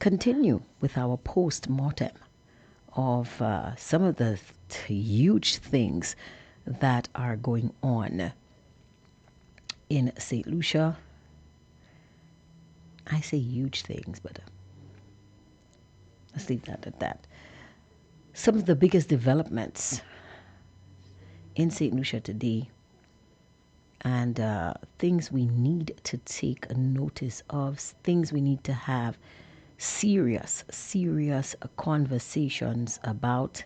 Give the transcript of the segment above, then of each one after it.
continue with our post-mortem of some of the huge things that are going on in St. Lucia. I say huge things, but let's leave that at that. Some of the biggest developments in St. Lucia today, and things we need to take notice of, things we need to have serious conversations about,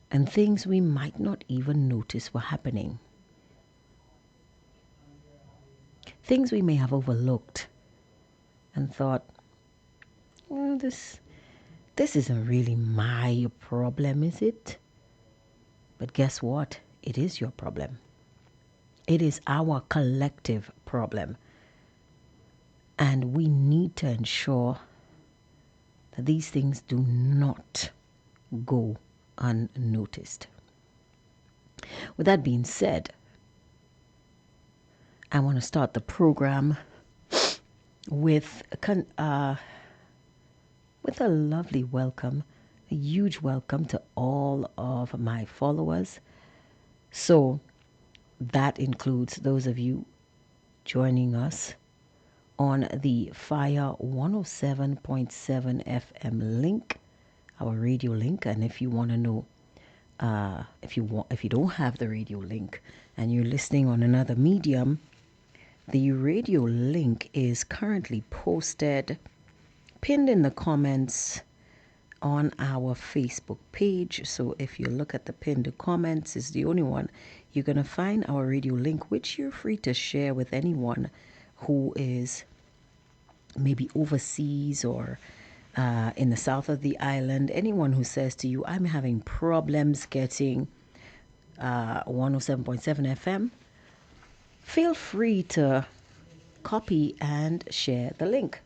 and things we might not even notice were happening. Things we may have overlooked and thought, well, this isn't really my problem, is it? But guess what? It is your problem. It is our collective problem. And we need to ensure that these things do not go unnoticed. With that being said, I want to start the program with a lovely welcome, a huge welcome to all of my followers. So that includes those of you joining us on the Fire 107.7 FM link, our radio link. And if you want to know, if you don't have the radio link and you're listening on another medium, the radio link is currently posted, pinned in the comments on our Facebook page. So if you look at the pinned comments, it's the only one. You're going to find our radio link, which you're free to share with anyone who is maybe overseas or in the south of the island. Anyone who says to you, I'm having problems getting 107.7 FM, feel free to copy and share the link.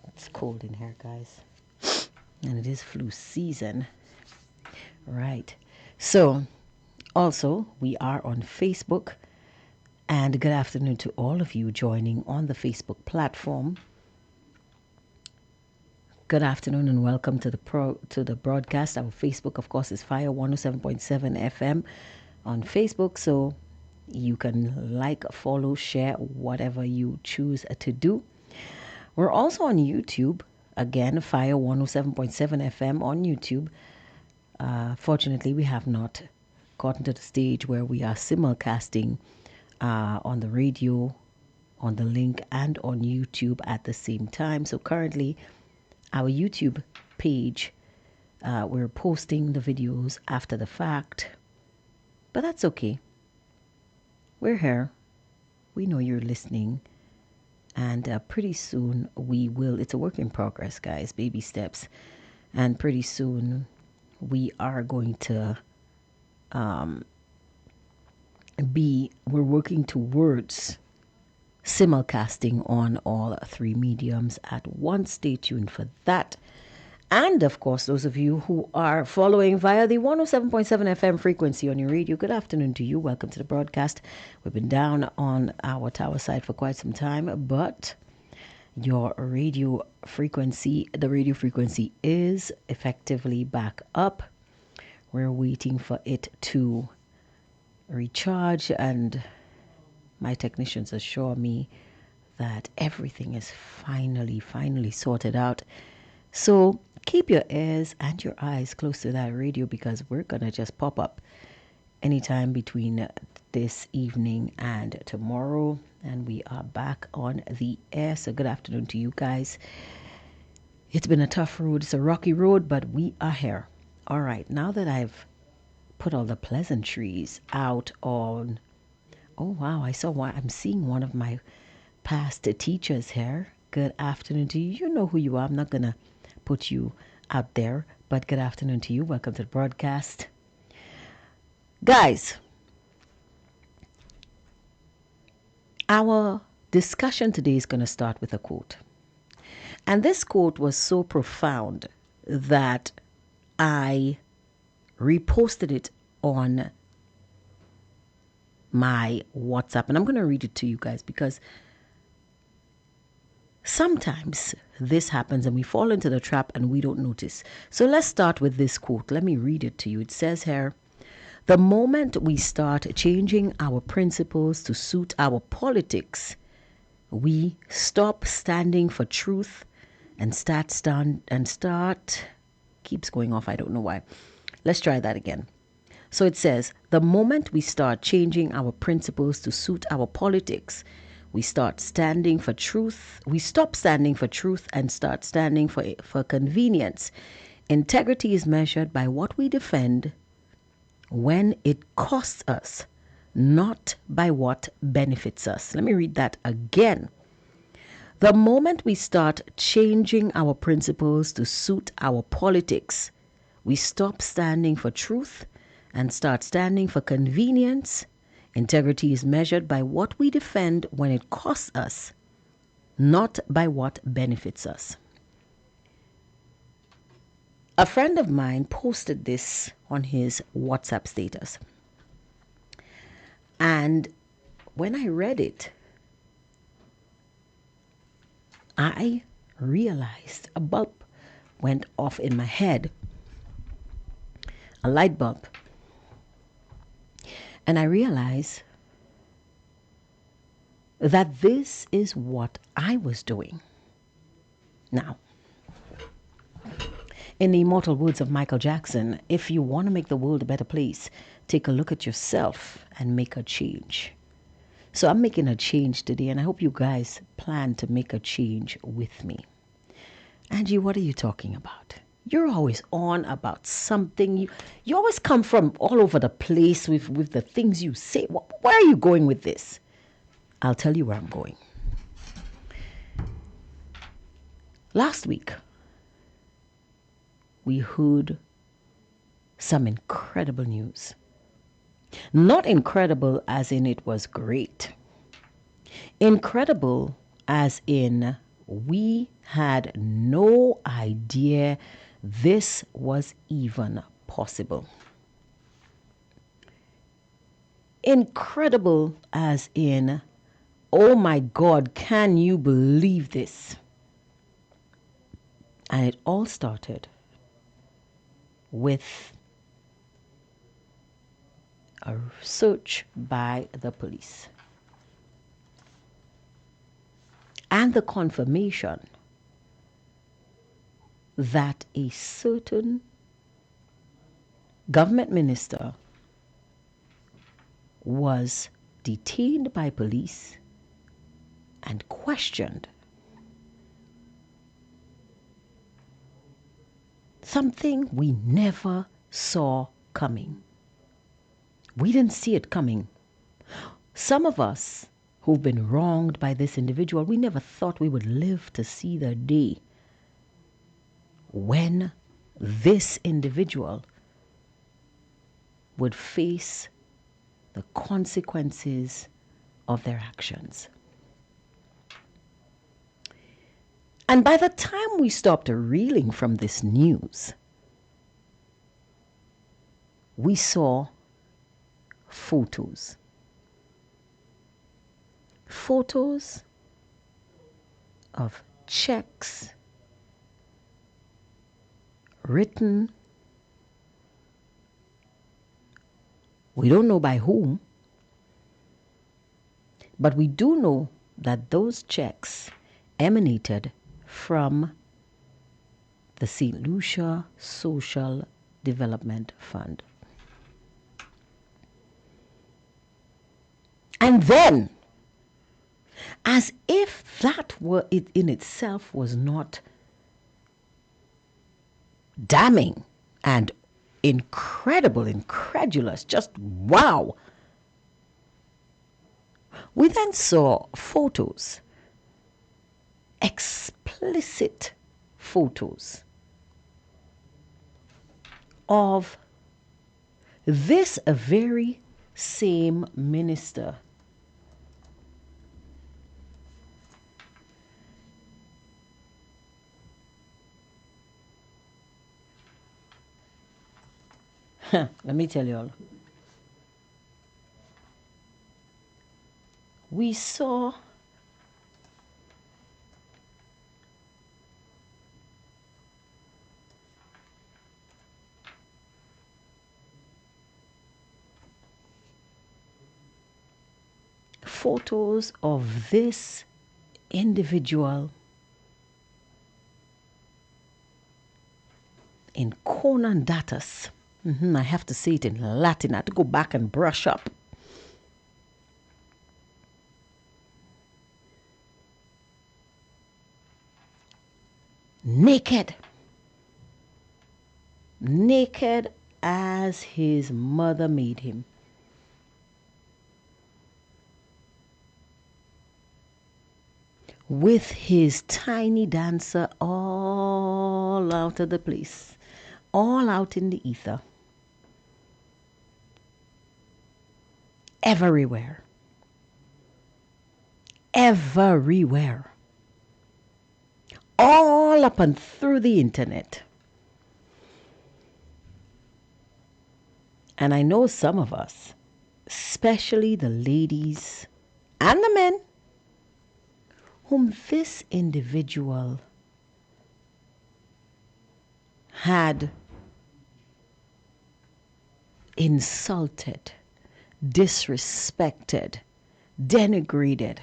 It's cold in here, guys. And it is flu season. Right. So, also, we are on Facebook. And good afternoon to all of you joining on the Facebook platform. Good afternoon and welcome to the broadcast. Our Facebook, of course, is Fire 107.7 FM on Facebook. So you can like, follow, share, whatever you choose to do. We're also on YouTube. Again, Fire 107.7 FM on YouTube. Fortunately, we have not gotten to the stage where we are simulcasting on the radio, on the link, and on YouTube at the same time. So currently, our YouTube page, we're posting the videos after the fact. But that's okay. We're here. We know you're listening. And pretty soon we will, it's a work in progress, guys, baby steps. And pretty soon we are going to we're working towards simulcasting on all three mediums at once. Stay tuned for that. And of course, those of you who are following via the 107.7 FM frequency on your radio, good afternoon to you. Welcome to the broadcast. We've been down on our tower side for quite some time, but your radio frequency, the radio frequency is effectively back up. We're waiting for it to recharge, and my technicians assure me that everything is finally sorted out. So keep your ears and your eyes close to that radio, because we're gonna just pop up anytime between this evening and tomorrow, and we are back on the air. So good afternoon to you guys. It's been a tough road, it's a rocky road, but we are here. All right, now that I've put all the pleasantries out on, oh wow, I'm seeing one of my past teachers here. Good afternoon to you. You know who you are. I'm not gonna put you out there, but good afternoon to you. Welcome to the broadcast. Guys, our discussion today is going to start with a quote. And this quote was so profound that I reposted it on my WhatsApp. And I'm going to read it to you guys, because Sometimes this happens and we fall into the trap and we don't notice. So let's start with this quote. Let me read it to you. It says here, the moment we start changing our principles to suit our politics, we stop standing for truth and start keeps going off. I don't know why. Let's try that again. So it says, the moment we start changing our principles to suit our politics, we start standing for truth. We stop standing for truth and start standing for convenience. Integrity is measured by what we defend when it costs us, not by what benefits us. Let me read that again. The moment we start changing our principles to suit our politics, we stop standing for truth and start standing for convenience. Integrity is measured by what we defend when it costs us, not by what benefits us. A friend of mine posted this on his WhatsApp status. And when I read it, I realized a bulb went off in my head, a light bulb. And I realized that this is what I was doing. Now, in the immortal words of Michael Jackson, if you want to make the world a better place, take a look at yourself and make a change. So I'm making a change today, and I hope you guys plan to make a change with me. Angie, what are you talking about? You're always on about something. You always come from all over the place with the things you say. Where are you going with this? I'll tell you where I'm going. Last week, we heard some incredible news. Not incredible as in it was great. Incredible as in we had no idea this was even possible. Incredible as in, oh my God, can you believe this? And it all started with a search by the police and the confirmation that a certain government minister was detained by police and questioned. Something we never saw coming. We didn't see it coming. Some of us who've been wronged by this individual, we never thought we would live to see the day when this individual would face the consequences of their actions. And by the time we stopped reeling from this news, we saw photos. Photos of checks written, we don't know by whom, but we do know that those checks emanated from the St. Lucia Social Development Fund. And then, as if that were it in itself was not damning and incredible, incredulous, just wow, we then saw photos, explicit photos of this very same minister let me tell you all. We saw photos of this individual in Conandatus. I have to say it in Latin. I have to go back and brush up. Naked. Naked as his mother made him. With his tiny dancer all out of the place, all out in the ether. Everywhere. Everywhere. All up and through the internet. And I know some of us, especially the ladies and the men, whom this individual had insulted, disrespected, denigrated,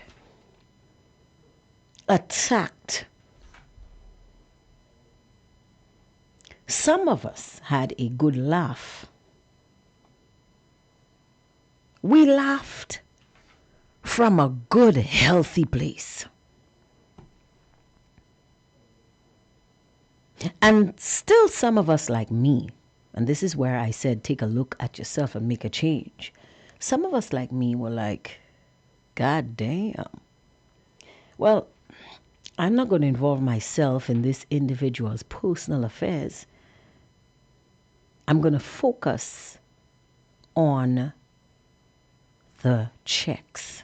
attacked. Some of us had a good laugh. We laughed from a good, healthy place. And still some of us like me, and this is where I said take a look at yourself and make a change. Some of us like me were like, God damn. Well, I'm not going to involve myself in this individual's personal affairs. I'm going to focus on the checks.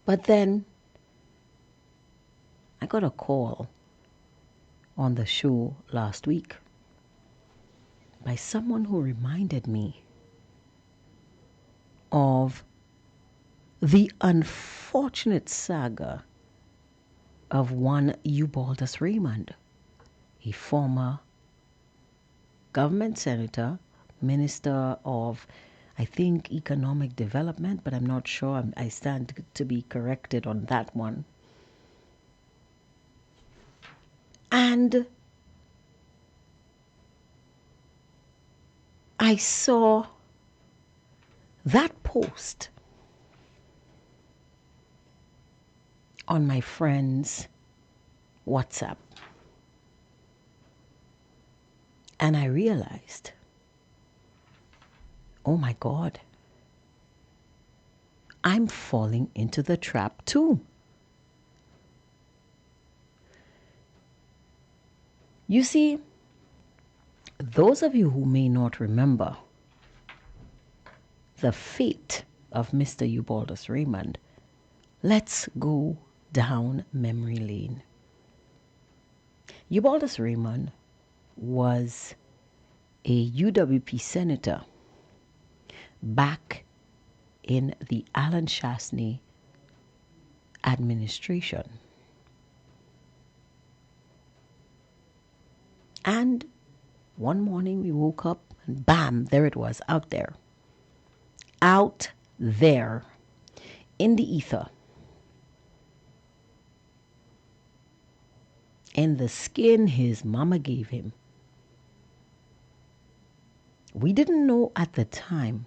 But then I got a call on the show last week by someone who reminded me of the unfortunate saga of one Eubaldus Raymond, a former government senator, minister of, I think, economic development, but I'm not sure. I stand to be corrected on that one. And I saw that post on my friend's WhatsApp. And I realized, oh my God, I'm falling into the trap too. You see, those of you who may not remember the fate of Mr. Eubaldus Raymond, let's go down memory lane. Eubaldus Raymond was a UWP senator back in the Alan Shastney administration. And one morning we woke up and bam, there it was, out there. Out there in the ether. In the skin his mama gave him. We didn't know at the time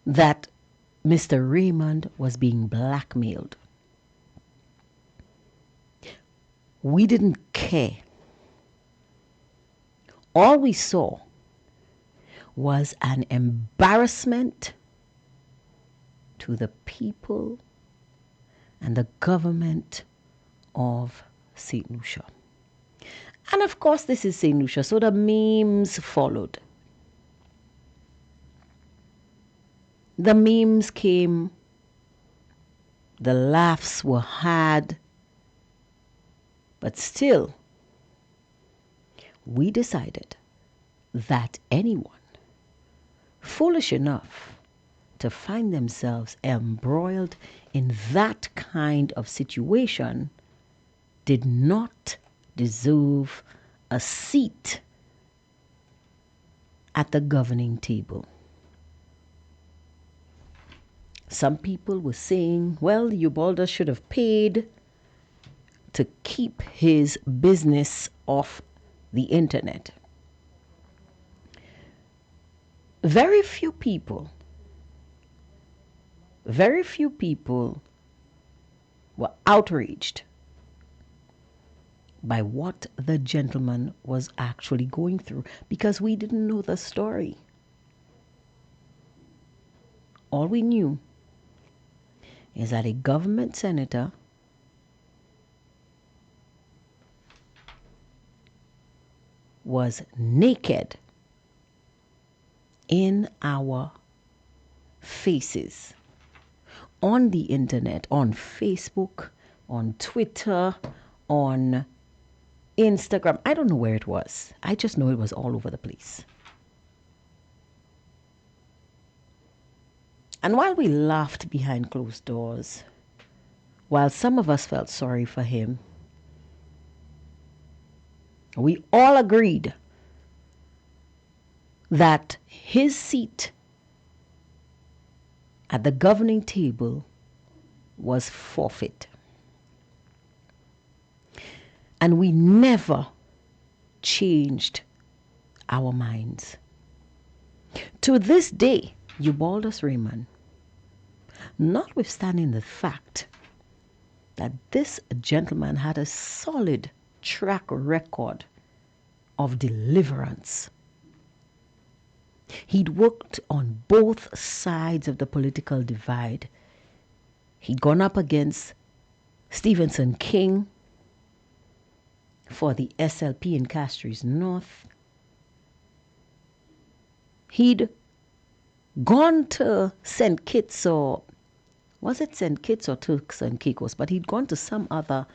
that Mr. Raymond was being blackmailed. We didn't care. All we saw was an embarrassment to the people and the government of St. Lucia. And of course, this is St. Lucia, so the memes followed. The memes came, the laughs were had, but still, we decided that anyone foolish enough to find themselves embroiled in that kind of situation did not deserve a seat at the governing table. Some people were saying, well, Ubaldo should have paid to keep his business off the internet. Very few people were outraged by what the gentleman was actually going through because we didn't know the story. All we knew is that a government senator was naked in our faces on the internet, on Facebook, on Twitter, on Instagram. I don't know where it was. I just know it was all over the place. And while we laughed behind closed doors, while some of us felt sorry for him, we all agreed that his seat at the governing table was forfeit. And we never changed our minds. To this day, Ubaldus Raymond, notwithstanding the fact that this gentleman had a solid track record of deliverance, he'd worked on both sides of the political divide. He'd gone up against Stephenson King for the SLP in Castries North. He'd gone to St. Kitts, or was it St. Kitts or Turks and Caicos? But he'd gone to some other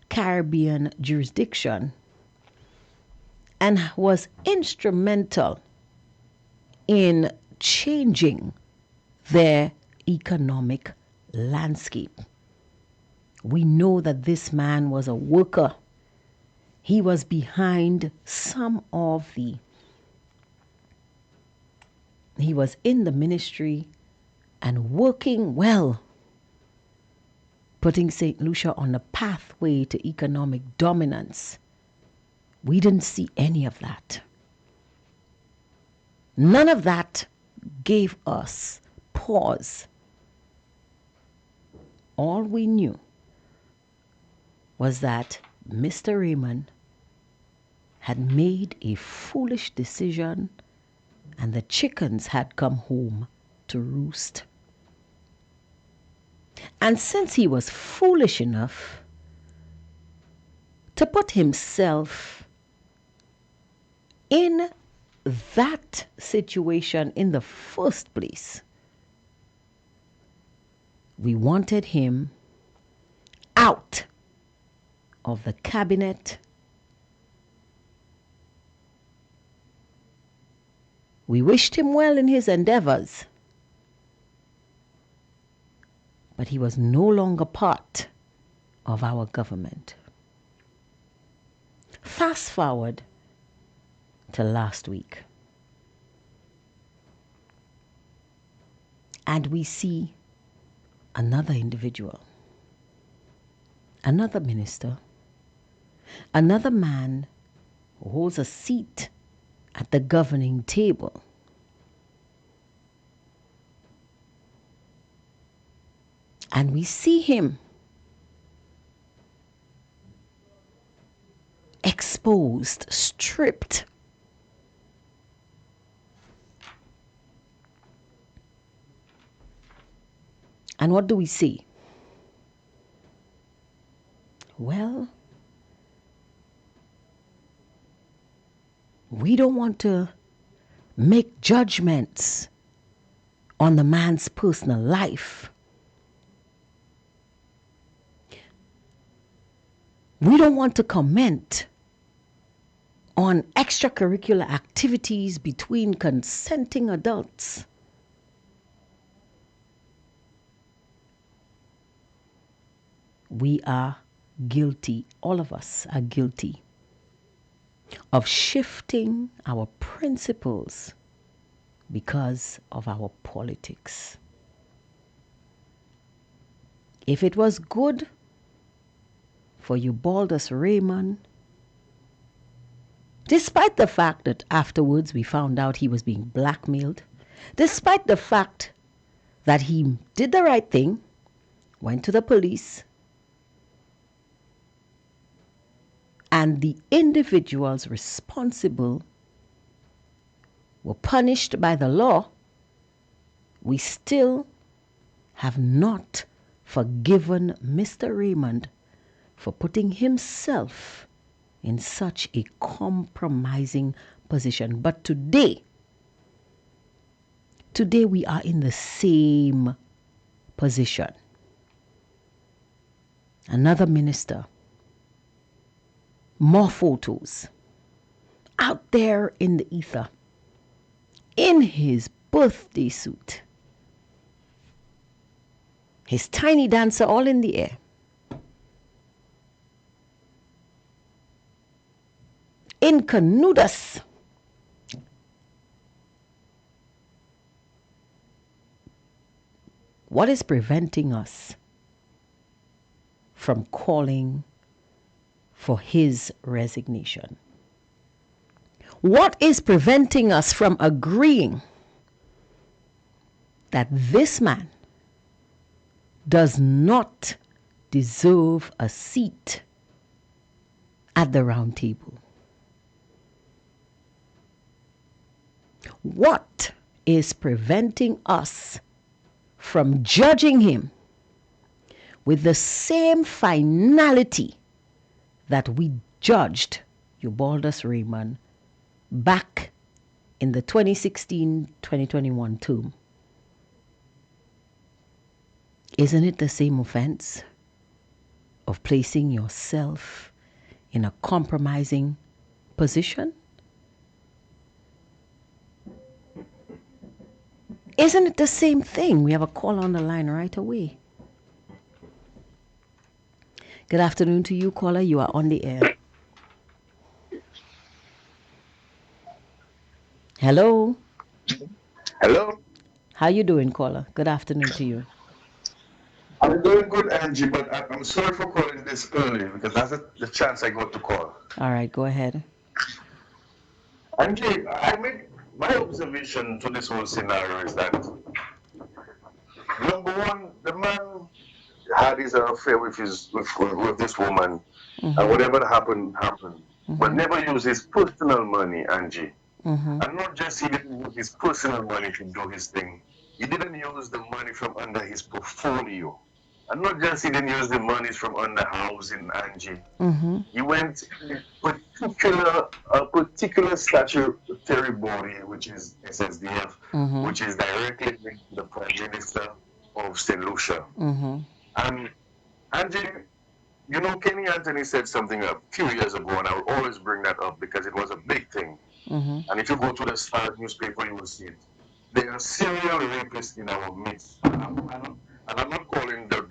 Caribbean jurisdiction and was instrumental in changing their economic landscape. We know that this man was a worker. He was behind he was in the ministry and working well, putting St. Lucia on a pathway to economic dominance. We didn't see any of that. None of that gave us pause. All we knew was that Mr. Raymond had made a foolish decision and the chickens had come home to roost. And since he was foolish enough to put himself in that situation in the first place, we wanted him out of the cabinet. We wished him well in his endeavors, but he was no longer part of our government. Fast forward to last week, and we see another individual, another minister, another man who holds a seat at the governing table. And we see him exposed, stripped. And what do we see? Well, we don't want to make judgments on the man's personal life. We don't want to comment on extracurricular activities between consenting adults. We are guilty. All of us are guilty of shifting our principles because of our politics. If it was good for Eubaldus Raymond, despite the fact that afterwards we found out he was being blackmailed, despite the fact that he did the right thing, went to the police, and the individuals responsible were punished by the law, we still have not forgiven Mr. Raymond for putting himself in such a compromising position. But today we are in the same position. Another minister, more photos, out there in the ether, in his birthday suit, his tiny dancer all in the air, in Canudos. What is preventing us from calling for his resignation? What is preventing us from agreeing that this man does not deserve a seat at the round table? What is preventing us from judging him with the same finality that we judged Eubaldus Raymond back in the 2016-2021 term? Isn't it the same offense of placing yourself in a compromising position? Isn't it the same thing? We have a call on the line right away. Good afternoon to you, caller. You are on the air. Hello. Hello. How you doing, caller? Good afternoon to you. I'm doing good, Angie, but I'm sorry for calling this early because that's the chance I got to call. All right, go ahead. Angie, I make my observation to this whole scenario is that number one, the man had his affair with this woman, and whatever happened, but never used his personal money, Angie. And not just he didn't use his personal money to do his thing. He didn't use the money from under his portfolio. And not just he didn't use the monies from under housing, Angie. He went in a particular statutory body, which is SSDF, which is directly linked to the Prime Minister of St. Lucia. And Angie, you know, Kenny Anthony said something a few years ago, and I will always bring that up because it was a big thing. And if you go to the Star newspaper, you will see it. There are serial rapists in our midst. And I'm not calling the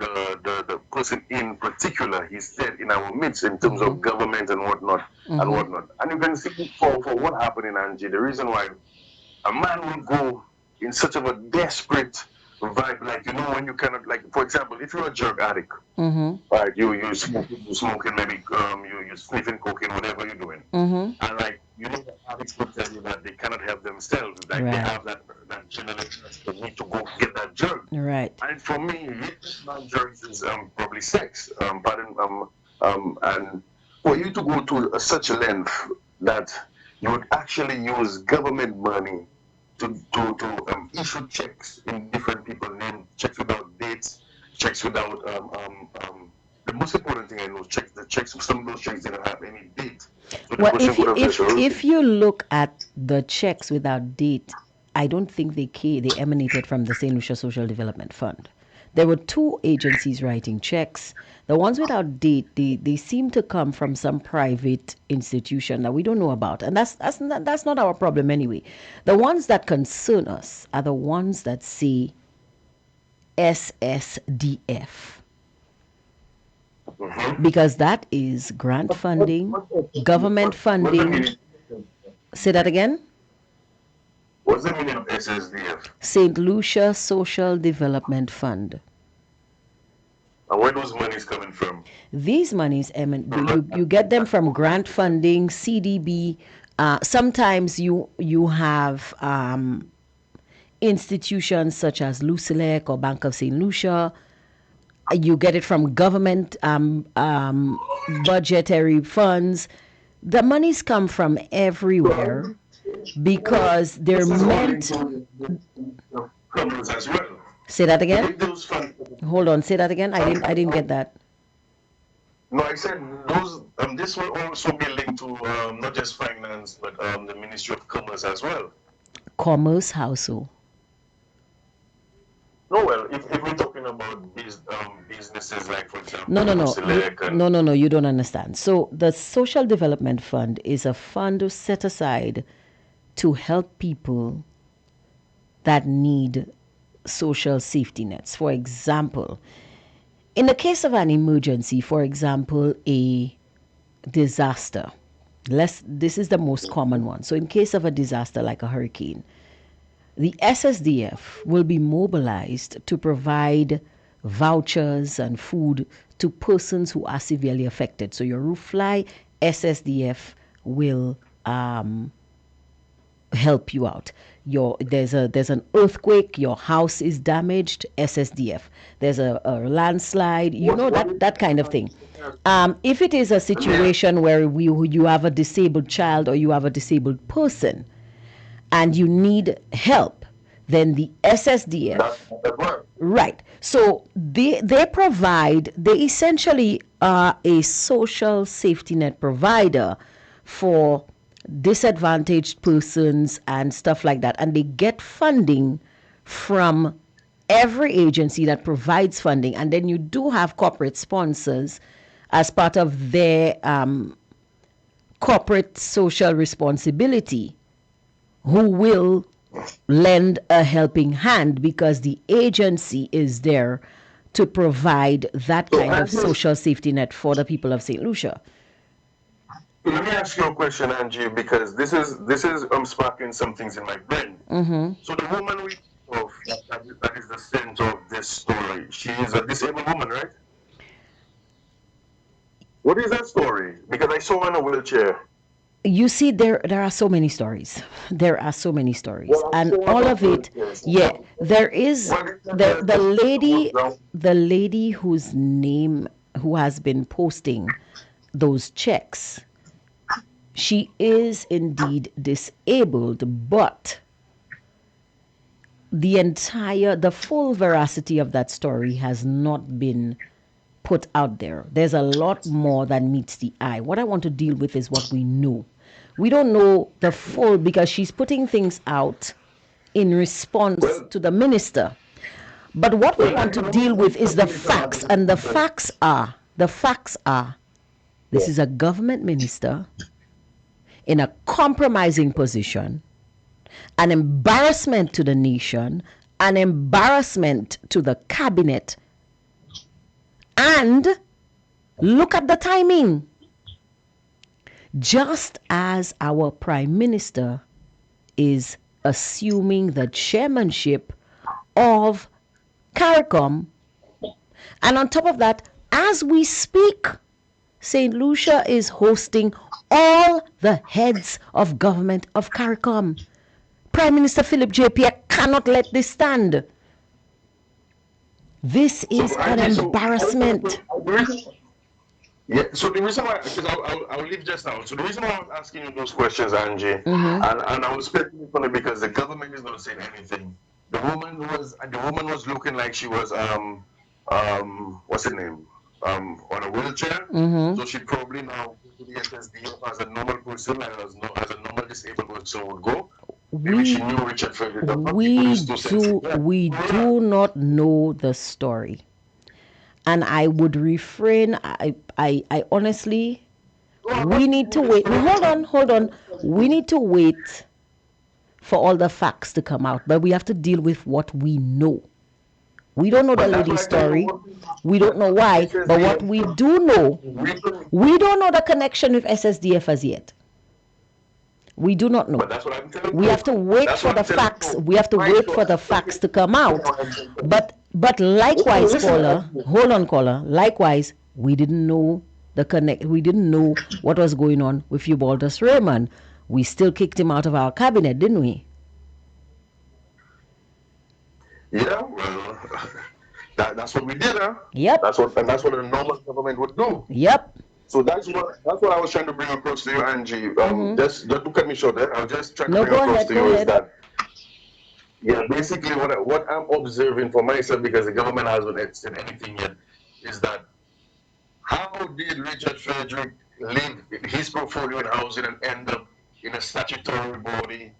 person in particular. He said in our midst in terms of government and whatnot and whatnot. And you can see for what happened in Angie, the reason why a man will go in such of a desperate vibe, like, you know, when you cannot, like, for example, if you're a drug addict, right, you smoking, maybe you sniffing cocaine, whatever you're doing, and like, you know, the addicts will tell you that they cannot help themselves, like they have that generation that need to go get that drug. Right. And for me, not drugs is probably sex, and for you to go to such a length that you would actually use government money to issue checks in different people's names, checks without dates, checks without the most important thing I know, some of those checks didn't have any date. So well, if you look at the checks without date, I don't think they emanated from the St. Lucia Social Development Fund. There were two agencies writing checks. The ones without date, they seem to come from some private institution that we don't know about. And that's not our problem anyway. The ones that concern us are the ones that say SSDF. because that is grant funding, government What's the funding. meaning? Say that again. What's the meaning of SSDF? St. Lucia Social Development Fund. And where those monies coming from? These monies, you get them from grant funding, CDB. Sometimes you have institutions such as Lucilec or Bank of St. Lucia. You get it from government budgetary funds. The monies come from everywhere because they're meant. As well. Say that again. Hold on. Say that again. I didn't get that. No, I said those. This will also be linked to not just finance, but the Ministry of Commerce as well. Commerce household. No, well, if we're talking about businesses like, for example, no, you don't understand. So the Social Development Fund is a fund set aside to help people that need social safety nets. For example, in the case of an emergency, for example, a disaster, this is the most common one. So in case of a disaster like a hurricane, the SSDF will be mobilized to provide vouchers and food to persons who are severely affected. So your roof fly, SSDF will help you out. There's an earthquake, your house is damaged, SSDF. There's a landslide, that kind of thing. If it is a situation where you have a disabled child or you have a disabled person and you need help, then the SSDF, right? So they essentially are a social safety net provider for disadvantaged persons and stuff like that, and they get funding from every agency that provides funding, and then you do have corporate sponsors as part of their corporate social responsibility who will lend a helping hand because the agency is there to provide that kind of social safety net for the people of St. Lucia. Let me ask you a question, Angie, because this is sparking some things in my brain. Mm-hmm. So the woman that is the center of this story, she is a disabled woman, right? What is that story? Because I saw her in a wheelchair. You see, there are so many stories. There are so many stories, and all of it. Yeah, there is the lady whose name who has been posting those checks. She is indeed disabled, but the full veracity of that story has not been put out there. There's a lot more than meets the eye. What I want to deal with is what we know. We don't know the full because she's putting things out in response to the minister. But what we want to deal with is the facts, and the facts are this is a government minister in a compromising position, an embarrassment to the nation, an embarrassment to the cabinet, and look at the timing. Just as our prime minister is assuming the chairmanship of CARICOM, and on top of that, as we speak, St. Lucia is hosting all the heads of government of CARICOM. Prime Minister Philip J. Pierre cannot let this stand. This is an embarrassment. Yeah, so the reason why, because I'll leave just now. So the reason why I was asking you those questions, Angie, and I was speaking funny because the government is not saying anything. The woman was looking like she was what's her name? On a wheelchair. So she probably now to the SSDF as a normal person and as a normal disabled person would go. We do not know the story. And I would refrain. I honestly, we need to wait. No, hold on. We need to wait for all the facts to come out. But we have to deal with what we know. We don't know the But that's what lady's I tell you. story. We don't know why. But what we do know, we don't know the connection with SSDF as yet. We do not know. But that's what I'm telling you. We have to wait That's for what the I'm telling facts. you. We have to Right, wait so for the I'm facts to thinking, come out. But likewise, listen, caller, hold on, caller. Likewise, we didn't know the connect. We didn't know what was going on with Eubaldus Raymond. We still kicked him out of our cabinet, didn't we? Yeah, well, that's what we did, huh? Yep. That's what a normal government would do. Yep. So that's what I was trying to bring across to you, Angie. Just to cut me short, I was just trying to No, bring go across ahead. to Go you is ahead. that, yeah, basically what I'm observing for myself, because the government hasn't said anything yet, is that how did Richard Frederick leave his portfolio in housing and end up in a statutory body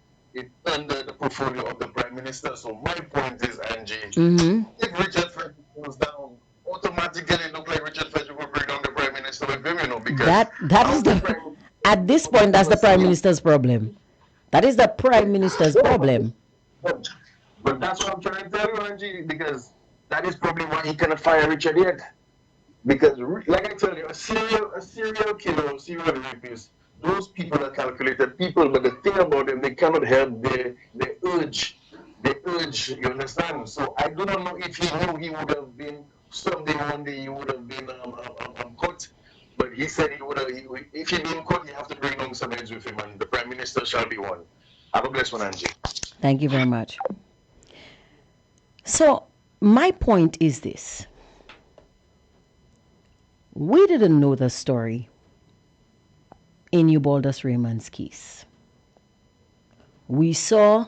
under the portfolio of the Prime Minister? So my point is, Angie, if Richard Frederick goes down, automatically it look like Richard Frederick will bring down the Prime Minister with him, because That is the at this point that's the Prime Minister's problem. That is the Prime Minister's problem. But that's what I'm trying to tell you, Angie, because that is probably why he cannot fire Richard yet. Because, like I tell you, a serial killer, a serial rapist, those people are calculated people, but the thing about them, they cannot help their urge. The urge, you understand? So I do not know if he knew he would have been, someday, one day, he would have been caught. But he said he would have, if he been caught, he have to bring down some heads with him, and the Prime Minister shall be one. Have a blessed one, Angie. Thank you very much. So, my point is this. We didn't know the story in Eubaldus Raymond's case. We saw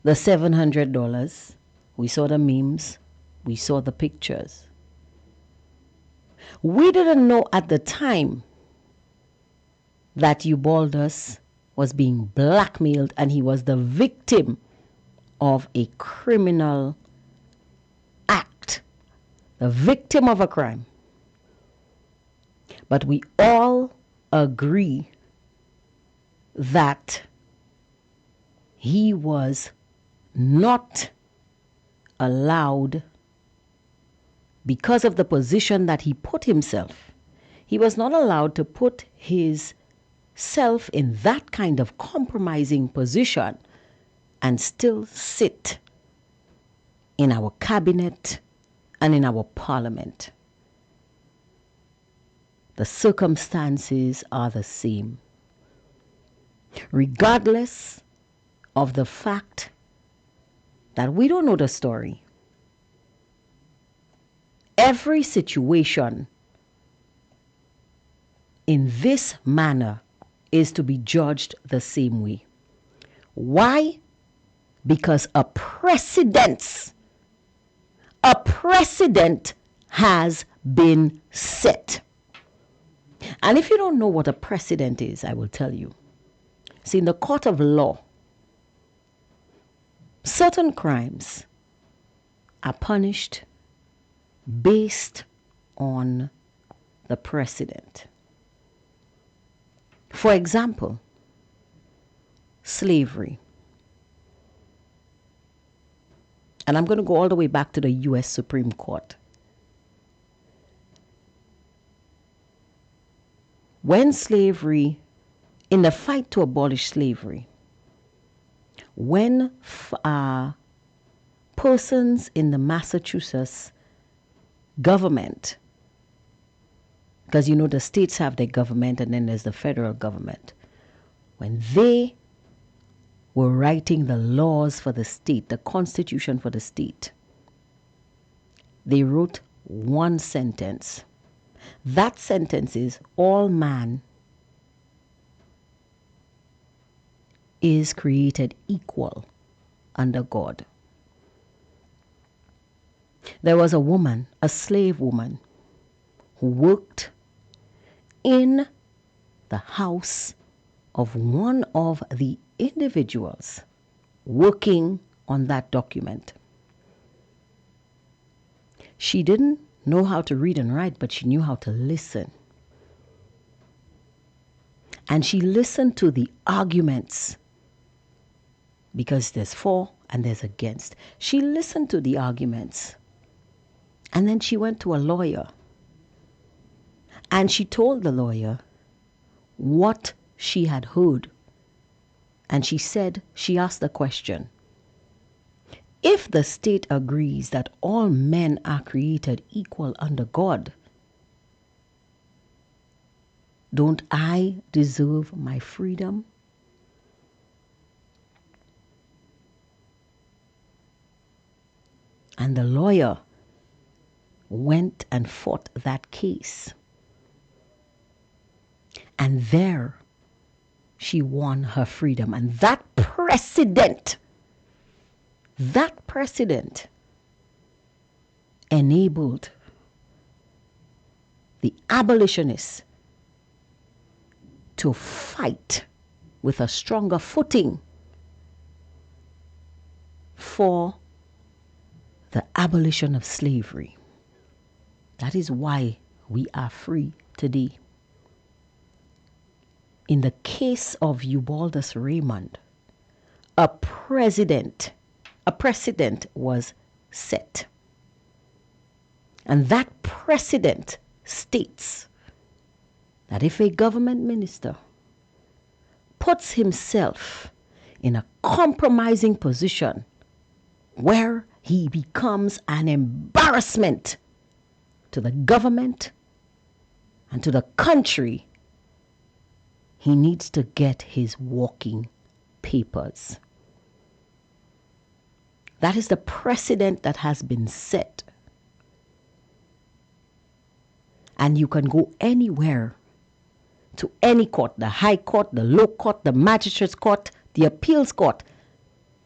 the $700. We saw the memes. We saw the pictures. We didn't know at the time that Eubaldus was being blackmailed and he was the victim of a criminal act, the victim of a crime. But we all agree that he was not allowed, because of the position that he put himself, he was not allowed to put his self in that kind of compromising position and still sit in our cabinet and in our parliament. The circumstances are the same. Regardless of the fact that we don't know the story, every situation in this manner is to be judged the same way. Why? Because a precedent has been set. And if you don't know what a precedent is, I will tell you. See, in the court of law, certain crimes are punished based on the precedent. For example, slavery. And I'm going to go all the way back to the U.S. Supreme Court. When slavery, in the fight to abolish slavery, when persons in the Massachusetts government, because you know the states have their government and then there's the federal government, when they were writing the laws for the state, the constitution for the state, they wrote one sentence. That sentence is, all man is created equal under God. There was a woman, a slave woman, who worked in the house of one of the individuals working on that document. She didn't know how to read and write, but she knew how to listen. And she listened to the arguments, because there's for and there's against. She listened to the arguments. And then she went to a lawyer. And she told the lawyer what she had heard. And she asked the question, if the state agrees that all men are created equal under God, don't I deserve my freedom? And the lawyer went and fought that case. And there she won her freedom. And that precedent enabled the abolitionists to fight with a stronger footing for the abolition of slavery. That is why we are free today. In the case of Eubaldus Raymond, a precedent was set. And that precedent states that if a government minister puts himself in a compromising position where he becomes an embarrassment to the government and to the country, he needs to get his walking papers. That is the precedent that has been set. And you can go anywhere, to any court, the high court, the low court, the magistrate's court, the appeals court.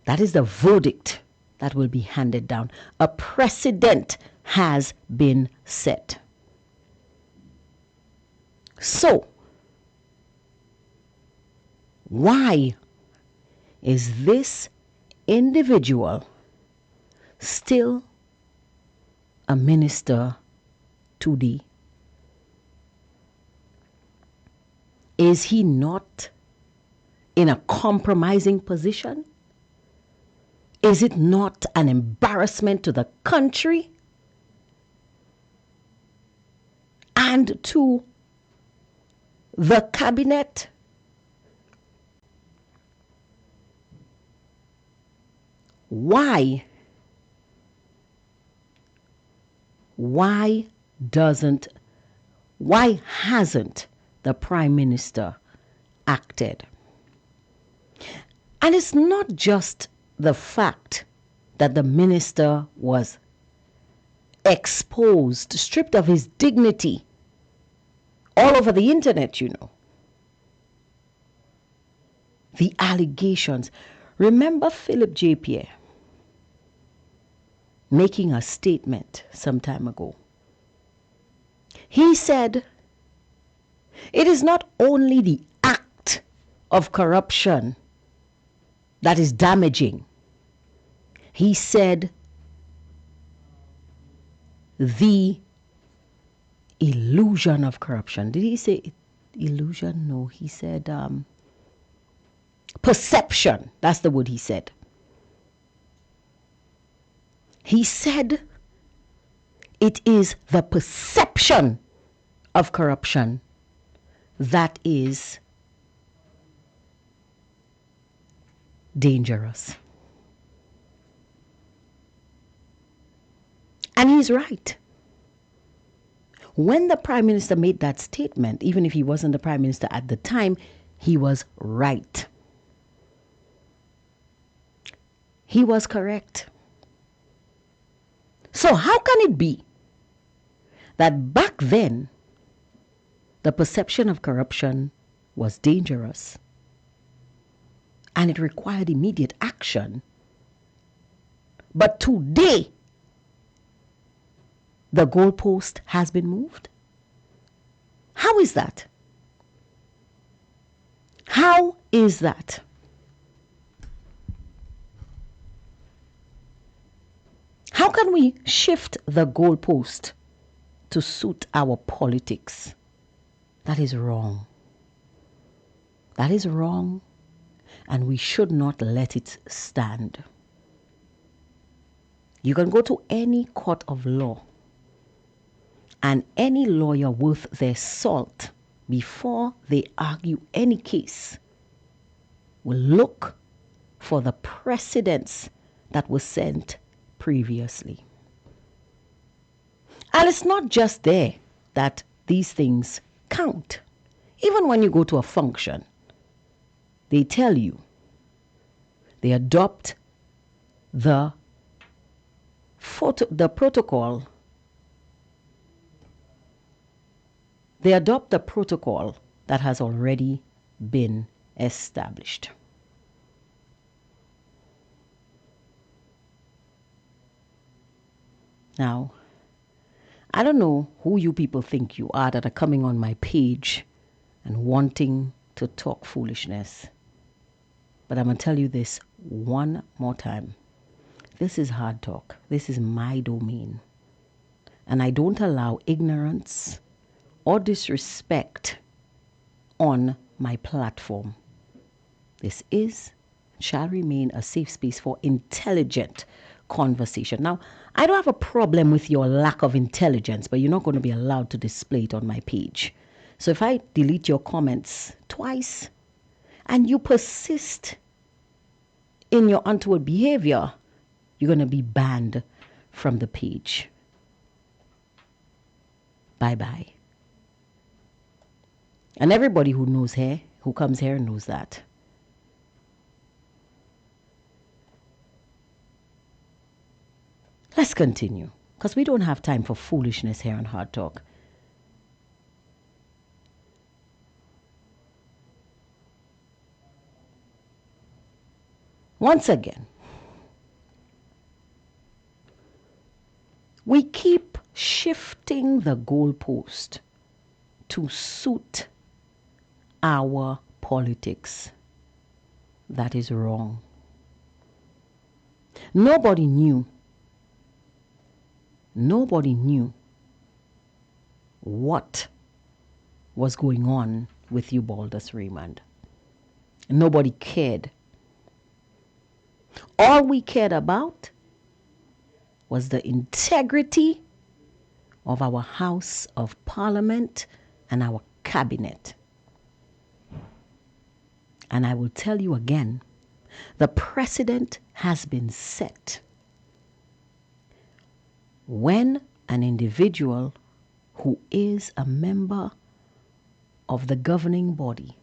That is the verdict that will be handed down. A precedent has been set. So, why is this individual still a minister today? Is he not in a compromising position? Is it not an embarrassment to the country and to the cabinet? Why hasn't the Prime Minister acted? And it's not just the fact that the minister was exposed, stripped of his dignity all over the internet, you know. The allegations. Remember Philip J. Pierre making a statement some time ago. He said, it is not only the act of corruption that is damaging. He said, the illusion of corruption. Did he say illusion? No, he said perception. That's the word he said. He said it is the perception of corruption that is dangerous. And he's right. When the Prime Minister made that statement, even if he wasn't the Prime Minister at the time, he was right. He was correct. So how can it be that back then the perception of corruption was dangerous and it required immediate action, but today the goalpost has been moved? How is that? How is that? How can we shift the goalpost to suit our politics? That is wrong. That is wrong, and we should not let it stand. You can go to any court of law, and any lawyer worth their salt, before they argue any case, will look for the precedents that were sent previously. And it's not just there that these things count. Even when you go to a function, they tell you, they adopt the protocol. They adopt the protocol that has already been established. Now, I don't know who you people think you are that are coming on my page and wanting to talk foolishness. But I'm going to tell you this one more time. This is hard talk. This is my domain. And I don't allow ignorance or disrespect on my platform. This is, shall remain a safe space for intelligent conversation. Now, I don't have a problem with your lack of intelligence, but you're not going to be allowed to display it on my page. So if I delete your comments twice and you persist in your untoward behavior, you're going to be banned from the page. Bye-bye. And everybody who knows here, who comes here, knows that. Let's continue, because we don't have time for foolishness here on Hard Talk. Once again, we keep shifting the goalpost to suit our politics. That is wrong. Nobody knew what was going on with Eubaldus Raymond. Nobody cared. All we cared about was the integrity of our House of Parliament and our cabinet. And I will tell you again, the precedent has been set. When an individual who is a member of the governing body,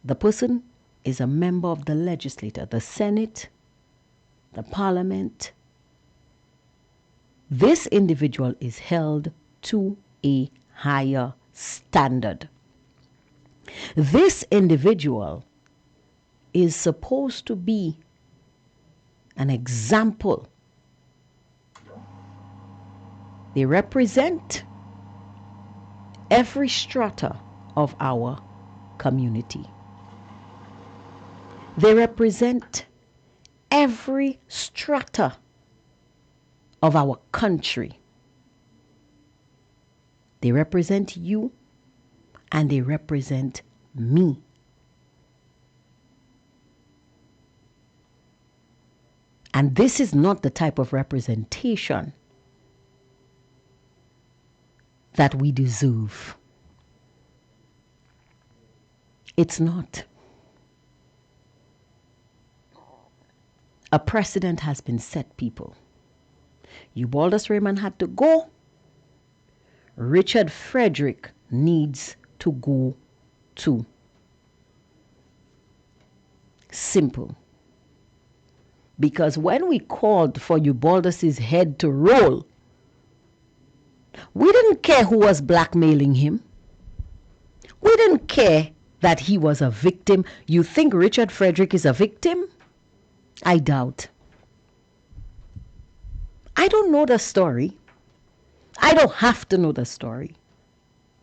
the person is a member of the legislature, the Senate, the Parliament, this individual is held to a higher standard. This individual is supposed to be an example. They represent every strata of our community. They represent every strata of our country. They represent you and they represent me. And this is not the type of representation that we deserve. It's not. A precedent has been set, people. Eubaldus Raymond had to go. Richard Frederick needs to go too. Simple. Because when we called for Eubaldus's head to roll, we didn't care who was blackmailing him. We didn't care that he was a victim. You think Richard Frederick is a victim? I doubt. I don't know the story. I don't have to know the story.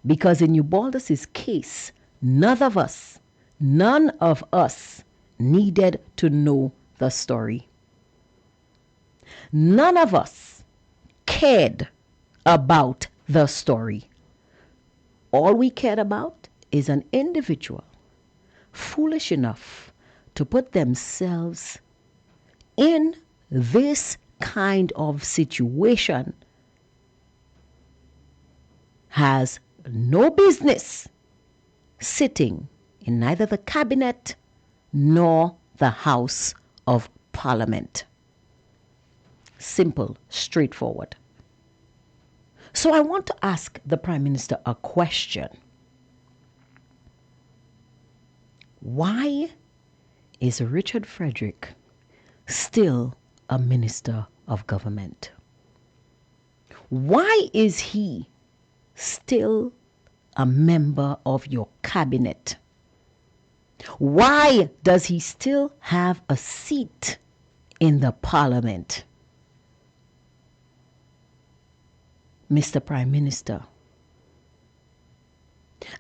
Because in Eubaldus's case, none of us needed to know the story. None of us cared about the story. All we cared about is an individual foolish enough to put themselves in this kind of situation has no business sitting in neither the cabinet nor the House of Parliament. Simple, straightforward. So I want to ask the Prime Minister a question. Why is Richard Frederick still a minister of government? Why is he still a member of your cabinet? Why does he still have a seat in the parliament? Mr. Prime Minister.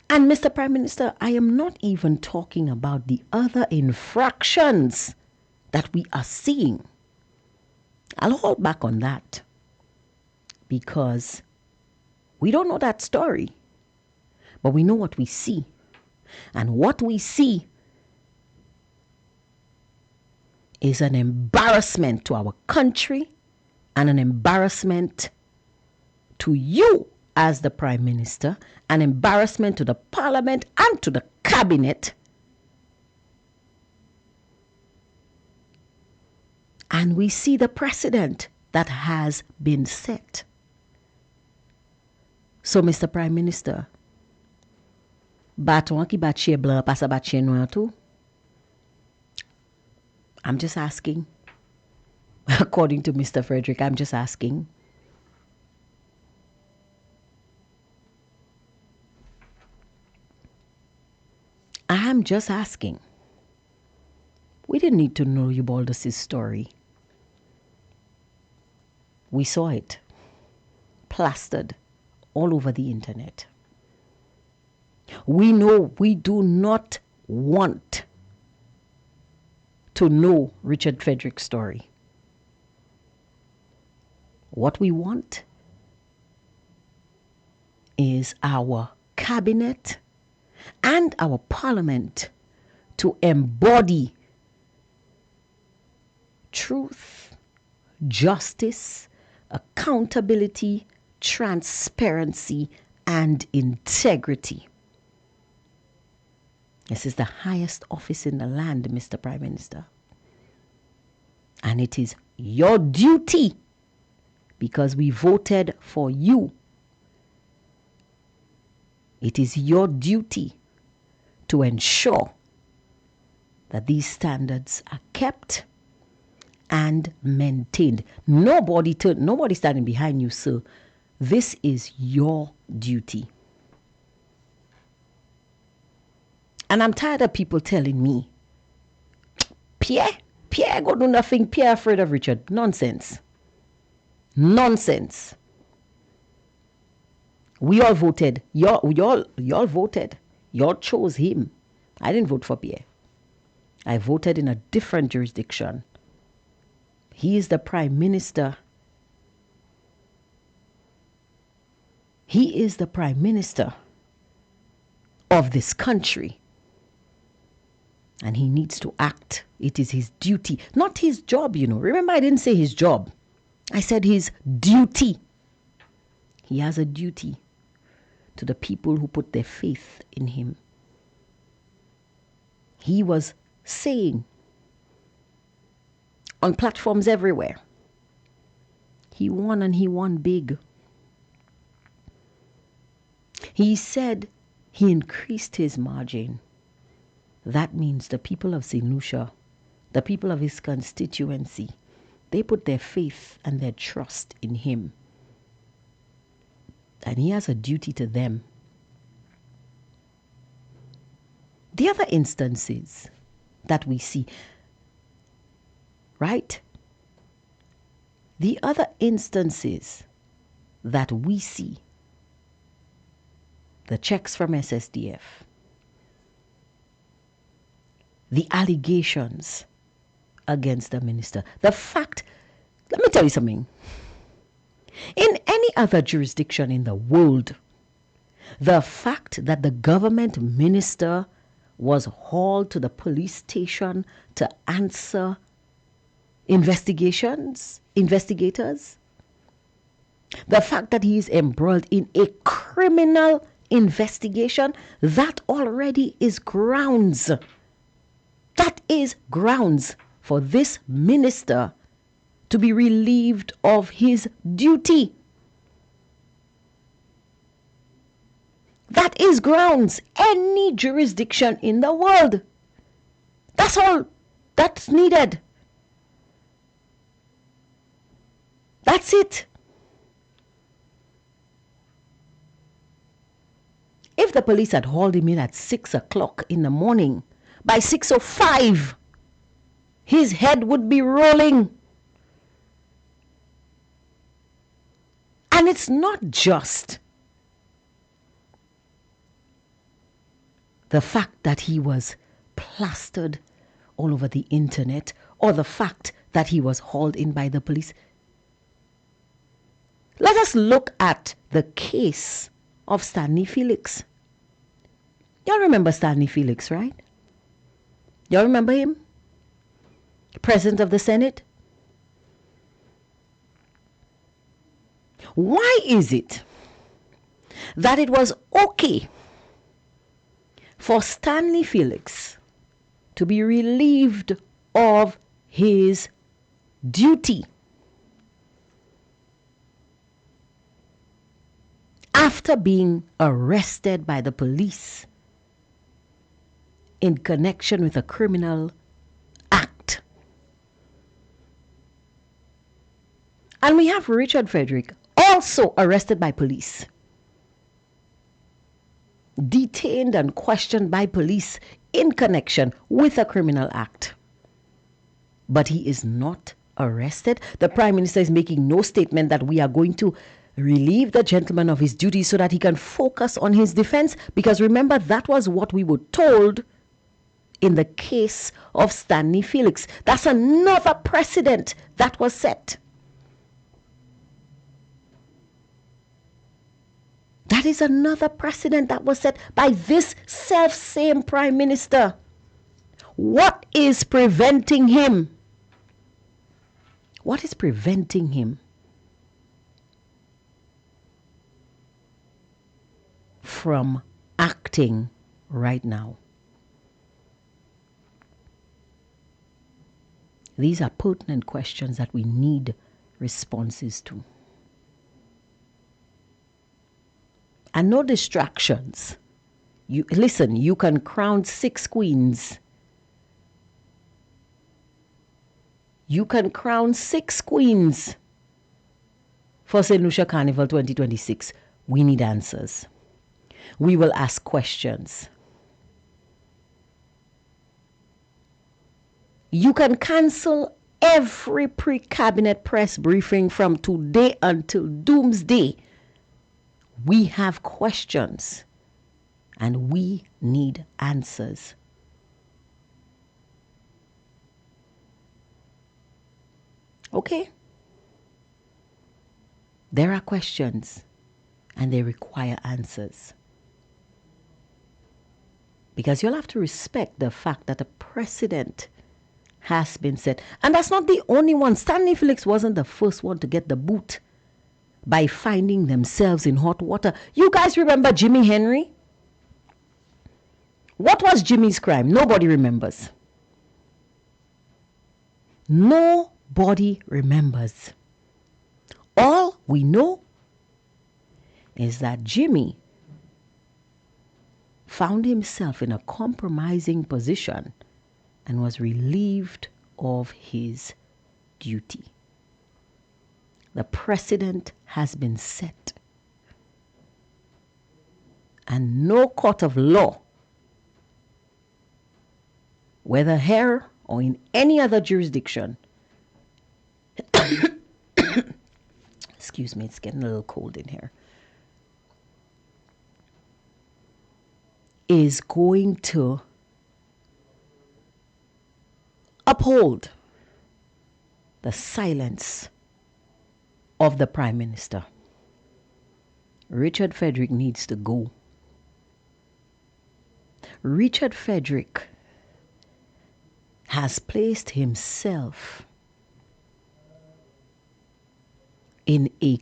And Mr. Prime Minister, I am not even talking about the other infractions that we are seeing. I'll hold back on that because we don't know that story, but we know what we see. And what we see is an embarrassment to our country and an embarrassment to you as the Prime Minister, an embarrassment to the Parliament and to the Cabinet. And we see the precedent that has been set. So, Mr. Prime Minister, baton ki bat chien blanc pas sa bat chien noir tout? I'm just asking. According to Mr. Frederick, I'm just asking. I'm just asking. We didn't need to know Ubaldus' story. We saw it plastered all over the internet. We know we do not want to know Richard Frederick's story. What we want is our cabinet and our parliament to embody truth, justice, accountability, transparency, and integrity. This is the highest office in the land, Mr. Prime Minister. And it is your duty, because we voted for you. It is your duty to ensure that these standards are kept and maintained. Nobody standing behind you, sir. This is your duty. And I'm tired of people telling me, Pierre go do nothing, Pierre afraid of Richard. Nonsense. We all voted. Y'all voted. Y'all chose him. I didn't vote for Pierre. I voted in a different jurisdiction. He is the Prime Minister. He is the Prime Minister of this country. And he needs to act. It is his duty, not his job, you know. Remember, I didn't say his job. I said his duty. He has a duty to the people who put their faith in him. He was saying on platforms everywhere, he won, and he won big. He said he increased his margin. That means the people of St. Lucia, the people of his constituency, they put their faith and their trust in him. And he has a duty to them. The other instances that we see, right? The other instances that we see, the checks from SSDF, the allegations against the minister, the fact, let me tell you something. In any other jurisdiction in the world, the fact that the government minister was hauled to the police station to answer investigators, the fact that he is embroiled in a criminal investigation, that already is grounds. That is grounds for this minister to be relieved of his duty. That is grounds. Any jurisdiction in the world. That's all that's needed. That's it. If the police had hauled him in at 6 o'clock in the morning, by 6:05, his head would be rolling. And it's not just the fact that he was plastered all over the internet, or the fact that he was hauled in by the police. Let us look at the case of Stanley Felix. Y'all remember Stanley Felix, right? Y'all remember him? President of the Senate? Why is it that it was okay for Stanley Felix to be relieved of his duty after being arrested by the police in connection with a criminal act? And we have Richard Frederick, also arrested by police, detained and questioned by police in connection with a criminal act. But he is not arrested. The Prime Minister is making no statement that we are going to relieve the gentleman of his duties so that he can focus on his defense. Because remember, that was what we were told in the case of Stanley Felix. That's another precedent that was set. That is another precedent that was set by this self-same Prime Minister. What is preventing him? What is preventing him from acting right now? These are pertinent questions that we need responses to. And no distractions. Listen, you can crown 6 queens. You can crown 6 queens for St. Lucia Carnival 2026. We need answers. We will ask questions. You can cancel every pre-cabinet press briefing from today until doomsday. We have questions and we need answers. Okay? There are questions and they require answers. Because you'll have to respect the fact that a precedent has been set. And that's not the only one. Stanley Felix wasn't the first one to get the boot by finding themselves in hot water. You guys remember Jimmy Henry? What was Jimmy's crime? Nobody remembers. Nobody remembers. All we know is that Jimmy found himself in a compromising position and was relieved of his duty. The precedent has been set. And no court of law, whether here or in any other jurisdiction, excuse me, it's getting a little cold in here, is going to uphold the silence of the Prime Minister. Richard Frederick needs to go. Richard Frederick has placed himself in a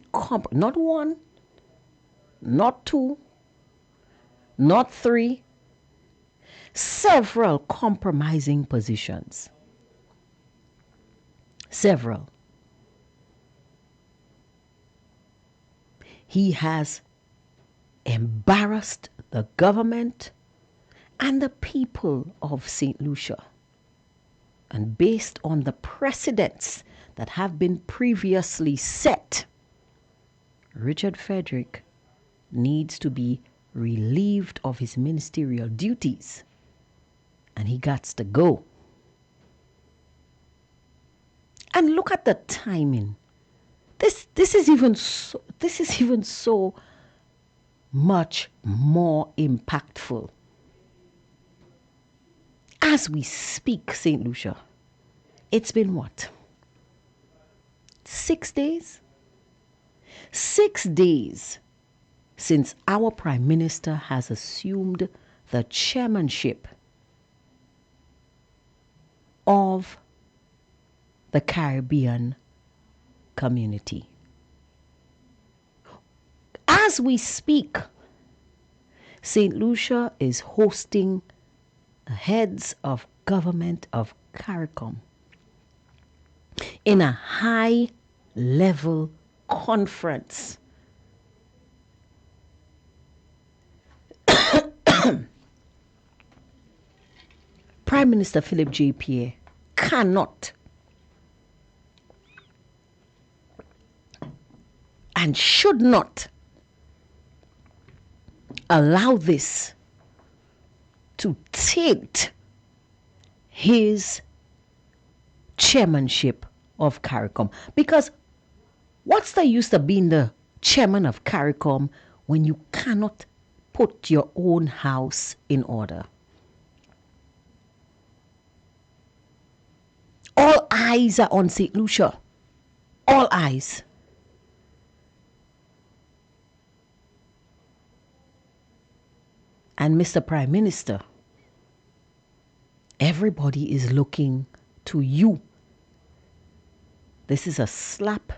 not one, not two, not three, several compromising positions. Several. He has embarrassed the government and the people of St. Lucia. And based on the precedents that have been previously set, Richard Frederick needs to be relieved of his ministerial duties, and he got to go. And look at the timing. This is even so much more impactful. As we speak, St. Lucia, it's been what? 6 days? 6 days since our Prime Minister has assumed the chairmanship of the Caribbean community. As we speak, St. Lucia is hosting the heads of government of CARICOM in a high-level conference. Prime Minister Philip J. Pierre cannot and should not allow this to taint his chairmanship of CARICOM. Because what's the use of being the chairman of CARICOM when you cannot put your own house in order? All eyes are on St. Lucia. All eyes. And Mr. Prime Minister, everybody is looking to you. This is a slap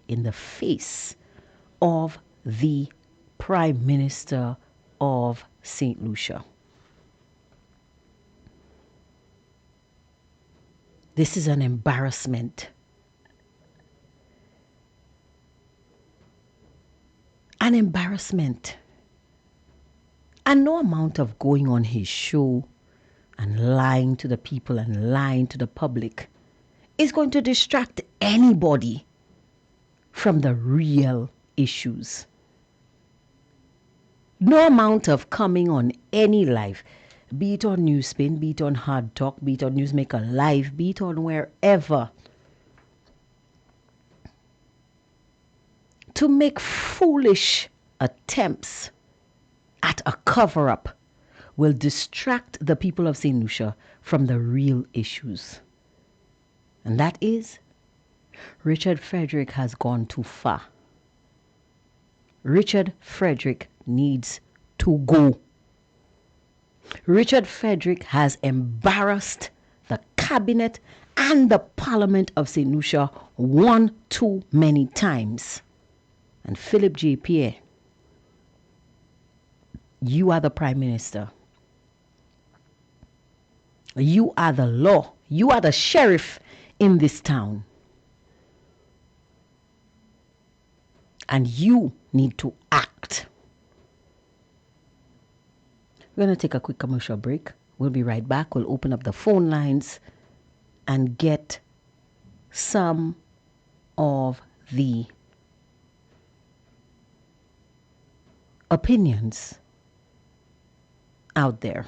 in the face of the Prime Minister of St. Lucia. This is an embarrassment. An embarrassment. And no amount of going on his show and lying to the people and lying to the public is going to distract anybody from the real issues. No amount of coming on any live, be it on Newspin, be it on Hardtalk, be it on Newsmaker Live, be it on wherever, to make foolish attempts at a cover-up will distract the people of St. Lucia from the real issues. And that is, Richard Frederick has gone too far. Richard Frederick needs to go. Richard Frederick has embarrassed the cabinet and the Parliament of St. Lucia one too many times. And Philip J. Pierre, you are the Prime Minister. You are the law. You are the sheriff in this town. And you need to act. We're going to take a quick commercial break. We'll be right back. We'll open up the phone lines and get some of the opinions out there.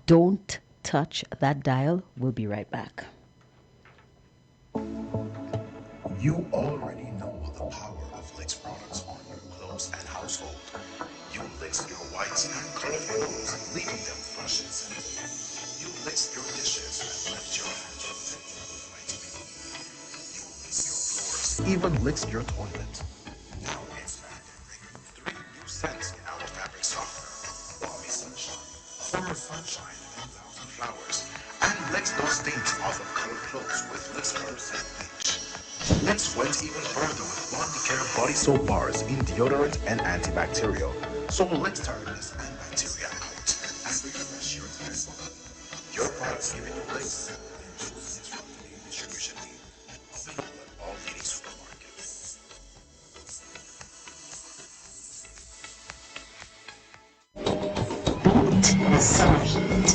Don't touch that dial. We'll be right back. You already know the power of Licks products on your clothes and household. You Licks your whites and colorful clothes, leaving them fresh and scented. You Licks your dishes and left your hands fit for the right people. You Licks your floors, even Licks your toilet. Now it's back, bringing 3 new scents in our fabric softener: Balmy Sunshine, Summer Sunshine, and Thousand Flowers, And let's those stains off of colored clothes with Lex Colors and Bleach. Let's went even further with Blondie Care body soap bars in deodorant and antibacterial. So let's tiredness and bacteria out and refresh your taste. Your products giving you Lex distribution available at all leading supermarkets. The summer heat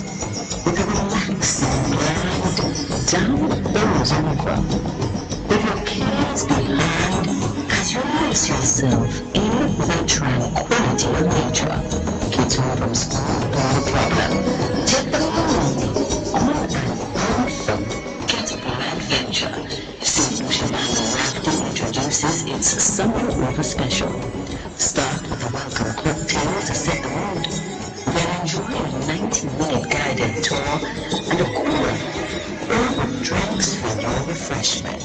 with a relaxing glide down those over. With your cares behind as you immerse yourself in the tranquility of nature. Kids home from school, no problem. Take them home on an unforgettable adventure. St. Lucia Mango Rafting introduces its Summer Over Special. Start with a welcome cocktail to set the mood. Then enjoy a 90-minute guided tour and a cooler urban drinks for your refreshment.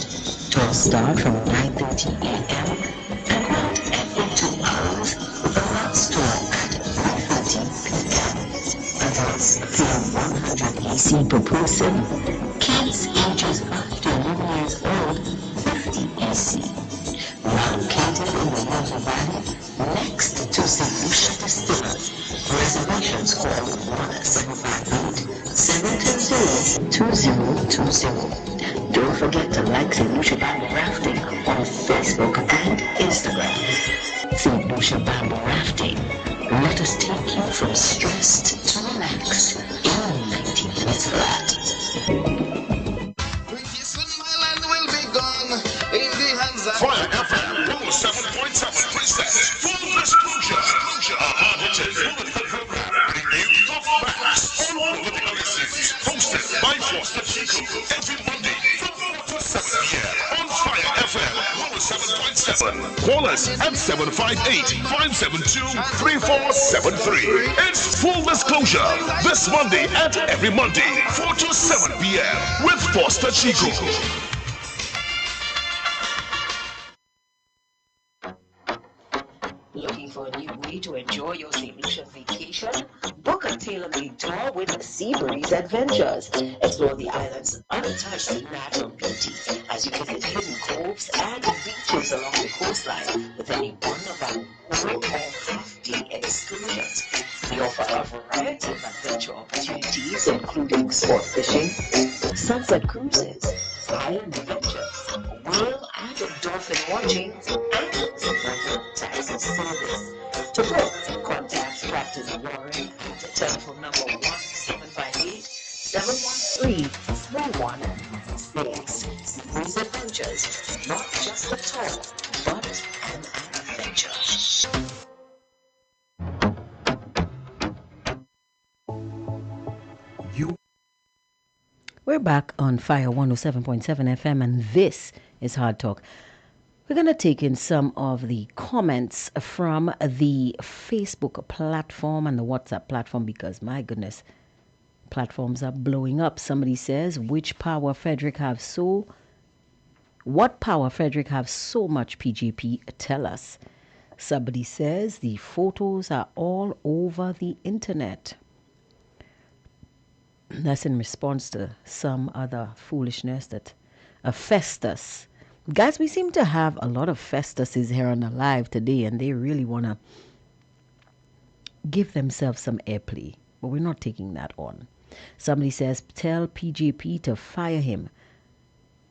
Tours start from 9:30 a.m. and run every 2 hours with a last tour at 3:30 p.m. Adults pay 100 AC per person. Kids ages 5 to 11 years old, 50 AC. Located in the Water Valley, next to St. Lucia Distillers. Reservations call 1720-2020. Don't forget to like St. Lucia Bamboo Rafting on Facebook and Instagram. St. Lucia Bamboo Rafting. Let us take you from stressed to relaxed in 90 minutes flat. Fire FM 107.7 presents Full Disclosure, a hard-hitting political program bringing you the facts on political issues. Hosted by Foster Chico every Monday from 4 to 7 p.m. on Fire FM 107.7. Call us at 758-572-3473. It's Full Disclosure this Monday and every Monday 4 to 7 p.m. with Foster Chico. Looking for a new way to enjoy your St. Lucia vacation? Book a tailor-made tour with Seabreeze Adventures. Explore the island's untouched natural beauty as you visit hidden coves and beaches along the coastline with any one of our whole or half-day excursions. We offer a variety of adventure opportunities, including sport fishing, sunset cruises, island adventures, whale and dolphin watching, and taxi service. To book, contact Captain Warren at telephone number 1758-713-3196. These adventures, not just a tour, but an adventure. We're back on Fire 107.7 FM, and this is Hard Talk. We're going to take in some of the comments from the Facebook platform and the WhatsApp platform because, my goodness, platforms are blowing up. Somebody says, what power Frederick have so much PGP? Tell us. Somebody says, the photos are all over the internet. That's in response to some other foolishness that Festus. Guys, we seem to have a lot of Festuses here on the live today, and they really want to give themselves some airplay. But we're not taking that on. Somebody says, tell PGP to fire him.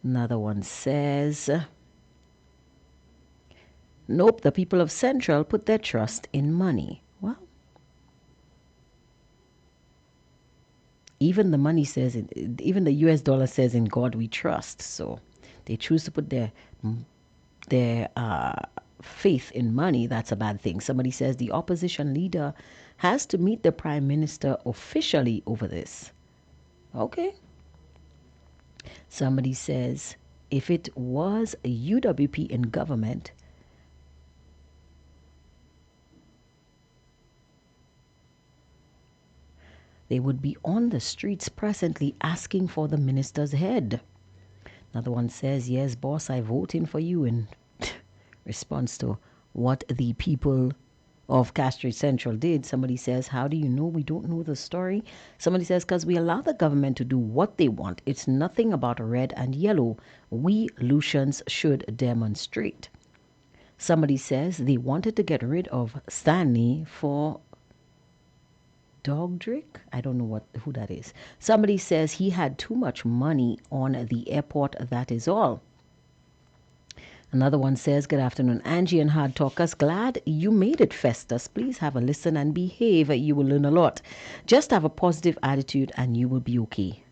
Another one says, nope, the people of Central put their trust in money. Well, even the money says, even the US dollar says, in God we trust. So they choose to put their faith in money. That's a bad thing. Somebody says the opposition leader has to meet the prime minister officially over this. Okay. Somebody says if it was a UWP in government, they would be on the streets presently asking for the minister's head. Another one says, yes, boss, I vote in for you in response to what the people of Castries Central did. Somebody says, how do you know? We don't know the story. Somebody says, because we allow the government to do what they want. It's nothing about red and yellow. We Lucians should demonstrate. Somebody says they wanted to get rid of Stanley for Dogdrick. I don't know who that is. Somebody says he had too much money on the airport. That is all. Another one says, good afternoon, Angie and Hard Talkers. Glad you made it, Festus. Please have a listen and behave. You will learn a lot. Just have a positive attitude and you will be okay.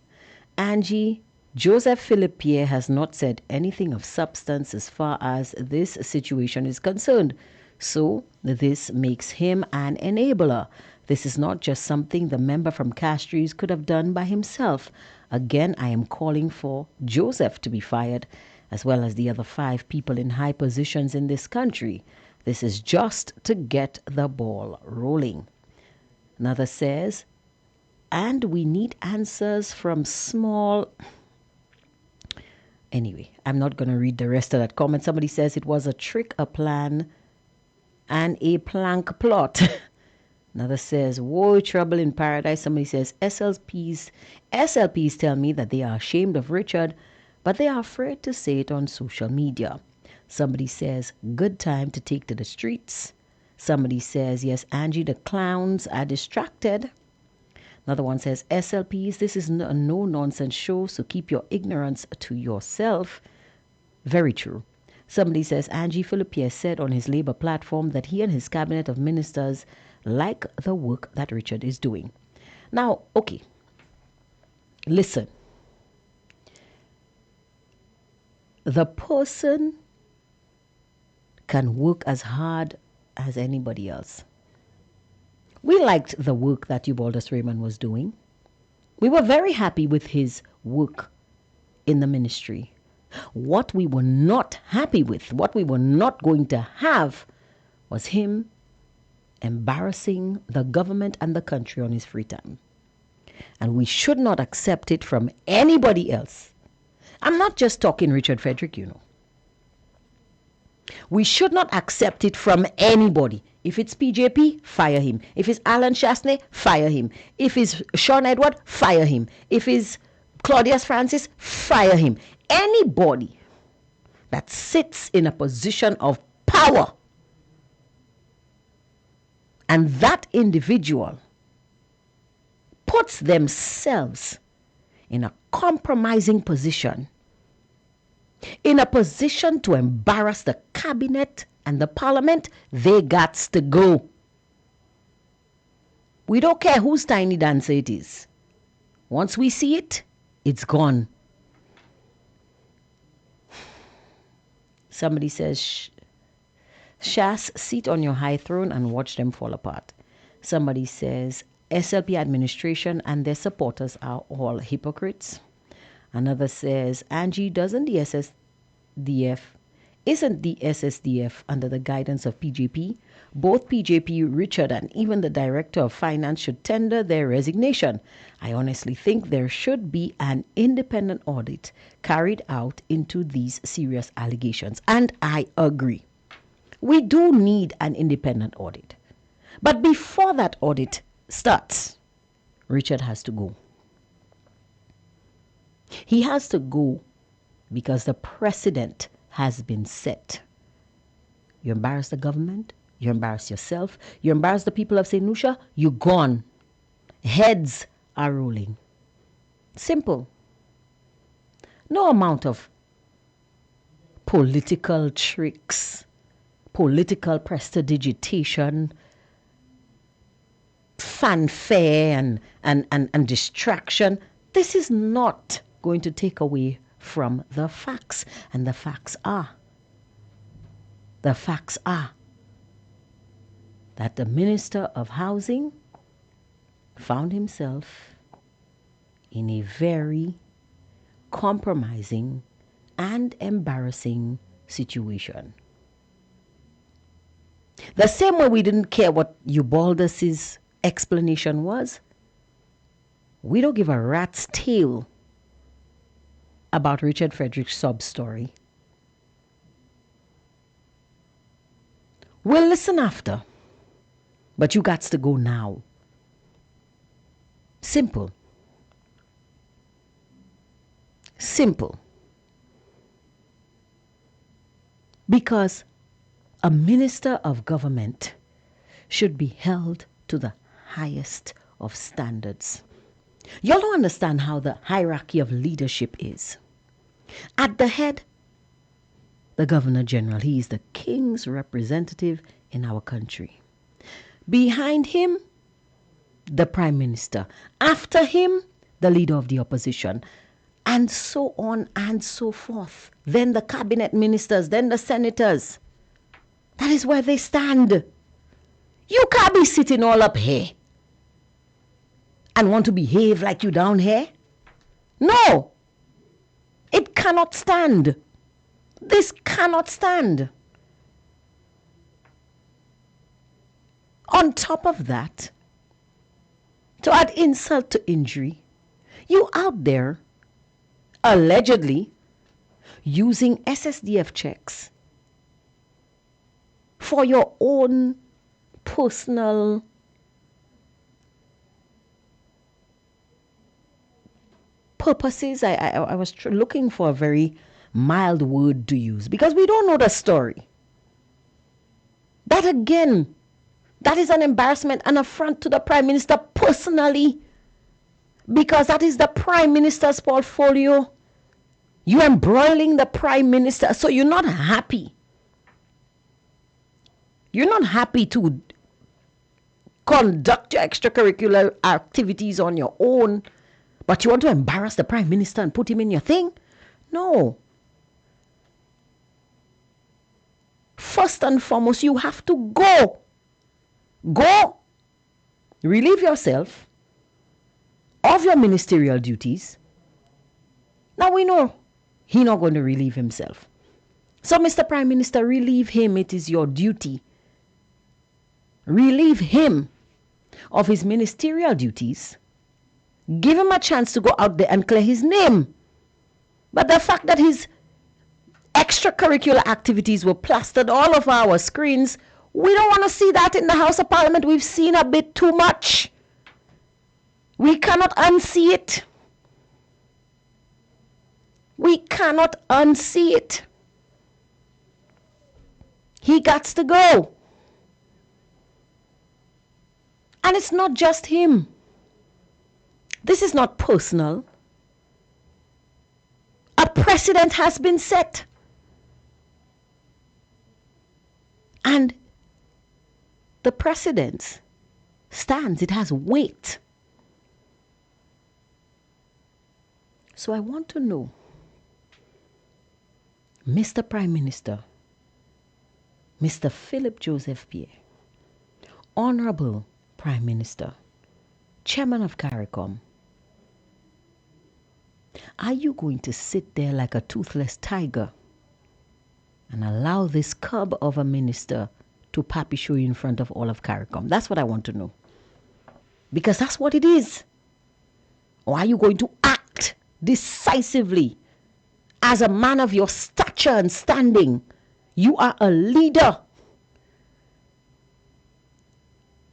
Angie, Joseph Philip Pierre has not said anything of substance as far as this situation is concerned. So this makes him an enabler. This is not just something the member from Castries could have done by himself. Again, I am calling for Joseph to be fired, as well as the other 5 people in high positions in this country. This is just to get the ball rolling. Another says, and we need answers from small... Anyway, I'm not going to read the rest of that comment. Somebody says it was a trick, a plan, and a plank plot. Another says, whoa, trouble in paradise. Somebody says, SLPs tell me that they are ashamed of Richard, but they are afraid to say it on social media. Somebody says, good time to take to the streets. Somebody says, yes, Angie, the clowns are distracted. Another one says, SLPs, this is a no-nonsense show, so keep your ignorance to yourself. Very true. Somebody says, Angie Philippier said on his Labour platform that he and his cabinet of ministers like the work that Richard is doing. Now, okay, listen. The person can work as hard as anybody else. We liked the work that Eubaldus Raymond was doing. We were very happy with his work in the ministry. What we were not happy with, what we were not going to have, was him embarrassing the government and the country on his free time. And we should not accept it from anybody else. I'm not just talking Richard Frederick, you know. We should not accept it from anybody. If it's PJP, fire him. If it's Alan Chasney, fire him. If it's Sean Edward, fire him. If it's Claudius Francis, fire him. Anybody that sits in a position of power and that individual puts themselves in a compromising position, in a position to embarrass the cabinet and the parliament, they gots to go. We don't care whose tiny dancer it is. Once we see it, it's gone. Somebody says, Shas, sit on your high throne and watch them fall apart. Somebody says, SLP administration and their supporters are all hypocrites. Another says, Angie, isn't the SSDF under the guidance of PJP? Both PJP, Richard, and even the Director of Finance should tender their resignation. I honestly think there should be an independent audit carried out into these serious allegations. And I agree. We do need an independent audit. But before that audit starts, Richard has to go. He has to go because the precedent has been set. You embarrass the government, you embarrass yourself, you embarrass the people of St. Lucia, you're gone. Heads are rolling. Simple. No amount of political tricks, political prestidigitation, fanfare and distraction. This is not going to take away from the facts. And the facts are that the Minister of Housing found himself in a very compromising and embarrassing situation. The same way we didn't care what Eubaldus's explanation was, we don't give a rat's tail about Richard Frederick's sub-story. We'll listen after. But you got to go now. Simple. Simple. Because a minister of government should be held to the highest of standards. Y'all don't understand how the hierarchy of leadership is. At the head, the Governor General. He is the king's representative in our country. Behind him, the Prime Minister. After him, the leader of the opposition. And so on and so forth. Then the cabinet ministers, then the senators. That is where they stand. You can't be sitting all up here and want to behave like you down here. No. It cannot stand. This cannot stand. On top of that, to add insult to injury, you out there allegedly using SSDF checks for your own personal purposes. I was looking for a very mild word to use because we don't know the story. That again, that is an embarrassment and affront to the Prime Minister personally, because that is the Prime Minister's portfolio. You're embroiling the Prime Minister, so you're not happy. You're not happy to conduct your extracurricular activities on your own, but you want to embarrass the Prime Minister and put him in your thing? No. First and foremost, you have to go. Go. Relieve yourself of your ministerial duties. Now we know he's not going to relieve himself. So, Mr. Prime Minister, relieve him. It is your duty. Relieve him of his ministerial duties. Give him a chance to go out there and clear his name. But the fact that his extracurricular activities were plastered all over our screens, we don't want to see that in the House of Parliament. We've seen a bit too much. We cannot unsee it. We cannot unsee it. He got to go. And it's not just him. This is not personal. A precedent has been set. And the precedent stands. It has weight. So I want to know, Mr. Prime Minister, Mr. Philip Joseph Pierre, Honorable Prime Minister, Chairman of CARICOM, are you going to sit there like a toothless tiger and allow this cub of a minister to pappy show you in front of all of CARICOM? That's what I want to know. Because that's what it is. Or are you going to act decisively as a man of your stature and standing? You are a leader.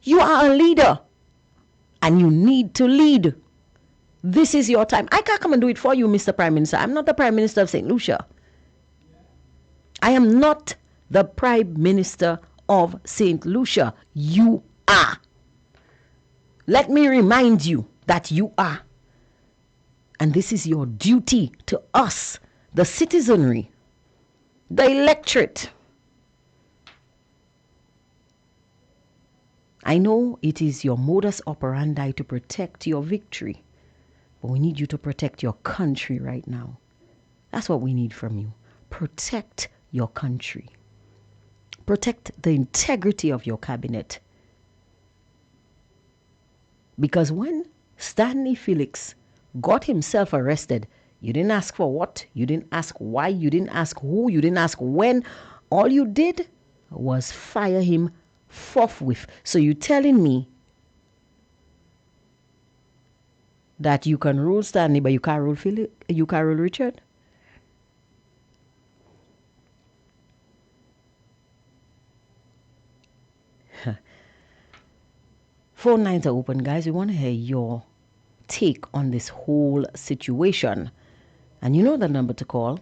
You are a leader. And you need to lead. This is your time. I can't come and do it for you, Mr. Prime Minister. I'm not the Prime Minister of St. Lucia. I am not the Prime Minister of St. Lucia. You are. Let me remind you that you are. And this is your duty to us, the citizenry, the electorate. I know it is your modus operandi to protect your victory, but we need you to protect your country right now. That's what we need from you. Protect your country. Protect the integrity of your cabinet. Because when Stanley Felix got himself arrested, you didn't ask for what, you didn't ask why, you didn't ask who, you didn't ask when. All you did was fire him forthwith. So you're telling me that you can rule Stanley, but you can't rule Philip, you can't rule Richard? Phone lines are open, guys. We want to hear your take on this whole situation. And you know the number to call.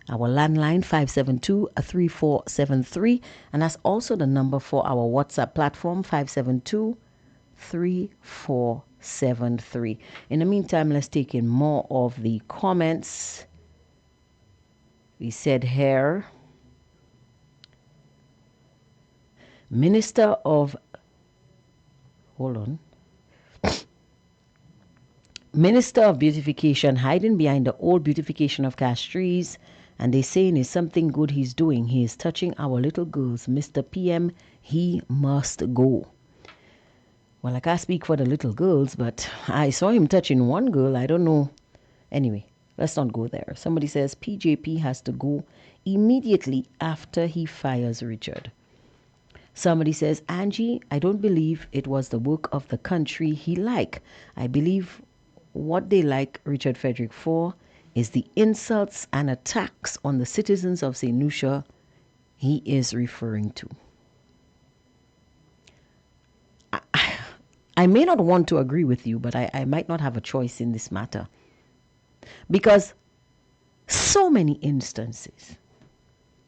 Our landline 572-3473, and that's also the number for our WhatsApp platform 572-3473. In the meantime, let's take in more of the comments. We said here, Minister of Beautification hiding behind the old beautification of castries, and they saying it's something good he's doing. He is touching our little girls. Mr. PM, he must go. Well, I can't speak for the little girls, but I saw him touching one girl. I don't know. Anyway, let's not go there. Somebody says PJP has to go immediately after he fires Richard. Somebody says, Angie, I don't believe it was the work of the country he liked. I believe what they like Richard Frederick for is the insults and attacks on the citizens of St. Lucia he is referring to. I may not want to agree with you, but I might not have a choice in this matter. Because so many instances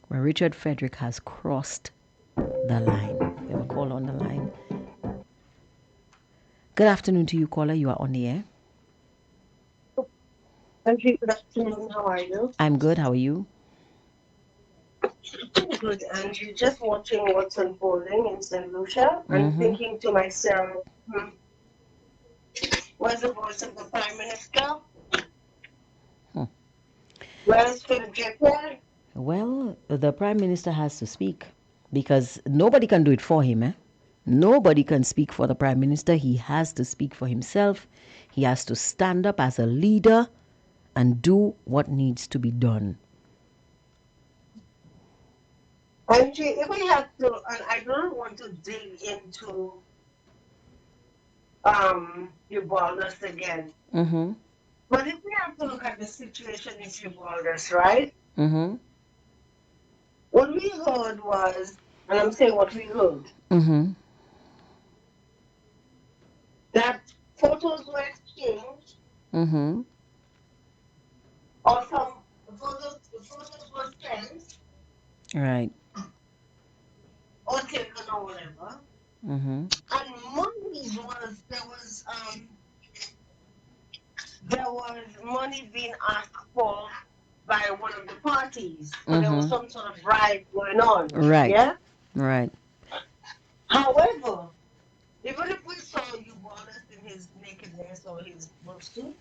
where Richard Frederick has crossed the line. We have a call on the line. Good afternoon to you, caller. You are on the air. Angie, good afternoon. How are you? I'm good. How are you? Good, Angie. Just watching what's unfolding in St. Lucia and thinking to myself, where's the voice of the Prime Minister? Where's Philip Japan? Well, the Prime Minister has to speak because nobody can do it for him. Nobody can speak for the Prime Minister. He has to speak for himself. He has to stand up as a leader and do what needs to be done. Angie, if we have to, and I don't want to dig into Ubaldos again, but if we have to look at the situation in Ubaldos, right? What we heard was, and I'm saying what we heard, that photos were exchanged, or some photos were sent, right, or taken or whatever, and there was money being asked for by one of the parties. So there was some sort of bribe going on. Right. Yeah? Right. However, even if we saw Ubaldos in his nakedness or his suit,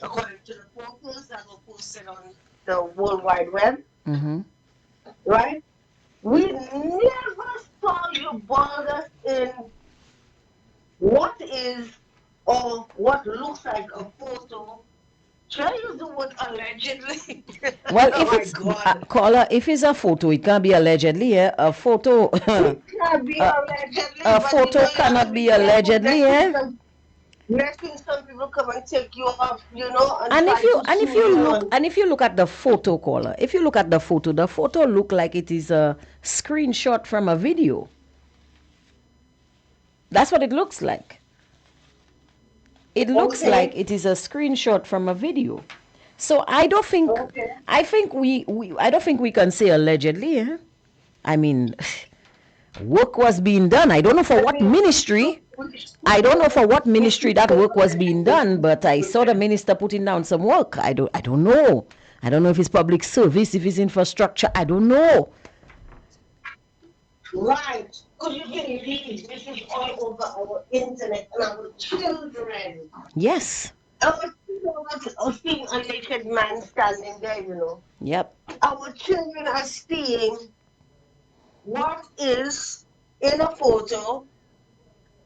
according to the photos that were posted on the World Wide Web, right? We never saw Ubaldos in what is or what looks like a photo. Should I use the word allegedly? Well, if it's caller, if it's a photo, it can't be allegedly. A photo. It can't be allegedly. A photo cannot be allegedly. Letting some people come and take you off, And if you look at the photo, caller, if you look at the photo look like it is a screenshot from a video. That's what it looks like. It looks like it is a screenshot from a video. So I don't think I don't think we can say allegedly. I mean, work was being done. I don't know for what ministry. I don't know for what ministry that work was being done, but I saw the minister putting down some work. I don't know. I don't know if it's public service, if it's infrastructure. I don't know. Right. Could you believe this is all over our internet and our children? Yes. Our children are seeing a naked man standing there, Yep. Our children are seeing what is in a photo,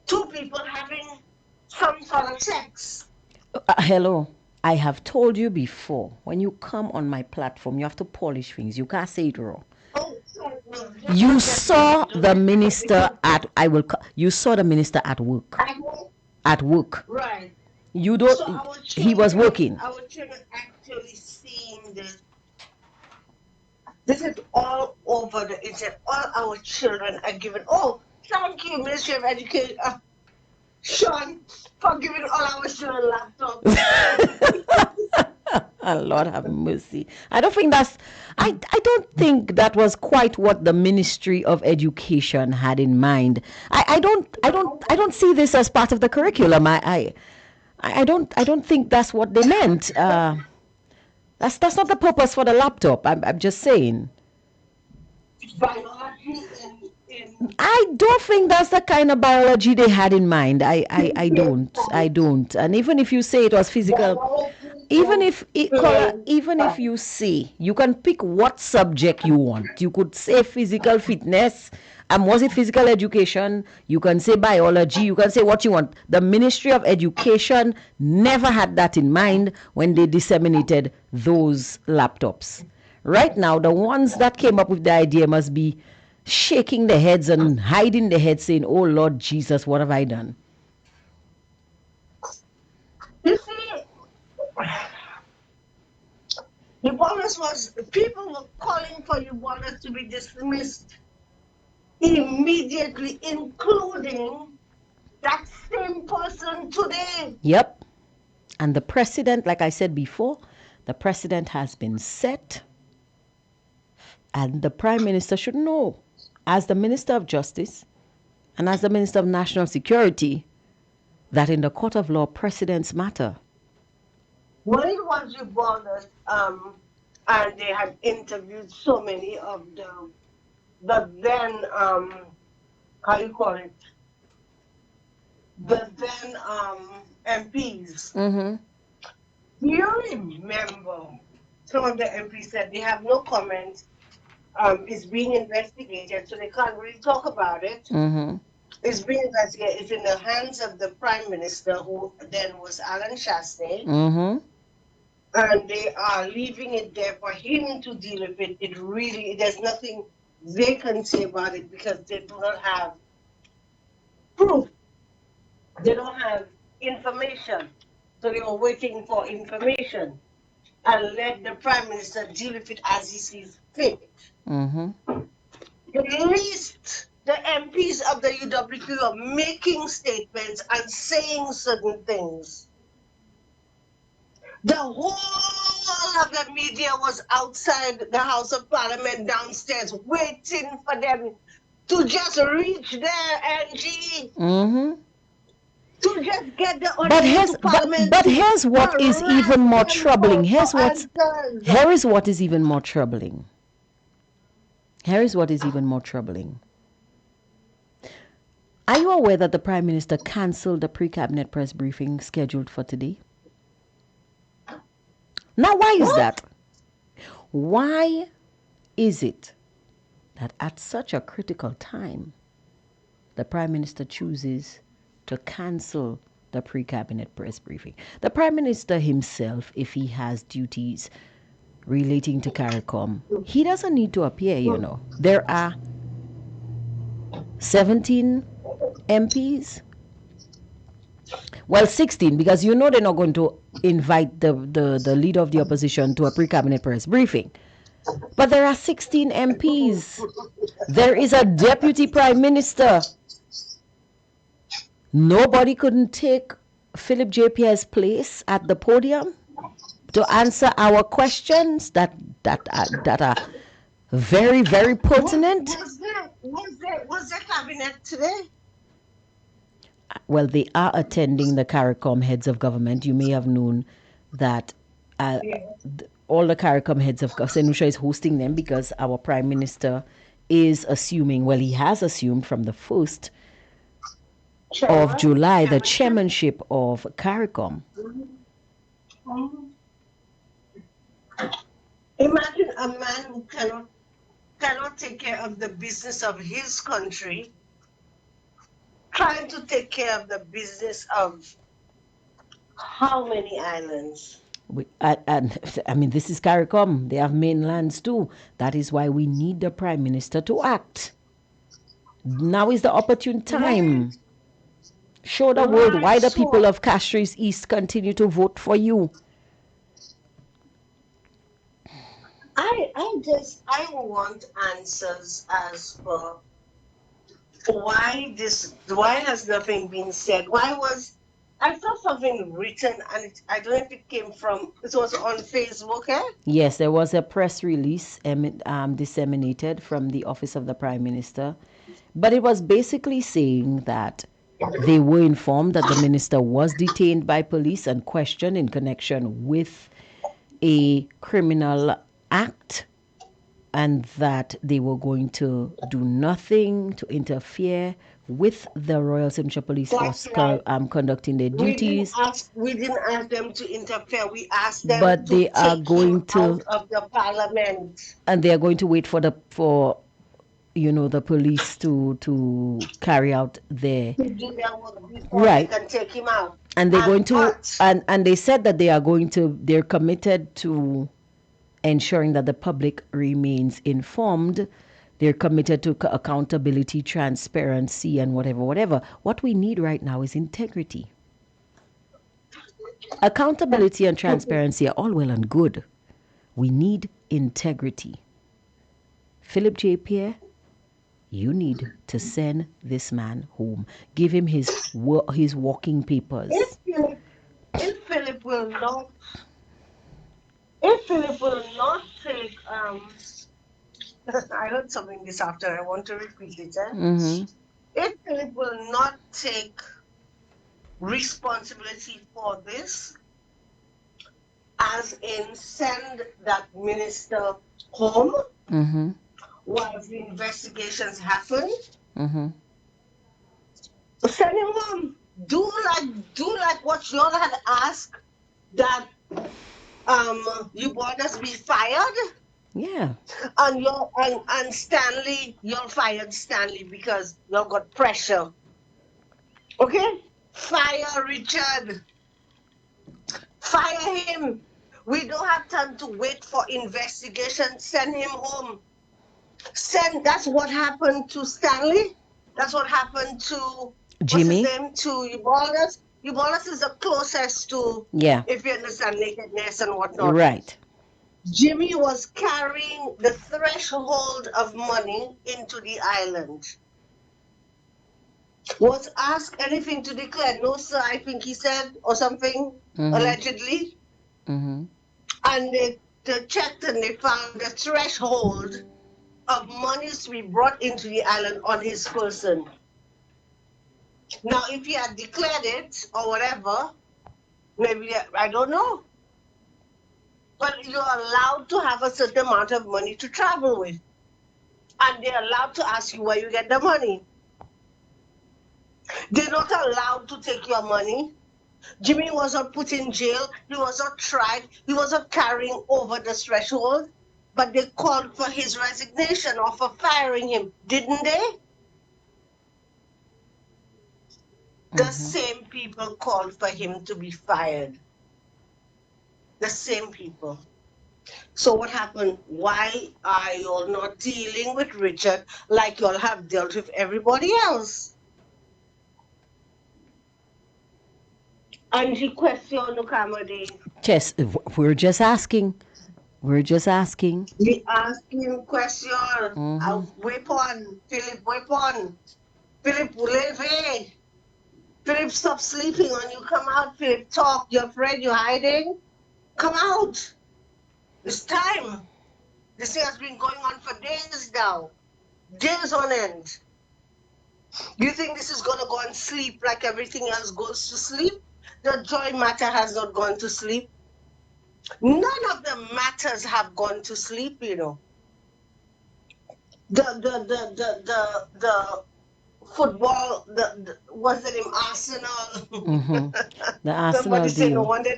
two people having some sort of sex. Hello. I have told you before, when you come on my platform, you have to polish things. You can't say it raw. You saw the minister you saw the minister at work. At work. Right. You don't. So he was working. Our children actually seeing this. This is all over the internet. All our children are given. Oh, thank you, Ministry of Education. Sean, for giving all our children laptops. Lord have mercy. I don't think that's. I don't think that was quite what the Ministry of Education had in mind. I don't see this as part of the curriculum. I don't think that's what they meant. That's not the purpose for the laptop. I'm just saying. Biology in I don't think that's the kind of biology they had in mind. I don't. I don't. And even if you say it was physical, biology even in if Cora, even if science. you say you can pick what subject you want, you could say physical fitness. Was it physical education? You can say biology. You can say what you want. The Ministry of Education never had that in mind when they disseminated those laptops. Right now, the ones that came up with the idea must be shaking their heads and hiding their heads, saying, "Oh Lord Jesus, what have I done?" You see, Ebolas was people were calling for Ebola to be dismissed immediately, including that same person today. Yep. And the precedent, like I said before, the precedent has been set, and the Prime Minister should know, as the Minister of Justice and as the Minister of National Security, that in the court of law, precedents matter. When it was Ebola, and they had interviewed so many of the then how you call it, the then MPs. Mm-hmm. Do you remember some of the MPs said they have no comment? It's being investigated, so they can't really talk about it. Mm-hmm. It's being investigated. It's in the hands of the Prime Minister, who then was Alan Shastney, Mm-hmm. and they are leaving it there for him to deal with it. It really, there's nothing they can say about it because they do not have proof. They don't have information. So they were waiting for information and let the Prime Minister deal with it as he sees fit. Mm-hmm. At least the MPs of the UWQ are making statements and saying certain things. The whole of the media was outside the House of Parliament downstairs waiting for them to just reach there, Angie, Mm-hmm. to just get the But audience here's to Parliament but to here's what is harass even more them troubling. for answers. Here is what is even more troubling. Here is what is even more troubling. Are you aware that the Prime Minister cancelled the pre-cabinet press briefing scheduled for today? Now, why is What? that? Why is it that at such a critical time, the Prime Minister chooses to cancel the pre-cabinet press briefing? The Prime Minister himself, if he has duties relating to CARICOM, he doesn't need to appear, you know. There are 17 MPs. Well, 16, because you know they're not going to invite the leader of the opposition to a pre-cabinet press briefing. But there are 16 MPs. There is a deputy prime minister. Nobody couldn't take Philip J. Pierre's place at the podium to answer our questions that are very, very pertinent. Was there cabinet today? Well, they are attending the CARICOM heads of government. You may have known that uh, Yes. all the CARICOM heads of government, Senusha is hosting them because our prime minister is assuming, well, he has assumed from the 1st of July the chairmanship of CARICOM. Imagine a man who cannot take care of the business of his country, trying to take care of the business of how many islands? And I mean, this is CARICOM. They have mainlands too. That is why we need the prime minister to act. Now is the opportune Right, time. Show the world right. why the people So of Castries East continue to vote for you. I want answers as for Why has nothing been said? I saw something written, and I don't know if it came from, it was on Facebook, eh? Yes, there was a press release disseminated from the office of the Prime Minister, but it was basically saying that they were informed that the minister was detained by police and questioned in connection with a criminal act, and that they were going to do nothing to interfere with the Royal Central Police That's Force right. conducting their duties, We didn't ask them to interfere. We asked them but to they are take him going out to, of the parliament. and they are going to wait for the police to carry out their To do their work before they right. can take him out. And they're going to, But and they said that they're committed to ensuring that the public remains informed. They're committed to accountability, transparency, and whatever. What we need right now is integrity. Accountability and transparency are all well and good. We need integrity. Philip J. Pierre, you need to send this man home. Give him his walking if papers. Philip, if Philip will not, if Philip will not take, I heard something this afternoon. I want to repeat it. Eh? Mm-hmm. If Philip will not take responsibility for this, as in send that minister home Mm-hmm. while the investigations happen, Mm-hmm. send him home. Do like what you all had asked, that you want us to be fired, Yeah. and Stanley, you're fired Stanley because you got pressure. Okay? Fire Richard. Fire him. We don't have time to wait for investigation. Send him home. That's what happened to Stanley. That's what happened to, what's his Jimmy. name? To Eubolus. Eubolus is the closest to, Yeah. if you understand, nakedness and whatnot. Right. Jimmy was carrying the threshold of money into the island. Was asked anything to declare? No, sir, I think he said, or something, allegedly. Mm-hmm. And they checked and they found the threshold of monies to be brought into the island on his person. Now, if he had declared it or whatever, maybe, I don't know. But you're allowed to have a certain amount of money to travel with. And they're allowed to ask you where you get the money. They're not allowed to take your money. Jimmy was not put in jail. He was not tried. He was not carrying over the threshold. But they called for his resignation or for firing him, didn't they? The same people called for him to be fired. The same people. So what happened? Why are you all not dealing with Richard like you all have dealt with everybody else? And he questioned Okamade. Just we're just asking. We're just asking. We asked him question. Mm-hmm. Weapon, Philip, weapon. Philip, leave. Philip, stop sleeping on you. Come out, Philip. Talk. You're afraid you're hiding. Come out. It's time. This thing has been going on for days now. Days on end. Do you think this is going to go and sleep like everything else goes to sleep? The joy matter has not gone to sleep. None of the matters have gone to sleep, you know. The football, what's the name, Arsenal. Mm-hmm. The Arsenal Somebody said no deal. wonder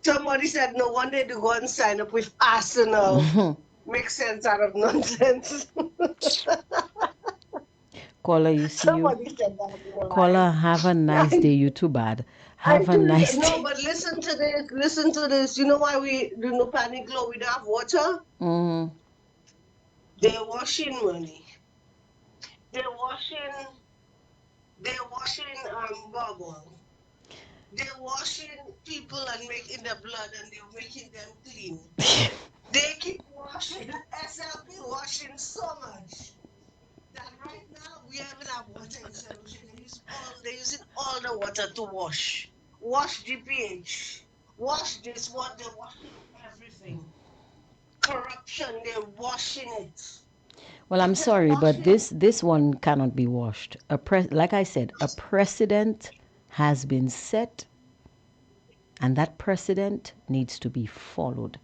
somebody said no wonder to go and sign up with Arsenal. Make sense out of nonsense. Caller, you see you. Somebody said that, you know, Caller, have a nice day. You too bad. Have a nice no, day. but listen to this. Listen to this. You know why we do no panic law? We don't have water. Mm-hmm. They're washing money. They're washing. They're washing bubble. They're washing people and making the blood, and they're making them clean. They keep washing. SLP washing so much that right now we they even have water in solution. They're using all the water to wash GPH, wash this, what they're washing everything. Corruption, they're washing it. Well, I'm They're sorry, but washing it. this one cannot be washed. Like I said, a precedent has been set, and that precedent needs to be followed.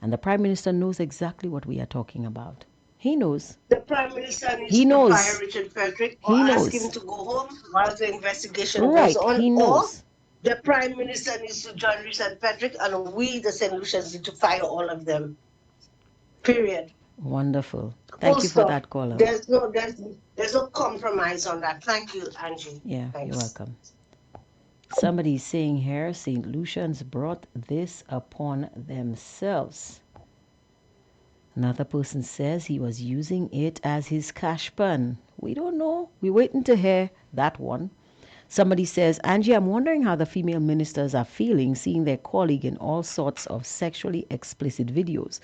And the Prime Minister knows exactly what we are talking about. He knows. The Prime Minister needs He to fire knows. Richard Frederick or He ask him knows. to go home while the investigation goes Right, on, he or knows. the Prime Minister needs to join Richard Frederick and we, the St. Lucians, need to fire all of them. Period. Wonderful. Full Thank you for stop. that, caller. There's no compromise on that. Thank you, Angie. Yeah, Thanks. you're welcome. Somebody's saying here, St. Lucians brought this upon themselves. Another person says he was using it as his cash pun. We don't know. We're waiting to hear that one. Somebody says, Angie, I'm wondering how the female ministers are feeling seeing their colleague in all sorts of sexually explicit videos.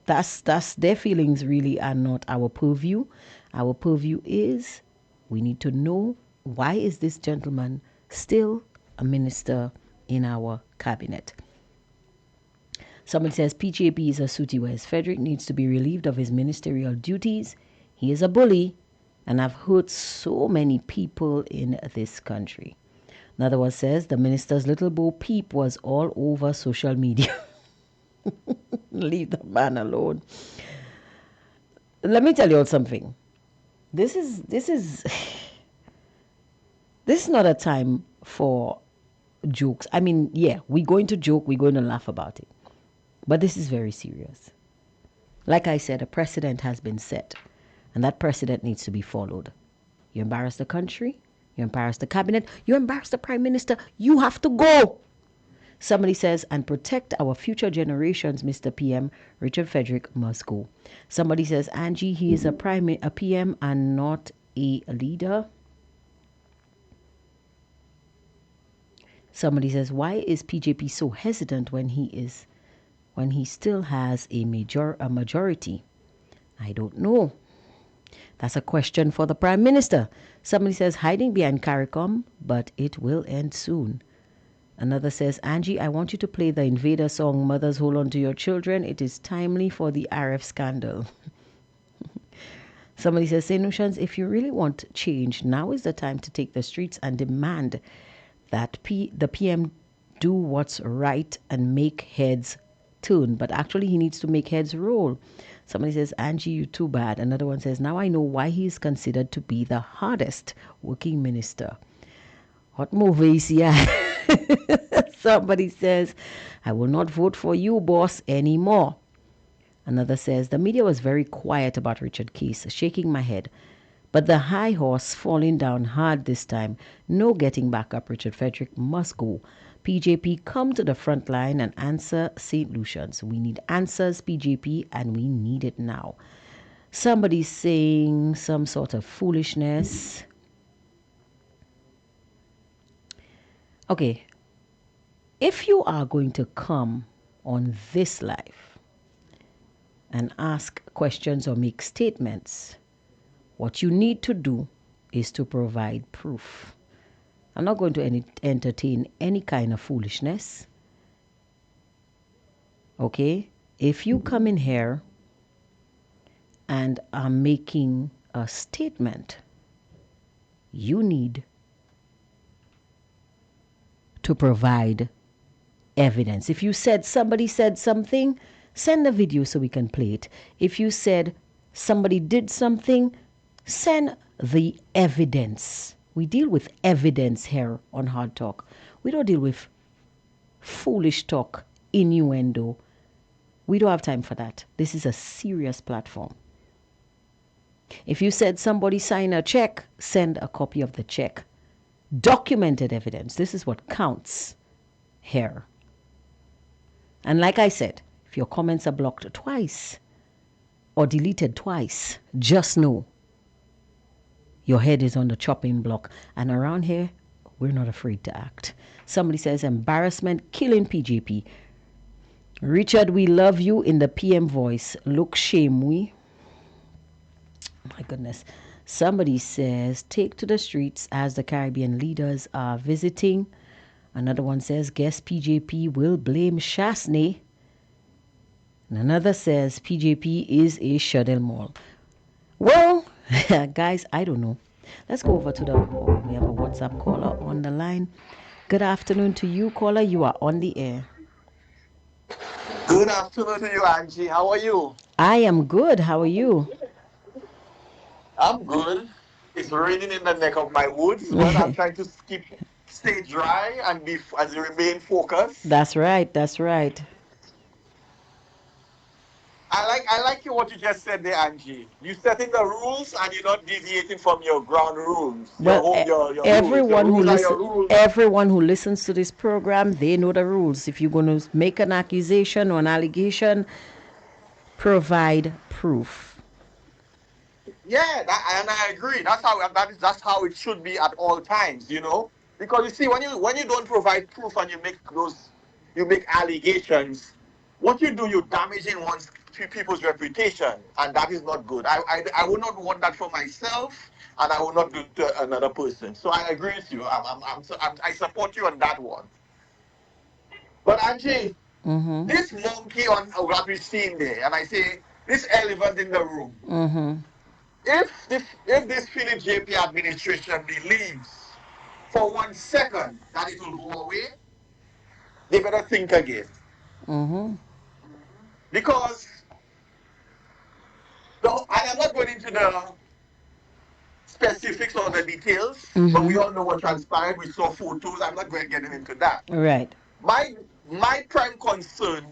That's their feelings really are not our purview. Our purview is we need to know why is this gentleman still a minister in our cabinet. Somebody says PJP is a sooty West. Frederick needs to be relieved of his ministerial duties. He is a bully and I've hurt so many people in this country. Another one says the minister's little Bo Peep was all over social media. Leave the man alone. Let me tell you all something. This is this is not a time for jokes. I mean, yeah, we're going to joke, we're going to laugh about it. But this is very serious. Like I said, a precedent has been set, and that precedent needs to be followed. You embarrass the country, you embarrass the cabinet, you embarrass the prime minister, you have to go. Somebody says, and protect our future generations, Mr. PM, Richard Frederick must go. Somebody says, Angie, he is a PM and not a leader. Somebody says, why is PJP so hesitant when he still has a majority? I don't know. That's a question for the Prime Minister. Somebody says, hiding behind CARICOM, but it will end soon. Another says, Angie, I want you to play the Invader song, Mothers Hold On To Your Children. It is timely for the RF scandal. Somebody says, St. Lucians, if you really want change, now is the time to take the streets and demand that the PM do what's right and make heads turn. But actually, he needs to make heads roll. Somebody says, Angie, you too bad. Another one says, now I know why he is considered to be the hardest working minister. What movies, yeah. Somebody says, I will not vote for you, boss, anymore. Another says, the media was very quiet about Richard Case, shaking my head. But the high horse falling down hard this time. No getting back up. Richard Frederick must go. PJP, come to the front line and answer St. Lucians. We need answers, PJP, and we need it now. Somebody's saying some sort of foolishness. Okay. If you are going to come on this live and ask questions or make statements, what you need to do is to provide proof. I'm not going to entertain any kind of foolishness. Okay? If you come in here and are making a statement, you need to provide evidence. If you said somebody said something, send a video so we can play it. If you said somebody did something, send the evidence. We deal with evidence here on Hardtalk. We don't deal with foolish talk, innuendo. We don't have time for that. This is a serious platform. If you said somebody signed a check, send a copy of the check. Documented evidence. This is what counts here. And like I said, if your comments are blocked twice or deleted twice, just know your head is on the chopping block. And around here, we're not afraid to act. Somebody says, embarrassment, killing PJP. Richard, we love you in the PM voice. Look shame we. My goodness. Somebody says, take to the streets as the Caribbean leaders are visiting. Another one says, guess PJP will blame Shasney. And another says, PJP is a shuttle mall. Well, guys, I don't know. Let's go over to we have a WhatsApp caller on the line. Good afternoon to you, caller. You are on the air. Good afternoon to you, Angie. How are you? I am good. How are you? I'm good. It's raining in the neck of my woods, but I'm trying to stay dry and remain focused. That's right. That's right. I like what you just said there, Angie. You setting the rules and you're not deviating from your ground rules, Well, your rules. Your rules are your rules. everyone who listens to this program, they know the rules. If you're going to make an accusation or an allegation, provide proof. Yeah, and I agree. That's how it should be at all times, you know. Because you see, when you don't provide proof and you make allegations, what you do, you're damaging people's reputation, and that is not good. I would not want that for myself, and I will not do it to another person. So I agree with you. I support you on that one. But Angie, Mm-hmm. this monkey on what we've seen there, and I say this elephant in the room. Mm-hmm. If this Philip JP administration believes for 1 second that it will go away, they better think again. Mm-hmm. Because and I'm not going into the specifics or the details, but we Mm-hmm. all know what transpired. We saw photos. I'm not getting into that. Right. My my prime concern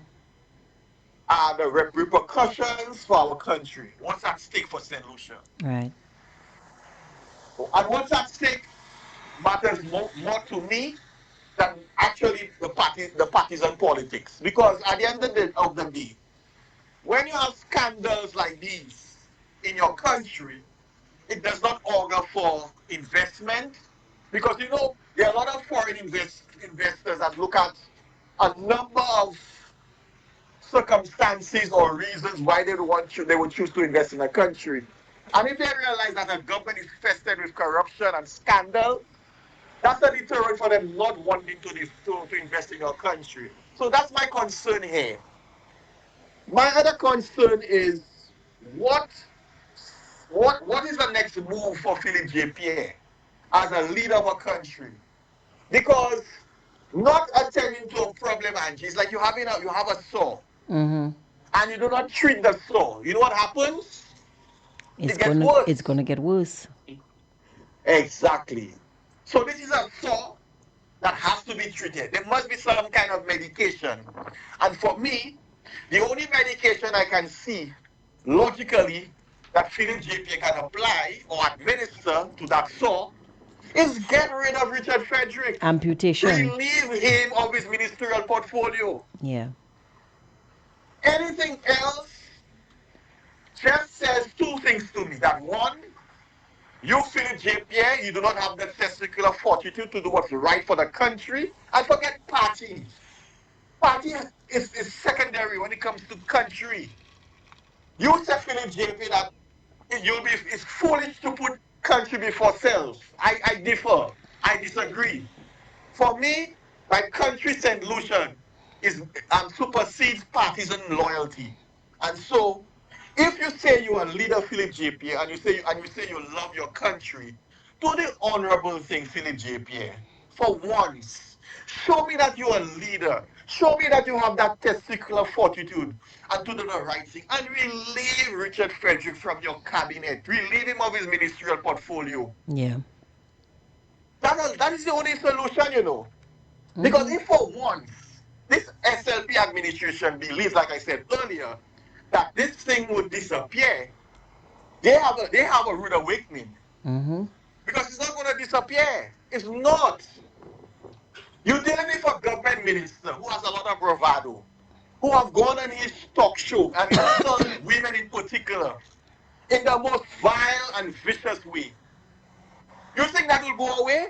are the repercussions for our country. What's at stake for St. Lucia? Right. And what's at stake matters more to me than actually the partisan politics. Because at the end of the day, when you have scandals like these in your country, it does not augur for investment. Because you know there are a lot of foreign investors that look at a number of circumstances or reasons why they would choose to invest in a country. And if they realize that a government is infested with corruption and scandal, that's a deterrent for them not wanting to invest in your country. So that's my concern here. My other concern is what what is the next move for Philip J. Pierre as a leader of a country? Because not attending to a problem, Angie, is like you have a saw Mm-hmm. and you do not treat the saw. You know what happens? It's It gets gonna it's worse. gonna get worse. Exactly. So this is a saw that has to be treated. There must be some kind of medication. And for me, the only medication I can see logically that Philip JP can apply or administer to that saw is get rid of Richard Frederick. Amputation. Relieve him of his ministerial portfolio. Yeah. Anything else just says two things to me. That one, you, Philip J. Pierre, you do not have the testicular fortitude to do what's right for the country. And forget party. Party is secondary when it comes to country. You said, Philip JP, that it's foolish to put country before self. I differ. I disagree. For me, my country St. Lucian is supersedes partisan loyalty. And so, if you say you are leader Philip JP and you say you love your country, do the honorable thing, Philip JP. For once, show me that you're a leader. Show me that you have that testicular fortitude and to do the right thing. And relieve Richard Frederick from your cabinet. Relieve him of his ministerial portfolio. Yeah. That is the only solution, you know. Because Mm-hmm. if for once this SLP administration believes, like I said earlier, that this thing would disappear, they have a rude awakening. Mm-hmm. Because it's not going to disappear. It's not. You're dealing with a government minister who has a lot of bravado, who have gone on his talk show and insulted women in particular in the most vile and vicious way. You think that will go away?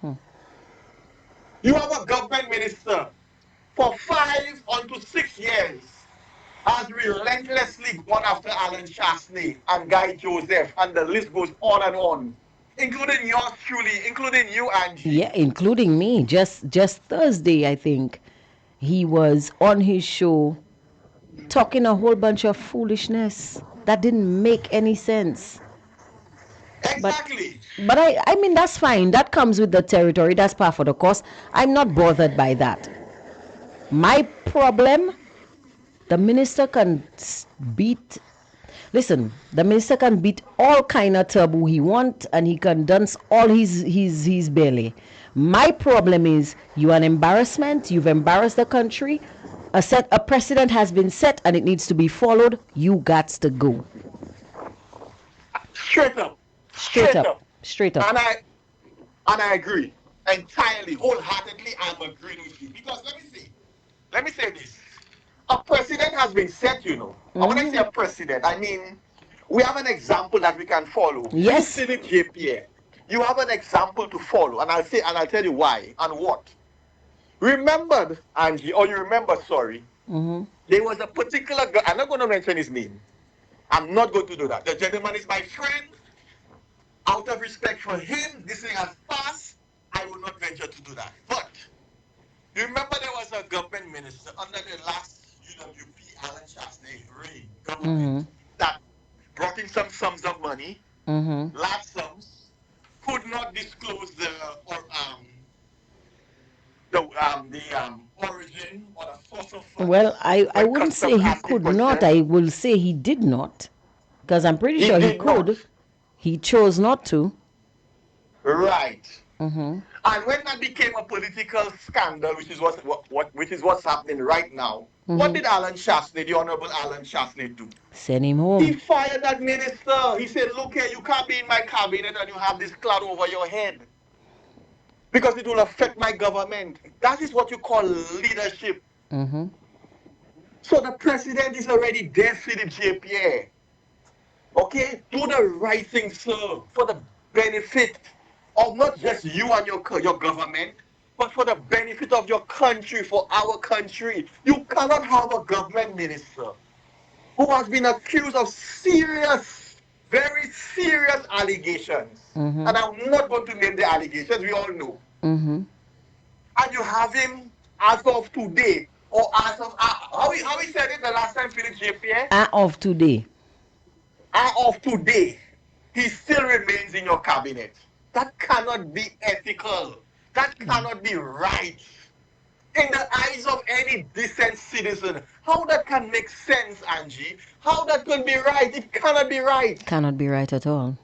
Hmm. You have a government minister for 5 unto 6 years has relentlessly gone after Alan Chastney and Guy Joseph, and the list goes on, including yours truly, including you, Yeah, Angie. including me. Just Thursday, I think, he was on his show talking a whole bunch of foolishness that didn't make any sense. But Exactly. I mean that's fine. That comes with the territory. That's part of the course. I'm not bothered by that. My problem, the minister can beat. Listen, the minister can beat all kind of taboo he want, and he can dance all his belly. My problem is you are an embarrassment. You've embarrassed the country. A precedent has been set, and it needs to be followed. You got to go Straight up. straight Straight up, up. straight up. And I agree entirely, wholeheartedly. I'm agreeing with you because let me say this: a precedent has been set. And when I say a precedent, I mean we have an example that we can follow. You, Yes. Philip J. Pierre, you have an example to follow, and I'll tell you why and what. Remembered, Angie, or you remember? Sorry, there was a particular guy. I'm not going to mention his name. I'm not going to do that. The gentleman is my friend. Out of respect for him, this thing has passed. I will not venture to do that. But you remember there was a government minister under the last UWP Alan Chastney reign government that brought in some sums of money, large sums, could not disclose the origin or the source of Well, funds I when wouldn't say customs he asked him could not. questions. I will say he did not. Because I'm pretty He sure he did not. could. He chose not to. Right. And when that became a political scandal, which is what's happening right now, what did Alan Chastney, the Honorable Alan Chastney, do? Send him He home. fired that minister. He said, "Look here, you can't be in my cabinet and you have this cloud over your head because it will affect my government." That is what you call leadership. So the president is already there, Philip J. Pierre. Okay, do the right thing, sir, for the benefit of not just you and your government, but for the benefit of your country, for our country. You cannot have a government minister who has been accused of serious, very serious allegations. And I'm not going to name the allegations, we all know. And you have him as of today, or as of how he said it the last time, Philip J. Pierre? Of today. As of today, he still remains in your cabinet. That cannot be ethical. That cannot be right. In the eyes of any decent citizen, how that can make sense, Angie? How that can be right? It cannot be right. Cannot be right at all.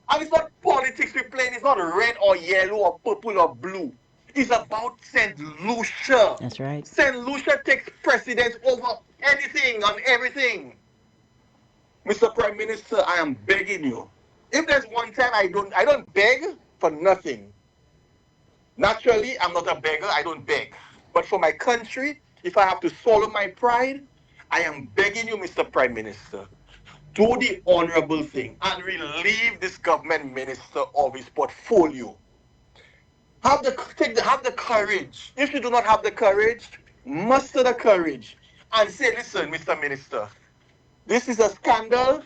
And it's not politics we're playing. It's not red or yellow or purple or blue. It's about St. Lucia. That's right. St. Lucia takes precedence over anything and everything. Mr. Prime Minister, I am begging you. If there's one time I don't beg for nothing. Naturally, I'm not a beggar, I don't beg. But for my country, if I have to swallow my pride, I am begging you, Mr. Prime Minister, do the honorable thing and relieve this government minister of his portfolio. Have the courage. If you do not have the courage, muster the courage and say, listen, Mr. Minister, this is a scandal.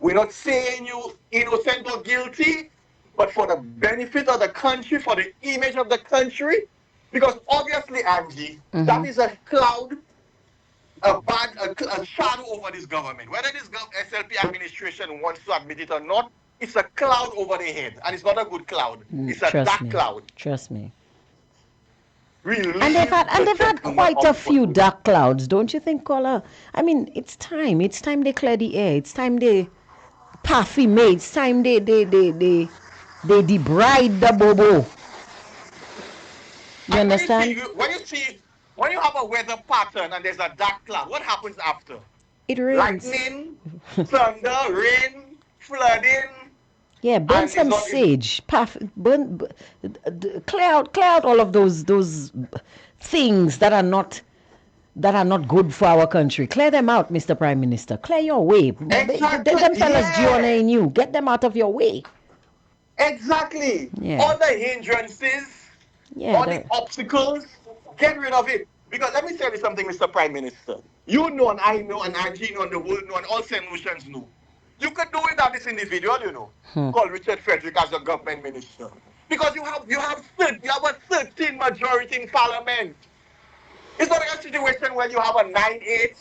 We're not saying you innocent or guilty, but for the benefit of the country, for the image of the country, because obviously, Angie, that is a cloud, a shadow over this government. Whether this SLP administration wants to admit it or not, it's a cloud over their head, and it's not a good cloud. It's a Trust dark me. cloud. Trust me. Relieve And they've had gentleman quite of a the few portfolio. dark clouds, don't you think, Kola? I mean, it's time. It's time they clear the air. It's time they puffy made. It's time they debride the bobo. You And understand? when you have a weather pattern and there's a dark cloud, what happens after? It rains. Lightning, thunder, rain, flooding, Yeah, burn and it's some not. sage. Puff, clear out all of those things that are not good for our country. Clear them out, Mr. Prime Minister. Clear your way. Exactly. Them fellas Giona Yeah. in you. Get them out of your way. Exactly. Yeah. All the hindrances, Yeah. all the obstacles, get rid of it. Because let me tell you something, Mr. Prime Minister. You know, and I know, and Angie know, and the world know, and all St. Lucians know. You could do without this individual, you know, called Richard Frederick as a government minister. Because you have a 13 majority in parliament. It's not like a situation where you have a 9-8,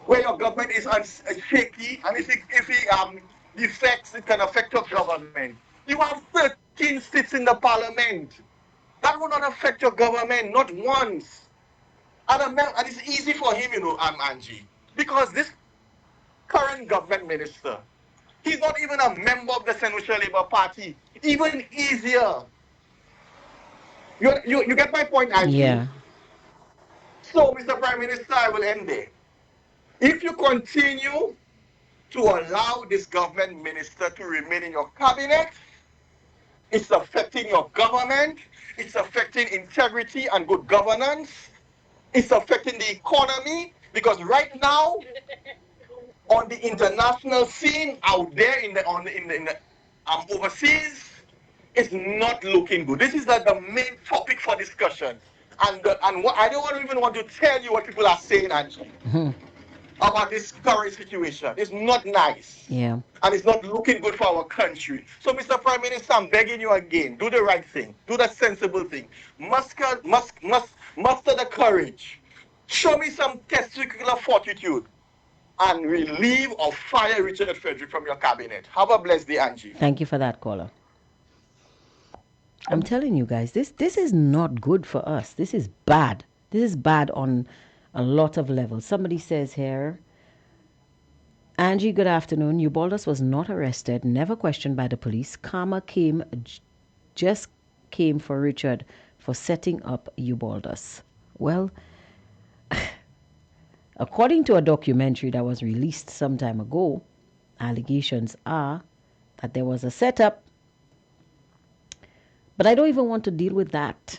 where your government is shaky, and if it defects, it can affect your government. You have 13 seats in the parliament. That will not affect your government, not once. And it's easy for him, you know, Angie, because this current government minister, he's not even a member of the Central Labour Party. Even easier. You get my point, Angie? Yeah. So, Mr. Prime Minister, I will end there. If you continue to allow this government minister to remain in your cabinet, it's affecting your government, it's affecting integrity and good governance, it's affecting the economy, because right now, on the international scene, out there in the overseas, it's not looking good. This is like the main topic for discussion. And what I don't even want to tell you what people are saying, Angie, about this current situation. It's not nice. Yeah. And it's not looking good for our country. So, Mr. Prime Minister, I'm begging you again, do the right thing. Do the sensible thing. Muster the courage. Show me some testicular fortitude and relieve or fire Richard Frederick from your cabinet. Have a blessed day, Angie. Thank you for that, caller. I'm telling you guys, this is not good for us. This is bad. This is bad on a lot of levels. Somebody says here, Angie, good afternoon. Ubaldas was not arrested, never questioned by the police. Karma just came for Richard for setting up Ubaldas. Well, according to a documentary that was released some time ago, allegations are that there was a setup. But I don't even want to deal with that.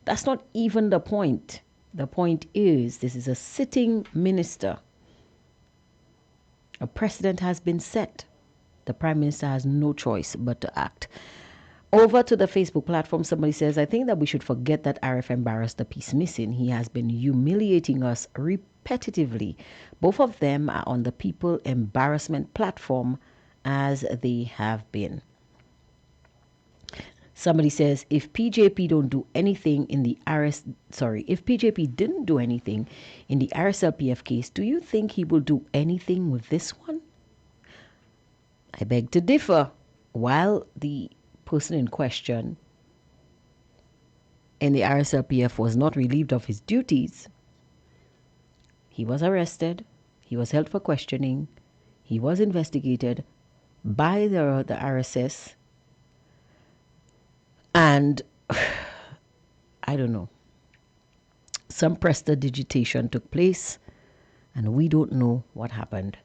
That's not even the point. The point is, this is a sitting minister. A precedent has been set. The Prime Minister has no choice but to act. Over to the Facebook platform, somebody says, I think that we should forget that RF embarrassed the peace missing. He has been humiliating us repetitively. Both of them are on the people embarrassment platform as they have been. Somebody says, if PJP don't do anything in the if PJP didn't do anything in the RSLPF case, do you think he will do anything with this one? I beg to differ. While the person in question in the RSLPF was not relieved of his duties, he was arrested, he was held for questioning, he was investigated by the RSS, and I don't know, some prestidigitation took place, and we don't know what happened.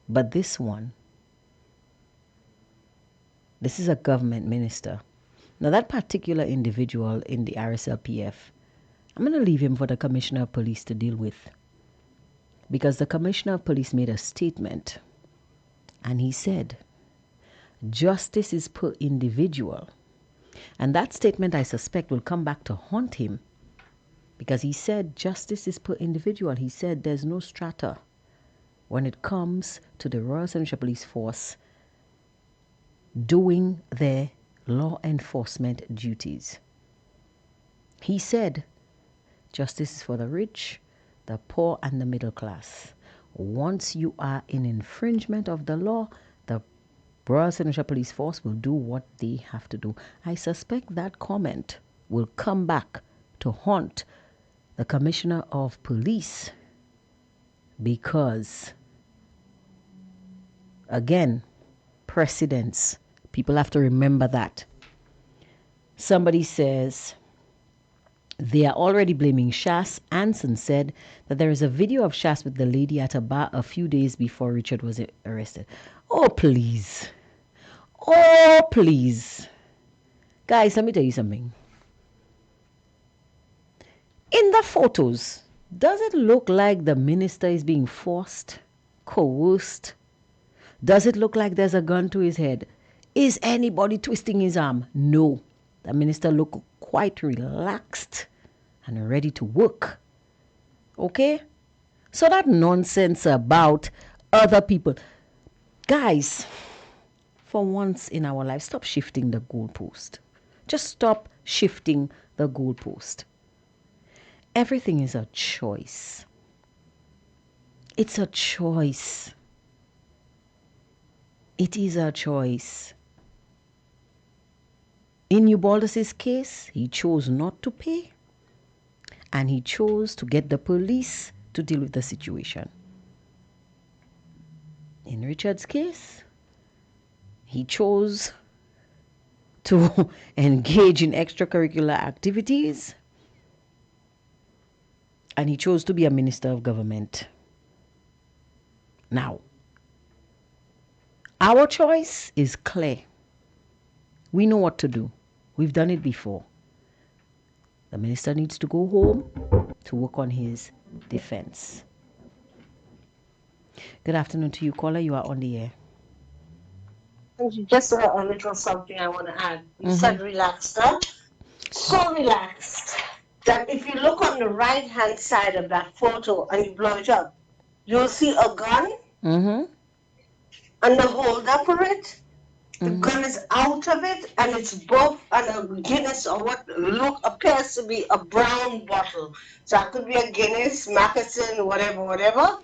But this one, this is a government minister. Now, that particular individual in the RSLPF, I'm going to leave him for the Commissioner of Police to deal with. Because the Commissioner of Police made a statement, and he said, justice is per individual. And that statement, I suspect, will come back to haunt him. Because he said justice is per individual. He said there's no strata when it comes to the Royal Central Police Force doing their law enforcement duties. He said justice is for the rich, the poor, and the middle class. Once you are in infringement of the law, the Royal Central Police Force will do what they have to do. I suspect that comment will come back to haunt the Commissioner of Police because, again, precedents. People have to remember that. Somebody says they are already blaming Shas. Anson said that there is a video of Shas with the lady at a bar a few days before Richard was arrested. Oh, please. Oh, please. Guys, let me tell you something. In the photos, does it look like the minister is being forced, coerced? Does it look like there's a gun to his head? Is anybody twisting his arm? No. The minister looked quite relaxed and ready to work. Okay? So that nonsense about other people. Guys, for once in our life, stop shifting the goalpost. Just stop shifting the goalpost. Everything is a choice. It's a choice. It is a choice. In Ubaldus's case, he chose not to pay, and he chose to get the police to deal with the situation. In Richard's case, he chose to engage in extracurricular activities, and he chose to be a minister of government. Now, our choice is clear. We know what to do. We've done it before. The minister needs to go home to work on his defense. Good afternoon to you, caller. You are on the air. Just a little something I want to add. You said relaxed, huh? So relaxed that if you look on the right-hand side of that photo and you blow it up, you'll see a gun and the holder for it. The gun is out of it, and it's both a Guinness or what appears to be a brown bottle. So it could be a Guinness, Mackerson, whatever,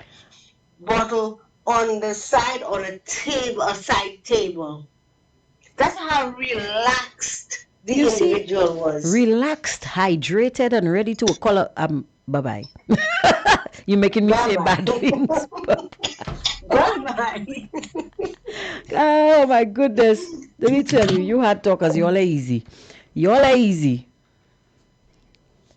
bottle on the side on a table, a side table. That's how relaxed the individual was. Relaxed, hydrated, and ready to call. Bye-bye. You're making me say bad things. Bye-bye. Oh my goodness. Let me tell you, you hard talkers, y'all are easy. Y'all are easy.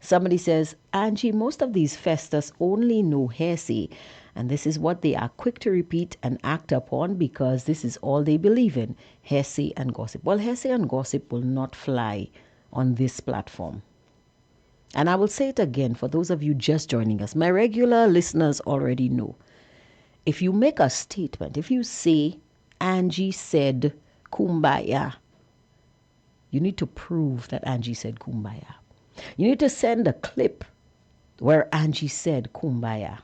Somebody says, Angie, most of these festers only know hearsay, and this is what they are quick to repeat and act upon because this is all they believe in, hearsay and gossip. Well, hearsay and gossip will not fly on this platform. And I will say it again for those of you just joining us. My regular listeners already know. If you make a statement, if you say, Angie said kumbaya, you need to prove that Angie said kumbaya. You need to send a clip where Angie said kumbaya.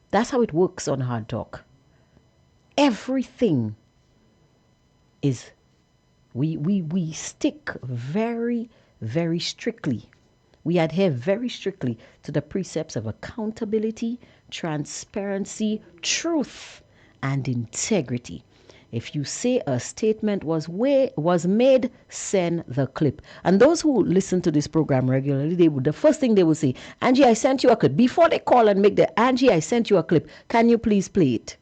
That's how it works on Hard Talk. Everything is, we stick very, very strictly. We adhere very strictly to the precepts of accountability, transparency, truth, and integrity. If you say a statement was made, send the clip. And those who listen to this program regularly, the first thing they will say, Angie, I sent you a clip. Before they call and make the, Angie, I sent you a clip. Can you please play it?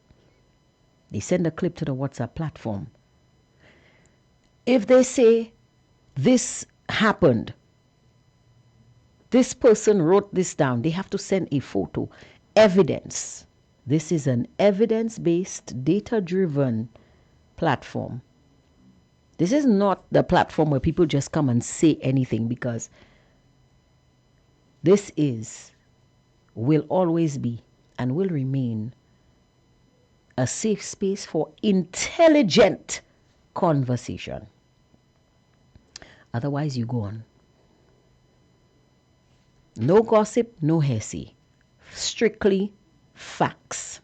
They send a clip to the WhatsApp platform. If they say, this happened, this person wrote this down, they have to send a photo. Evidence. This is an evidence-based, data-driven platform. This is not the platform where people just come and say anything, because this will always be and will remain a safe space for intelligent conversation. Otherwise, you go on. No gossip, no hearsay. Strictly facts.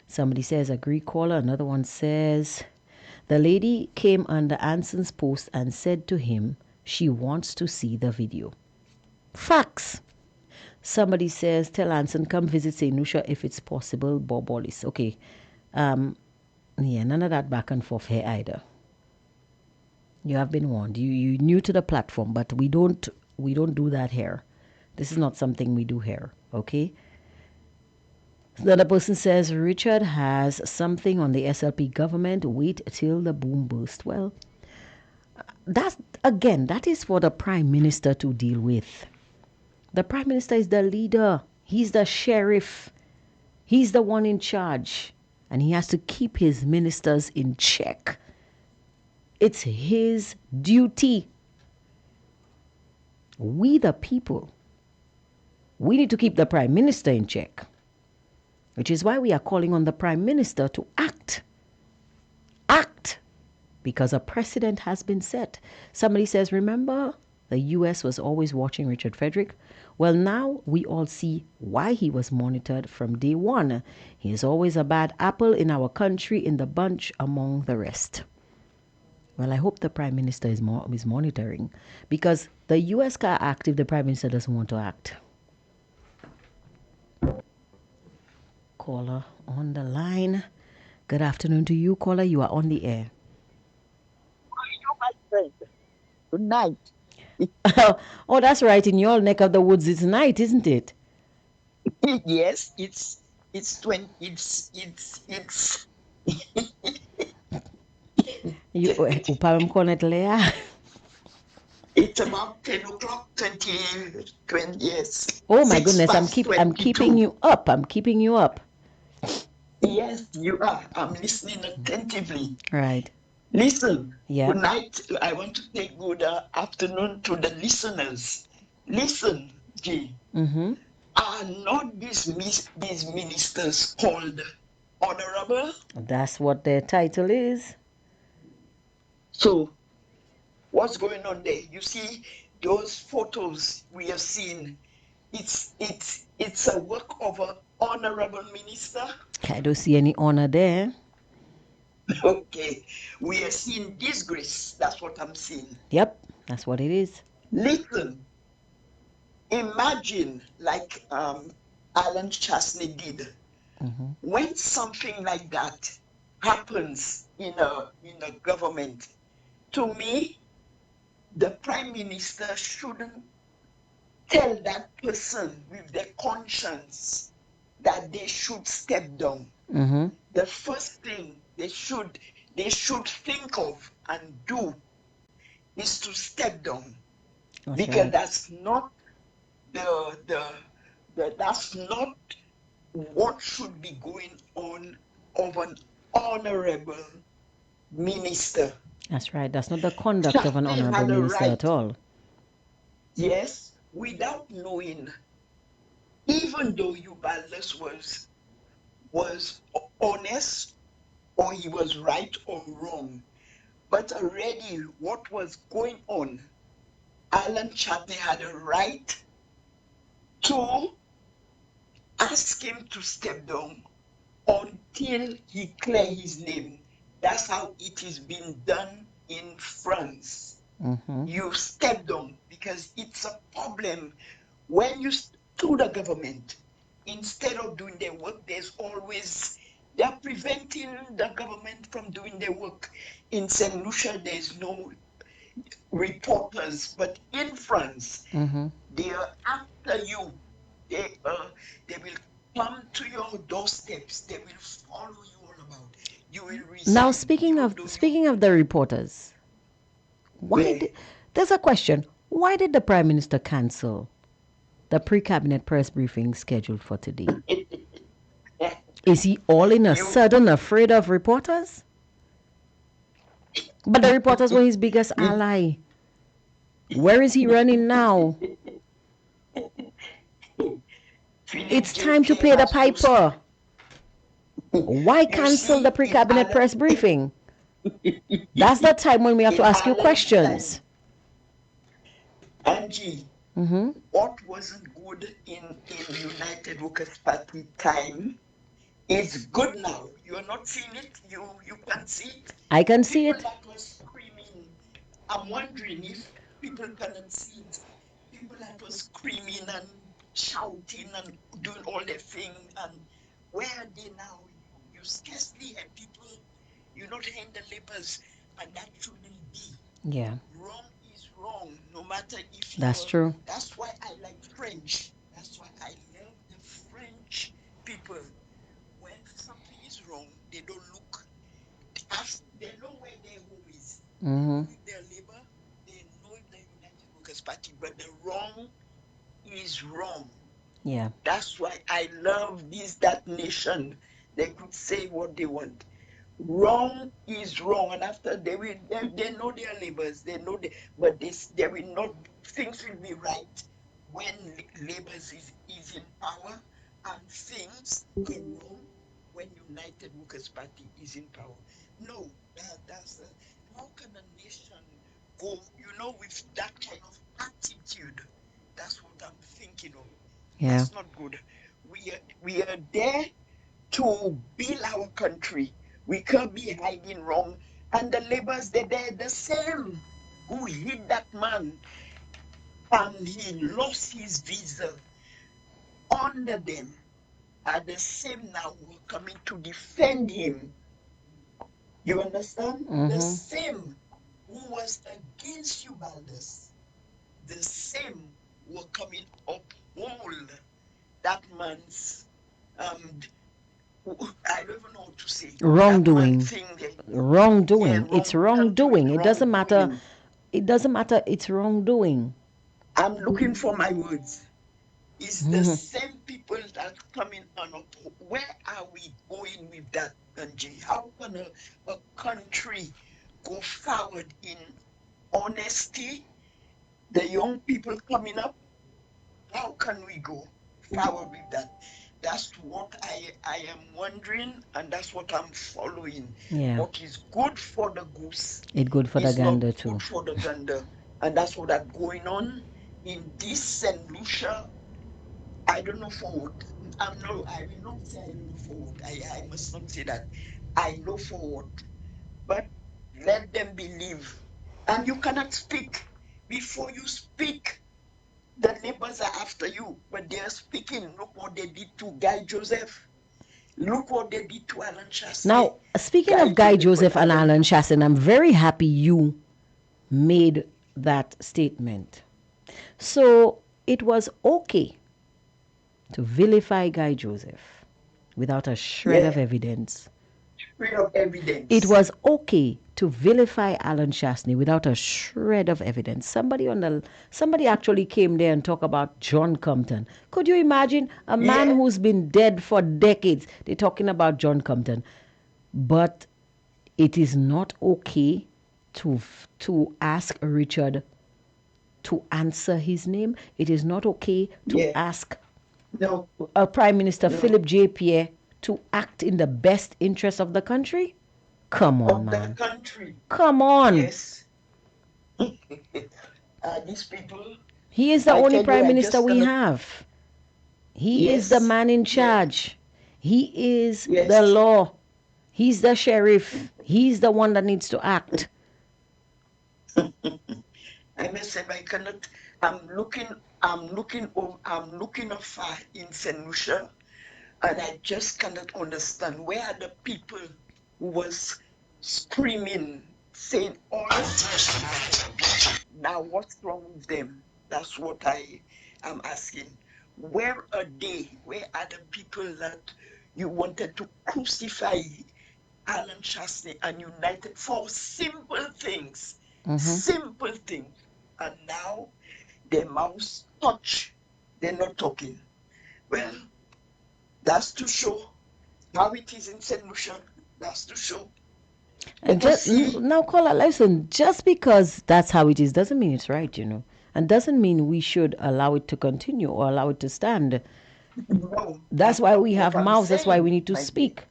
Somebody says, agree, caller. Another one says, the lady came under Anson's post and said to him she wants to see the video. Facts. Somebody says, tell Anson, come visit St. Lucia if it's possible. Bob Wallace. Okay. Yeah, none of that back and forth here either. You have been warned. You new to the platform, but we don't do that here. This is not something we do here. Okay. The other person says, Richard has something on the SLP government. Wait till the boom burst. Well, that is for the Prime Minister to deal with. The Prime Minister is the leader. He's the sheriff. He's the one in charge. And he has to keep his ministers in check. It's his duty. We, the people, we need to keep the Prime Minister in check. Which is why we are calling on the Prime Minister to act. Act. because a precedent has been set. Somebody says, remember, the US was always watching Richard Frederick? Well, now we all see why he was monitored from day one. He is always a bad apple in our country, in the bunch among the rest. Well, I hope the Prime Minister is monitoring, because the US can act if the Prime Minister doesn't want to act. Caller on the line. Good afternoon to you, caller. You are on the air. My friend. Good night. Oh, that's right. In your neck of the woods, it's night, isn't it? Yes, it's You upam konet lea. it's about 10 o'clock, 20, yes. Oh my 6 goodness, I'm past keeping 22. you up. I'm keeping you up. Yes, you are. I'm listening attentively. Right. Listen. Yeah. Good night. I want to say good afternoon to the listeners. Listen, G. Mm-hmm. Are not these ministers called honorable? That's what their title is. So what's going on there? You see those photos we have seen. It's a work of an honorable minister. I don't see any honor there. Okay, we are seeing disgrace. That's what I'm seeing. Yep, that's what it is. Listen, imagine like Alan Chasney did. Mm-hmm. When something like that happens in a government, to me, the prime minister shouldn't tell that person with their conscience that they should step down. Mm-hmm. The first thing they should think of and do is to step down, That's because right. that's not that's not what should be going on of an honorable minister. That's right. That's not the conduct of an Chapman honorable had a minister right, at all. yes, without knowing, even though Ubalus was honest, or he was right or wrong, but already what was going on, Alan Chapney had a right to ask him to step down until he clear his name. That's how it is being done in France. Mm-hmm. You step down because it's a problem when you to the government. Instead of doing their work, they're preventing the government from doing their work. In Saint Lucia, there's no reporters, but in France, Mm-hmm. they are after you. They will come to your doorsteps. They will follow you all about. You will Now, resign, even though speaking of the reporters, yeah. there's a question. Why did the Prime Minister cancel the pre-cabinet press briefing scheduled for today? Is he all in a sudden afraid of reporters? But the reporters were his biggest ally. Where is he running now? It's time to pay the piper. Why cancel the pre-cabinet press briefing? That's the time when we have to ask you questions. Angie, Mm-hmm. what wasn't good in United Workers Party time is good now. You're not seeing it. You can see it. I can see People it. that were screaming. I'm wondering if people cannot see it. People that were screaming and shouting and doing all their thing, and where are they now? You scarcely have people. You're not hearing the labors, and that shouldn't be. Yeah, Wrong is wrong, no matter if that's you're. true. That's why I like French. That's why I love the French people. When something is wrong, they don't look. They know where their home is. They Mm-hmm. know if they're Labour, they know if they're United Workers Party, but the wrong is wrong. Yeah. That's why I love that nation. They could say what they want. Wrong is wrong, and after they know their labors, they know but they will not, things will be right when labors is in power, and things are wrong when United Workers Party is in power. No, that's how can a nation go, with that kind of attitude? That's what I'm thinking of. Yeah. That's not good. We are there to build our country. We can't be hiding wrong. And the laborers, they're the same who hit that man and he lost his visa under them are the same now who are coming to defend him. You understand? The Mm-hmm. same who was against you, Baldus, the same who are coming uphold that man's um I don't even know what to say. That man Wrongdoing. thing there. Yeah, Wrongdoing. It's country wrongdoing. It doesn't matter. wrongdoing. It doesn't matter. It's wrongdoing. I'm looking for my words. It's the same people that coming on up. Where are we going with that, Angie? How can a country go forward in honesty? The young people coming up, how can we go forward with that? That's what I am wondering, and that's what I'm following. Yeah. What is good for the goose It good for the is not gander good too. for the gander. And that's what is going on in this St. Lucia. I don't know for what. I will not say I don't know for what. I must not say that. I know for what. But let them believe. And you cannot speak. Before you speak, the neighbors are after you. But they are speaking. Look what they did to Guy Joseph. Look what they did to Alan Now, Chasney. speaking Guy of Guy Joseph and Joseph and Alan. Alan Chassin, I'm very happy you made that statement. So it was okay to vilify Guy Joseph without a shred of Yeah, evidence. rid of It evidence. was okay to vilify Alan Chasney without a shred of evidence. Somebody actually came there and talked about John Compton. Could you imagine a man Yeah, who's been dead for decades? They're talking about John Compton, but it is not okay to ask Richard to answer his name. It is not okay to yeah. ask No, Prime Minister no. Philip J. Pierre to act in the best interest of the country. Come on, Of the man. country. Come on. Yes. These people, He is the I only tell you, prime I minister just we cannot. have. He is the Yes, man in yes, charge. He is the yes. law. He's the sheriff. He's the one that needs to act. I must say, I cannot. I'm looking afar in St. Lucia, and I just cannot understand where are the people who was screaming, saying all this happened. Now, what's wrong with them? That's what I am asking. Where are they? Where are the people that you wanted to crucify Alan Chasney and United for simple things? Mm-hmm. Simple things. And now their mouths touch. They're not talking. Well, that's to show how it is in St. Lucia. That's to show. And Let us just see. now, call a lesson. Just because that's how it is doesn't mean it's right, and doesn't mean we should allow it to continue or allow it to stand. No, That's that's why not we what have I'm mouths. That's why we saying, need to my dear. speak.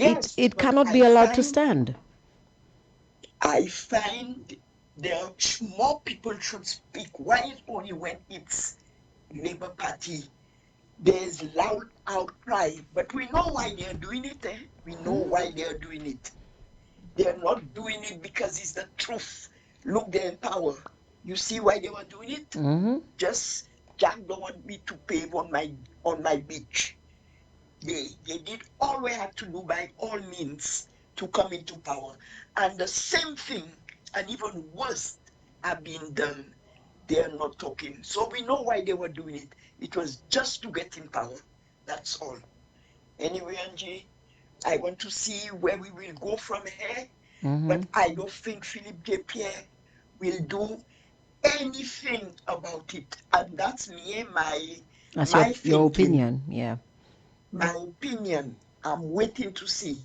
It Yes, it but cannot be allowed to stand. I find there are more people should speak. Why is only when it's Labour Party there's loud outcry, but we know why they are doing it. We know why they are doing it. They are not doing it because it's the truth. Look, they're in power. You see why they were doing it? Mm-hmm. Just Jack don't want me to pave on my beach. They did all we had to do by all means to come into power. And the same thing, and even worse, are being done. They are not talking. So we know why they were doing it. It was just to get in power. That's all. Anyway, Angie, I want to see where we will go from here, Mm-hmm. but I don't think Philip J. Pierre will do anything about it. And that's me, That's my your thinking, opinion. Yeah. my opinion. I'm waiting to see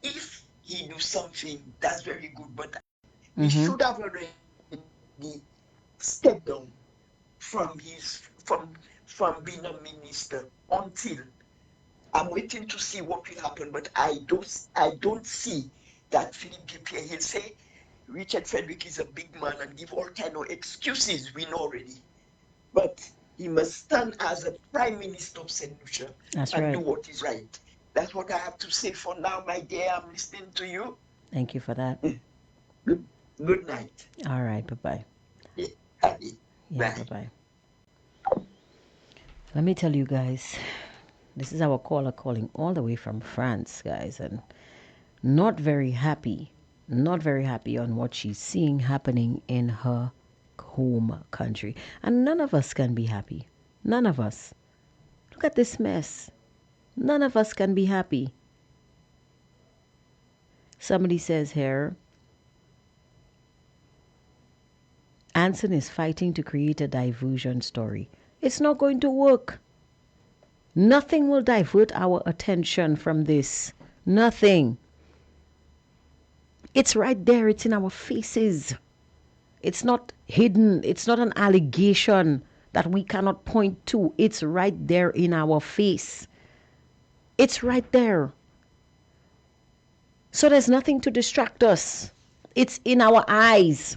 if he do something. That's very good, but he Mm-hmm. should have already stepped down from being a minister until I'm waiting to see what will happen. But I don't see that Philip Pierre, he'll say Richard Frederick is a big man and give all kind of excuses, we know already. But he must stand as a prime minister of St. Lucia and do what is right. That's what I have to say for now, my dear. I'm listening to you. Thank you for that. Good night. All right, bye-bye. Yeah, yeah, bye-bye. Let me tell you guys, this is our caller calling all the way from France, guys, and not very happy on what she's seeing happening in her home country. And none of us can be happy. None of us. Look at this mess. None of us can be happy. Somebody says here, Anson is fighting to create a diversion story. It's not going to work. Nothing will divert our attention from this. Nothing. It's right there. It's in our faces. It's not hidden. It's not an allegation that we cannot point to. It's right there in our face. It's right there. So there's nothing to distract us. It's in our eyes.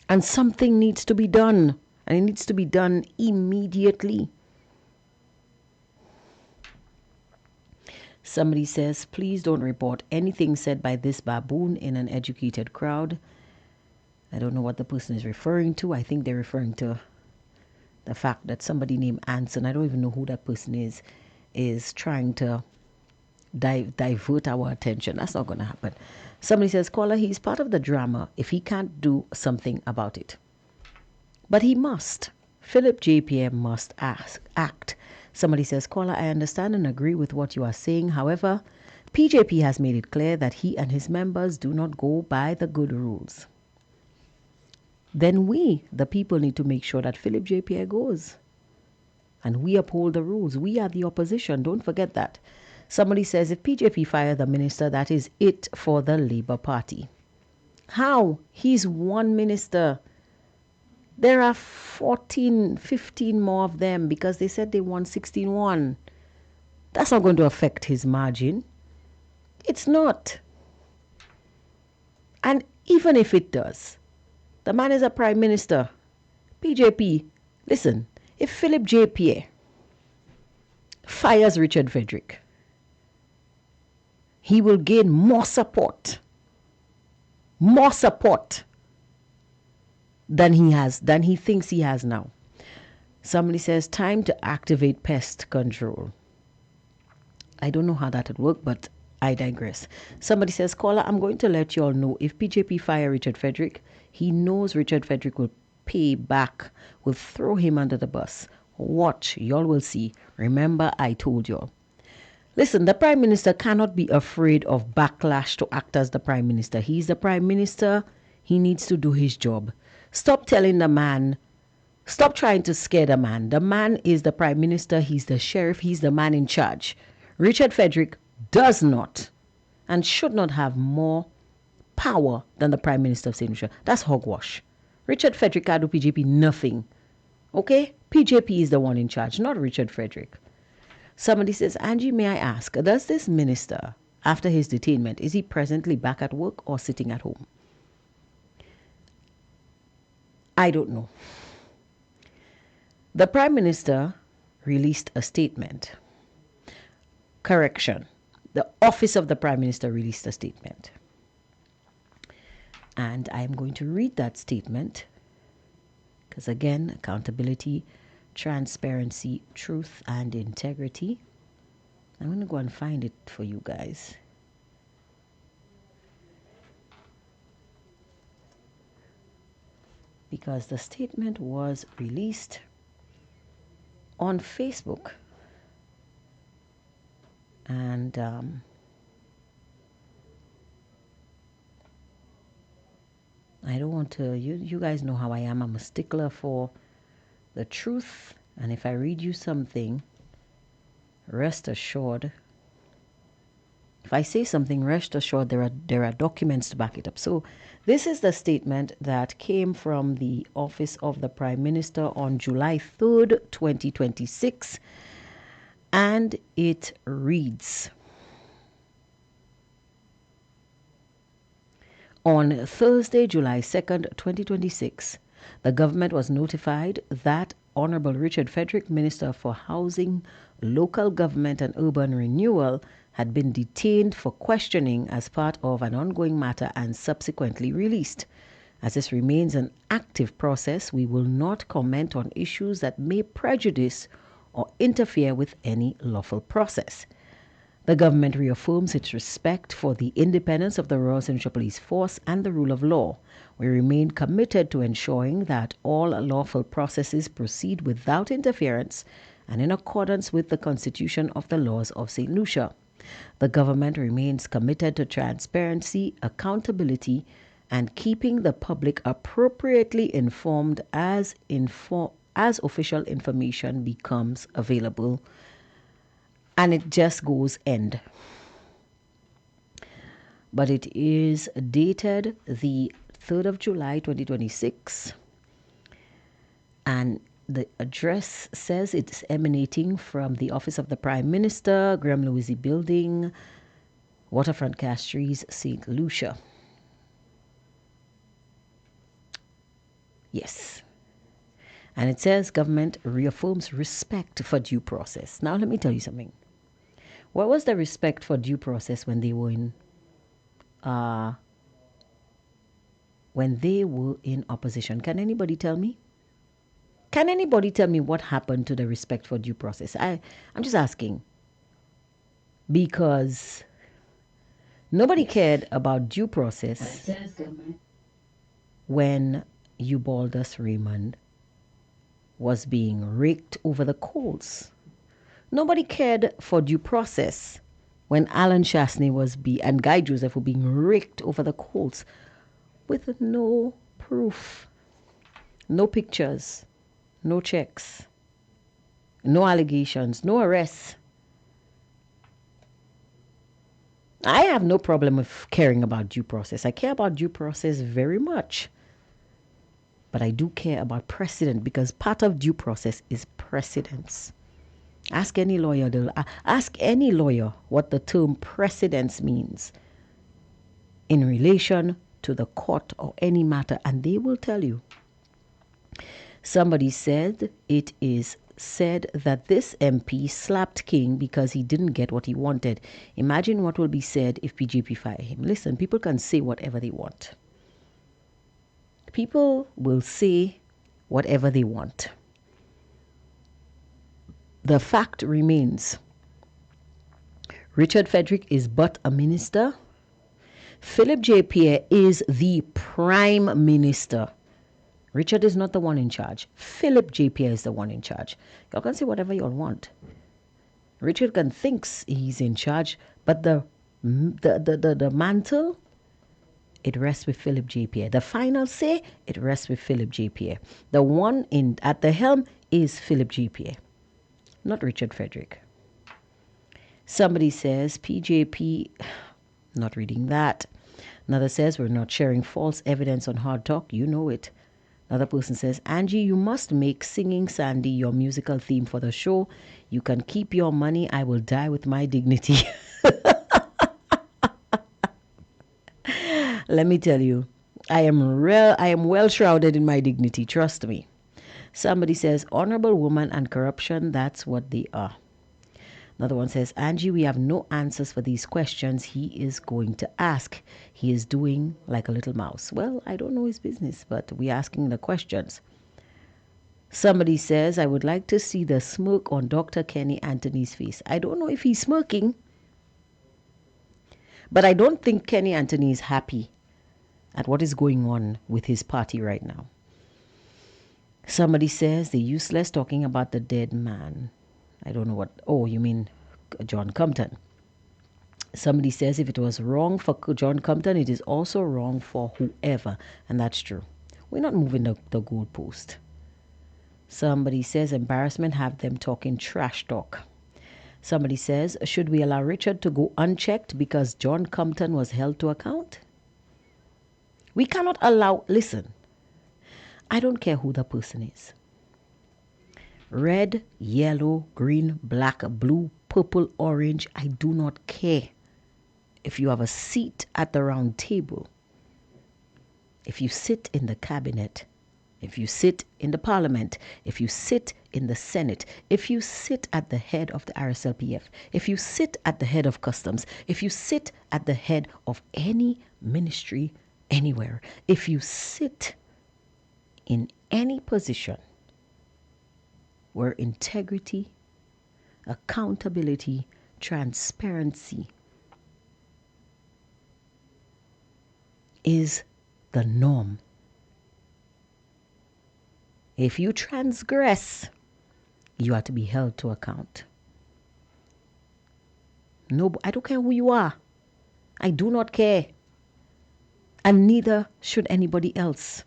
And something needs to be done. And it needs to be done immediately. Somebody says, please don't report anything said by this baboon in an educated crowd. I don't know what the person is referring to. I think they're referring to the fact that somebody named Anson, I don't even know who that person is trying to divert our attention. That's not going to happen. Somebody says, caller, he's part of the drama if he can't do something about it. But he must. Philip JPM must act. Somebody says, caller, I understand and agree with what you are saying. However, PJP has made it clear that he and his members do not go by the good rules. Then we, the people, need to make sure that Philip JPM goes. And we uphold the rules. We are the opposition. Don't forget that. Somebody says, if PJP fire the minister, that is it for the Labour Party. How? He's one minister. There are 14, 15 more of them because they said they won 16-1. That's not going to affect his margin. It's not. And even if it does, the man is a prime minister. PJP, listen, if Philip J. Pierre fires Richard Frederick, he will gain more support than he thinks he has now. Somebody says, time to activate pest control. I don't know how that would work, but I digress. Somebody says, caller, I'm going to let you all know if PJP fire Richard Frederick, he knows Richard Frederick will pay back, will throw him under the bus. Watch, y'all will see. Remember, I told y'all. Listen, the Prime Minister cannot be afraid of backlash to act as the Prime Minister. He's the Prime Minister. He needs to do his job. Stop telling the man. Stop trying to scare the man. The man is the Prime Minister. He's the sheriff. He's the man in charge. Richard Frederick does not and should not have more power than the Prime Minister of St. Lucia. That's hogwash. Richard Frederick can't do PJP nothing. Okay? PJP is the one in charge, not Richard Frederick. Somebody says, Angie, may I ask, does this minister, after his detainment, is he presently back at work or sitting at home? I don't know. The Prime Minister released a statement. Correction. The Office of the Prime Minister released a statement. And I'm going to read that statement because, again, accountability, transparency, truth, and integrity. I'm going to go and find it for you guys. Because the statement was released on Facebook. And I don't want to, you guys know how I am. I'm a stickler for the truth. And if I read you something, rest assured, if I say something, rest assured there are documents to back it up. So this is the statement that came from the Office of the Prime Minister on July 3rd, 2026. And it reads, On Thursday, July 2nd, 2026, the government was notified that Honorable Richard Frederick, Minister for Housing, Local Government and Urban Renewal, had been detained for questioning as part of an ongoing matter and subsequently released. As this remains an active process, we will not comment on issues that may prejudice or interfere with any lawful process. The government reaffirms its respect for the independence of the Royal Central Police Force and the rule of law. We remain committed to ensuring that all lawful processes proceed without interference and in accordance with the Constitution of the laws of St. Lucia. The government remains committed to transparency, accountability, and keeping the public appropriately informed as official information becomes available. And it just goes end. But it is dated the 3rd of July 2026, and the address says it's emanating from the Office of the Prime Minister, Graham Louisy Building, Waterfront Castries, St. Lucia. Yes. And it says government reaffirms respect for due process. Now let me tell you something. What was the respect for due process when they were in opposition? Can anybody tell me? Can anybody tell me what happened to the respect for due process? I'm just asking. Because nobody cared about due process when Eubaldus Raymond was being raked over the coals. Nobody cared for due process when Alan Chasney and Guy Joseph were being raked over the coals with no proof, no pictures, no checks, no allegations, no arrests. I have no problem with caring about due process. I care about due process very much. But I do care about precedent, because part of due process is precedence. Ask any lawyer what the term precedence means in relation to the court or any matter, and they will tell you. Somebody said it is said that this MP slapped King because he didn't get what he wanted. Imagine what will be said if PJP fire him. Listen, people can say whatever they want. People will say whatever they want. The fact remains, Richard Frederick is but a minister. Philip J. Pierre is the prime minister. Richard is not the one in charge. Philip J. Pierre is the one in charge. Y'all can say whatever y'all want. Richard can thinks he's in charge, but the mantle, it rests with Philip J. Pierre. The final say, it rests with Philip J. Pierre. The one at the helm is Philip J. Pierre, not Richard Frederick. Somebody says PJP, not reading that. Another says we're not sharing false evidence on Hardtalk. You know it. Another person says, Angie, you must make Singing Sandy your musical theme for the show. You can keep your money. I will die with my dignity. Let me tell you, I am well shrouded in my dignity. Trust me. Somebody says, honorable woman and corruption, that's what they are. Another one says, Angie, we have no answers for these questions he is going to ask. He is doing like a little mouse. Well, I don't know his business, but we're asking the questions. Somebody says, I would like to see the smirk on Dr. Kenny Anthony's face. I don't know if he's smirking, but I don't think Kenny Anthony is happy at what is going on with his party right now. Somebody says, the useless talking about the dead man. I don't know what. Oh, you mean John Compton. Somebody says if it was wrong for John Compton, it is also wrong for whoever. And that's true. We're not moving the goalpost. Somebody says embarrassment have them talking trash talk. Somebody says, should we allow Richard to go unchecked because John Compton was held to account? We cannot allow, listen, I don't care who the person is. Red, yellow, green, black, blue, purple, orange, I do not care. If you have a seat at the round table, if you sit in the cabinet, if you sit in the parliament, if you sit in the Senate, if you sit at the head of the RSLPF, if you sit at the head of customs, if you sit at the head of any ministry anywhere, if you sit in any position where integrity, accountability, transparency is the norm, if you transgress, you are to be held to account. No, I don't care who you are. I do not care. And neither should anybody else.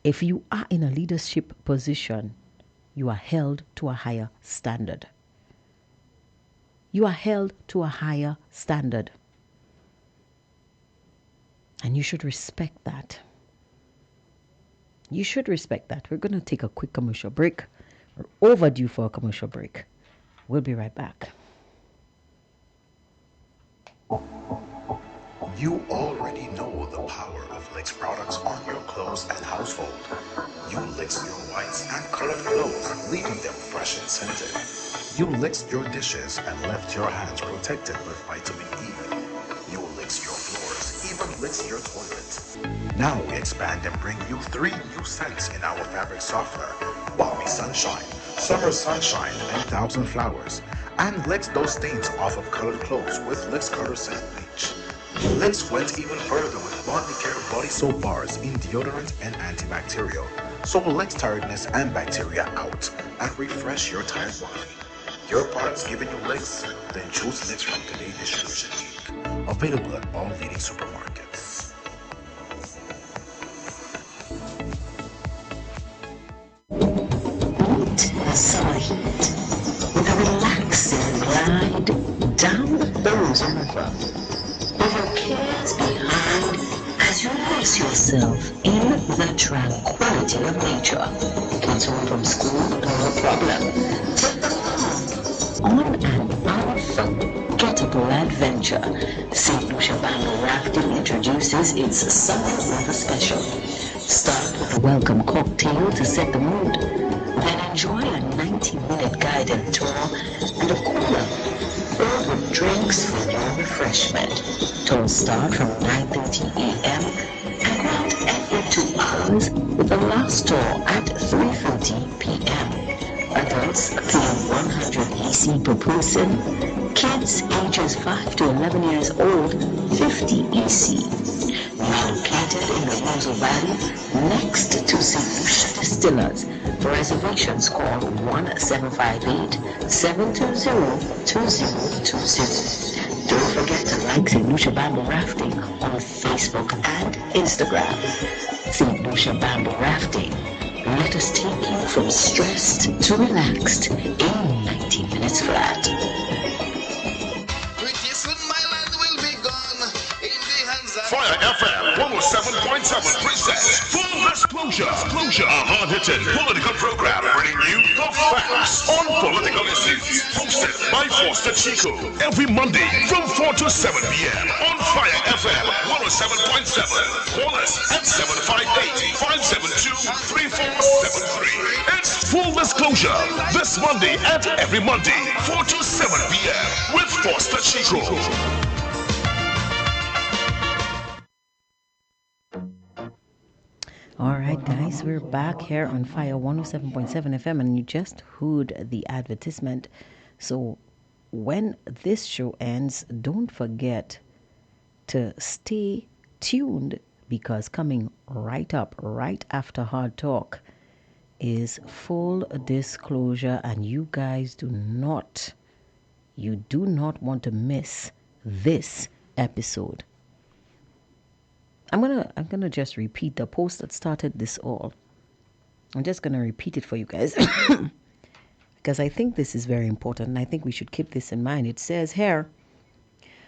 If you are in a leadership position, you are held to a higher standard. You are held to a higher standard. And you should respect that. You should respect that. We're going to take a quick commercial break. We're overdue for a commercial break. We'll be right back. You already know the power of Licks products on your clothes and household. You licked your whites and colored clothes, leaving them fresh and scented. You licked your dishes and left your hands protected with vitamin E. You licked your floors, even licked your toilet. Now we expand and bring you 3 new scents in our fabric softener: Balmy Sunshine, Summer Sunshine, and Thousand Flowers. And licks those stains off of colored clothes with Licks Color Scent Bleach. Licks went even further with Body Care Body Soap Bars in deodorant and antibacterial. So Licks tiredness and bacteria out and refresh your tired body. Your products giving you licks? Then choose Licks from Today Distribution Week. Available at all leading supermarkets. Meet the summer heat with a relaxing glide down the Rose River. With your cares behind as you immerse yourself in the tranquility of nature. Kids home from school, no problem. Take them on an unforgettable adventure. St. Lucia Bamboo Rafting introduces its Summer River Special. Start with a welcome cocktail to set the mood. Then enjoy a 90-minute guided tour and a cooler filled with drinks for your refreshment. Tours start from 9:30 a.m. and go out every 2 hours with the last tour at 3:30 p.m. Adults pay 100 EC per person. Kids ages 5 to 11 years old, 50 EC. We are located in the Rosal Valley, next to St. Lucia Distillers. For reservations, call 1758-720-2020. Don't forget to like St. Lucia Bamboo Rafting on Facebook and Instagram. St. Lucia Bamboo Rafting. Let us take you from stressed to relaxed in 90 minutes flat. Fire FM 107.7 presents Full Disclosure, a hard-hitting political program bringing you the facts on political issues. Hosted by Foster Chico every Monday from 4 to 7 p.m. on Fire FM 107.7. Call us at 758-572-3473. It's Full Disclosure this Monday and every Monday 4 to 7 p.m. with Foster Chico. All right, guys, we're back here on Fire 107.7 FM, and you just heard the advertisement. So when this show ends, don't forget to stay tuned, because coming right up, right after Hardtalk, is Full Disclosure, and you guys do not want to miss this episode. I'm gonna just repeat the post that started this all. I'm just gonna repeat it for you guys because I think this is very important, and I think we should keep this in mind. It says here,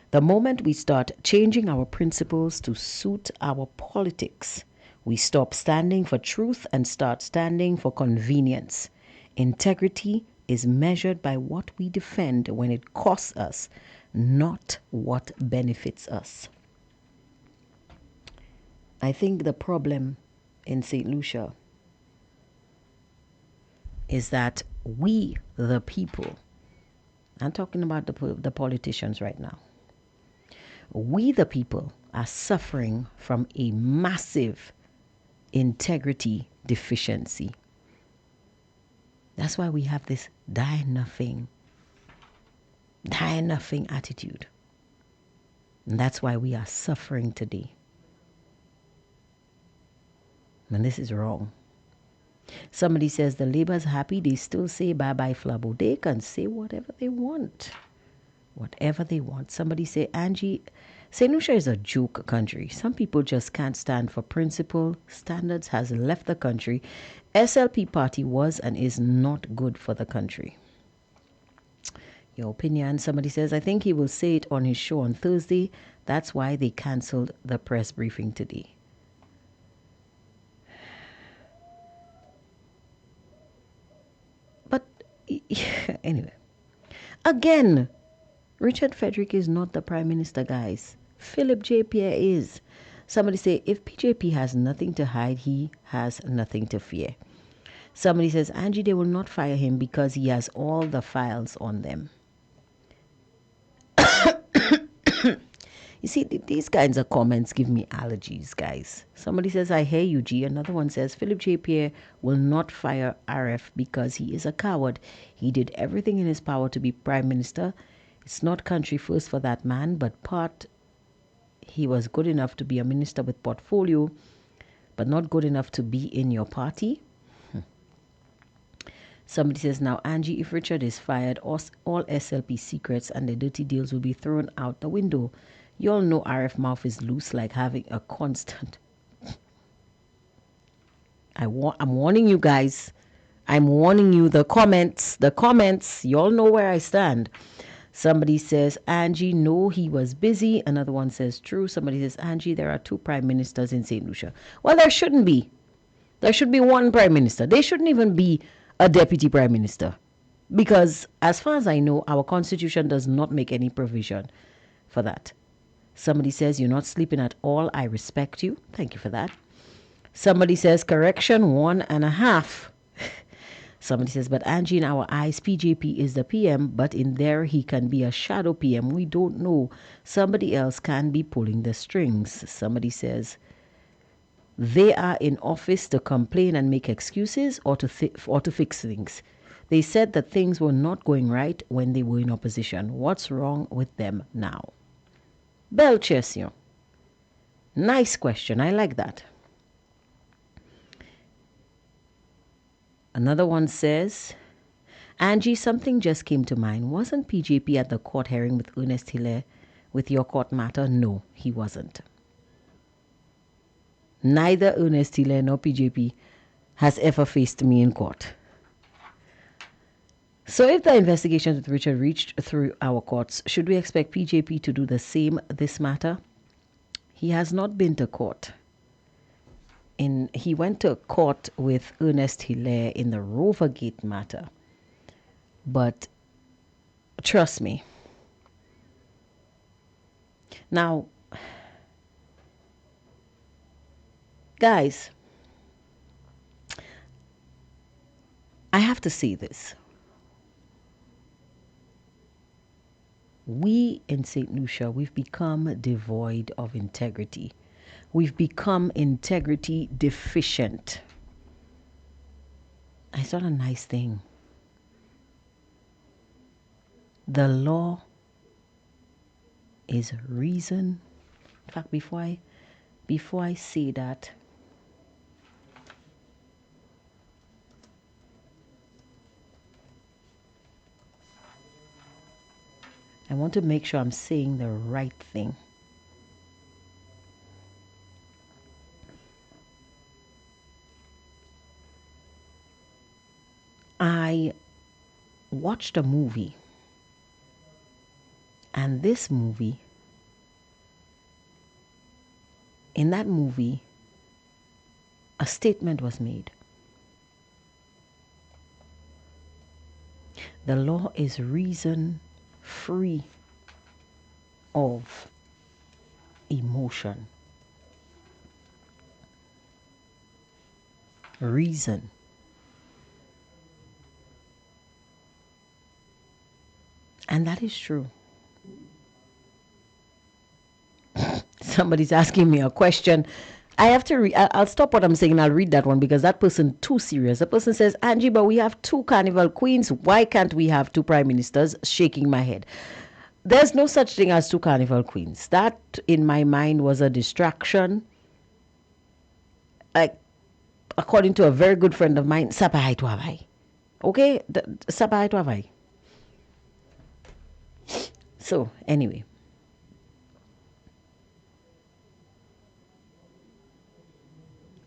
the moment we start changing our principles to suit our politics, we stop standing for truth and start standing for convenience. Integrity is measured by what we defend when it costs us, not what benefits us. I think the problem in St. Lucia is that we, the people, I'm talking about the politicians right now, we, the people, are suffering from a massive integrity deficiency. That's why we have this die nothing attitude. And that's why we are suffering today. And this is wrong. Somebody says the Labour's happy, they still say bye-bye Flabo. They can say whatever they want. Whatever they want. Somebody say, Angie, St. Lucia is a joke country. Some people just can't stand for principle. Standards has left the country. SLP party was and is not good for the country. Your opinion. Somebody says, I think he will say it on his show on Thursday. That's why they cancelled the press briefing today. But anyway, again, Richard Frederick is not the prime minister, guys. Philip J. Pierre is. Somebody say, if PJP has nothing to hide, he has nothing to fear. Somebody says, Angie, they will not fire him because he has all the files on them. You see, these kinds of comments give me allergies, guys. Somebody says, I hear you, G. Another one says, Philip J. Pierre will not fire RF because he is a coward. He did everything in his power to be prime minister. It's not country first for that man, but he was good enough to be a minister with portfolio, but not good enough to be in your party. Somebody says, now, Angie, if Richard is fired, all SLP secrets and the dirty deals will be thrown out the window. You all know RF mouth is loose like having a constant. I'm warning you guys. I'm warning you. The comments. You all know where I stand. Somebody says, Angie, no, he was busy. Another one says, true. Somebody says, Angie, there are 2 prime ministers in St. Lucia. Well, there shouldn't be. There should be 1 prime minister. They shouldn't even be a deputy prime minister. Because as far as I know, our constitution does not make any provision for that. Somebody says, you're not sleeping at all. I respect you. Thank you for that. Somebody says, correction, 1.5. Somebody says, but Angie, in our eyes, PJP is the PM, but in there he can be a shadow PM. We don't know. Somebody else can be pulling the strings. Somebody says, they are in office to complain and make excuses or to fix things. They said that things were not going right when they were in opposition. What's wrong with them now? Belle question. Nice question. I like that. Another one says, Angie, something just came to mind. Wasn't PJP at the court hearing with Ernest Hilaire with your court matter? No, he wasn't. Neither Ernest Hilaire nor PJP has ever faced me in court. So if the investigations with Richard reached through our courts, should we expect PJP to do the same this matter? He has not been to court. He went to court with Ernest Hilaire in the Rovergate matter. But trust me. Now, guys, I have to say this. We in St. Lucia, we've become devoid of integrity. We've become integrity deficient. I saw a nice thing. The law is reason. In fact, before I say that, I want to make sure I'm saying the right thing. I watched a movie, and in that movie, a statement was made. The law is reason free of emotion. reason. And that is true. Somebody's asking me a question. I have to I'll stop what I'm saying and I'll read that one because that person too serious. The person says, Angie, but we have 2 carnival queens. Why can't we have 2 prime ministers? Shaking my head. There's no such thing as 2 carnival queens. That, in my mind, was a distraction. Like, according to a very good friend of mine, Sapai Tuavai. Okay? Sapai Tuavai. So, anyway.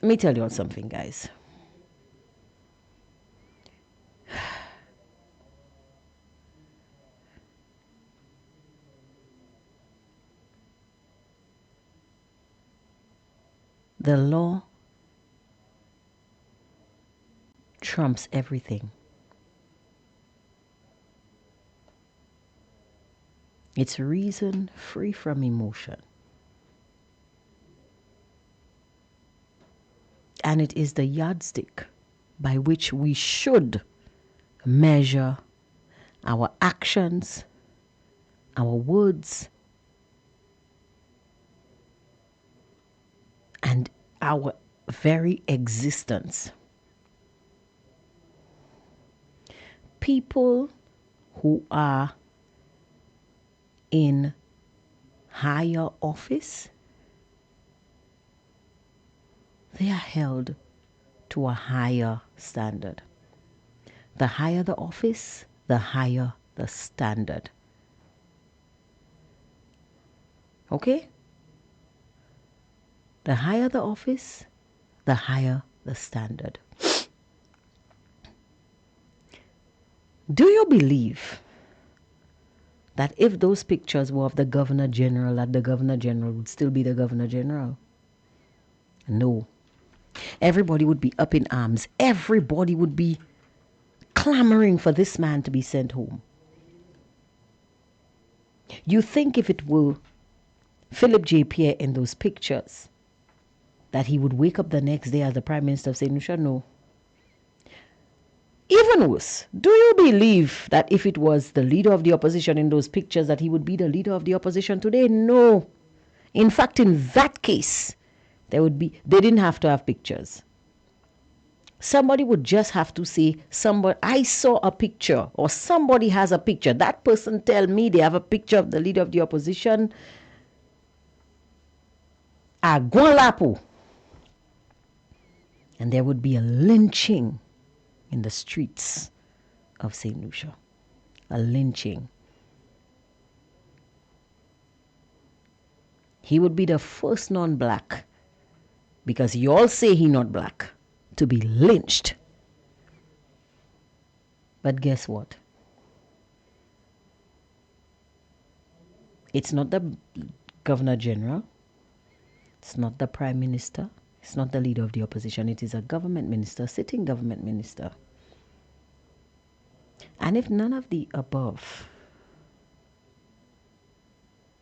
Let me tell you something, guys. The law trumps everything. It's reason free from emotion. And it is the yardstick by which we should measure our actions, our words, and our very existence. People who are in higher office, they are held to a higher standard. The higher the office, the higher the standard. Okay? The higher the office, the higher the standard. Do you believe that if those pictures were of the Governor General, that the Governor General would still be the Governor General? No. Everybody would be up in arms. Everybody would be clamoring for this man to be sent home. You think if it were Philip J. Pierre in those pictures, that he would wake up the next day as the Prime Minister of St. Lucia? No. Even worse, do you believe that if it was the leader of the opposition in those pictures, that he would be the leader of the opposition today? No. In fact, in that case, they didn't have to have pictures. Somebody would just have to say, I saw a picture, or somebody has a picture. That person tell me they have a picture of the leader of the opposition. Agwalapo. And there would be a lynching in the streets of St. Lucia. A lynching. He would be the first non-black, because you all say he not black, to be lynched. But guess what? It's not the Governor General. It's not the Prime Minister. It's not the leader of the opposition. It is a government minister, sitting government minister. And if none of the above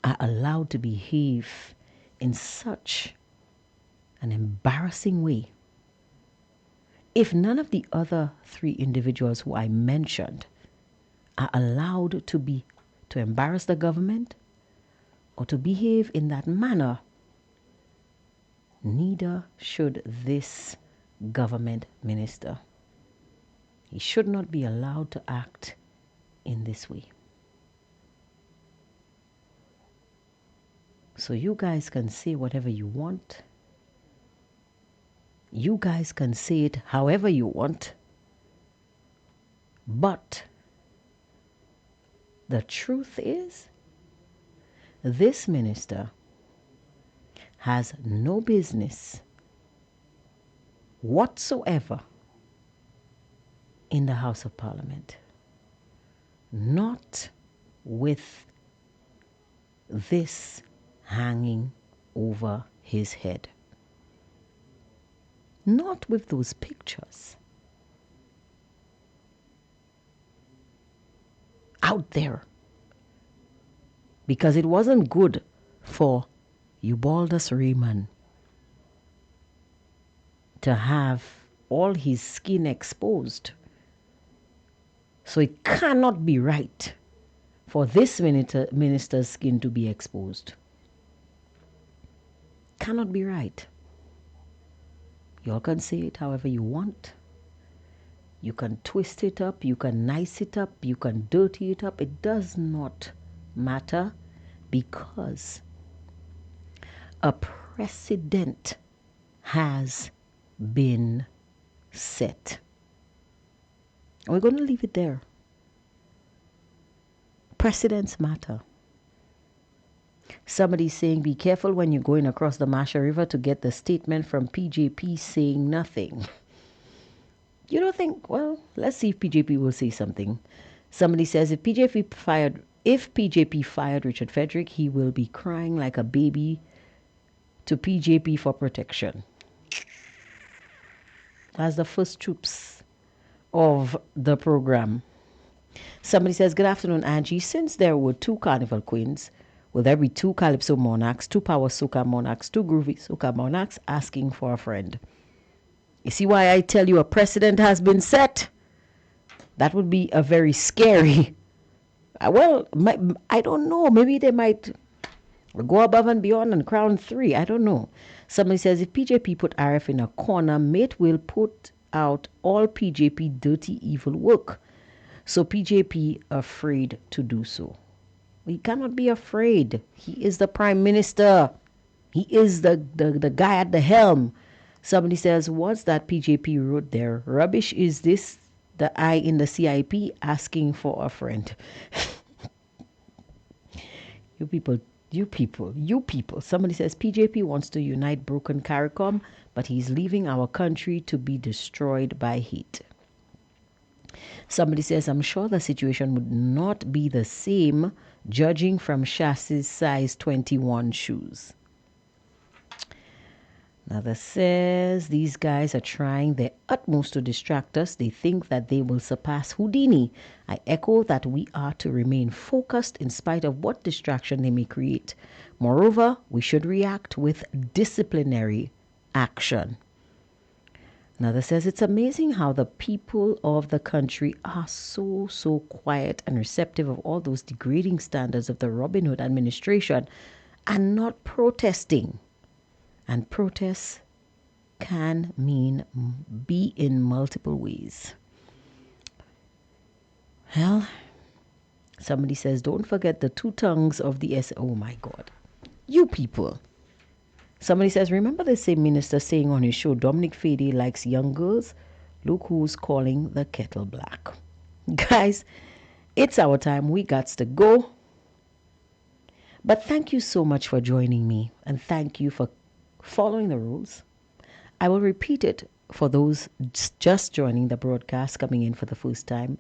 are allowed to behave in such an embarrassing way, if none of the other 3 individuals who I mentioned are allowed to embarrass the government or to behave in that manner, neither should this government minister. He should not be allowed to act in this way. So you guys can say whatever you want. You guys can say it however you want. But the truth is, this minister has no business whatsoever in the House of Parliament. Not with this hanging over his head. Not with those pictures out there. Because it wasn't good for Eubaldus Raymond to have all his skin exposed. So it cannot be right for this minister's skin to be exposed. Cannot be right. You all can say it however you want. You can twist it up, you can nice it up, you can dirty it up. It does not matter, because a precedent has been set. We're going to leave it there. Precedents matter. Somebody's saying, be careful when you're going across the Masha River to get the statement from PJP saying nothing. You don't think, well, let's see if PJP will say something. Somebody says, if PJP fired Richard Frederick, he will be crying like a baby to PJP for protection. That's the first troops of the program. Somebody says, good afternoon, Angie. Since there were 2 Carnival Queens, will there be 2 Calypso Monarchs, 2 Power Soca Monarchs, 2 Groovy Soca Monarchs asking for a friend? You see why I tell you a precedent has been set? That would be a very scary. Well, I don't know. Maybe they might go above and beyond and crown 3. I don't know. Somebody says, if PJP put RF in a corner, mate will put out all PJP dirty, evil work. So PJP afraid to do so. He cannot be afraid. He is the prime minister. He is the guy at the helm. Somebody says, what's that PJP wrote there? Rubbish is this, the I in the CIP asking for a friend. You people. Somebody says, PJP wants to unite broken CARICOM, but he's leaving our country to be destroyed by heat. Somebody says, I'm sure the situation would not be the same judging from chassis size 21 shoes. Another says, these guys are trying their utmost to distract us. They think that they will surpass Houdini. I echo that we are to remain focused in spite of what distraction they may create. Moreover, we should react with disciplinary action. Another says, it's amazing how the people of the country are so quiet and receptive of all those degrading standards of the Robin Hood administration and not protesting. And protests can be in multiple ways. Well, somebody says, don't forget the 2 tongues of the Oh my God. You people. Somebody says, remember the same minister saying on his show, Dominic Fede likes young girls? Look who's calling the kettle black. Guys, it's our time. We got to go. But thank you so much for joining me. And thank you for following the rules. I will repeat it for those just joining the broadcast, coming in for the first time.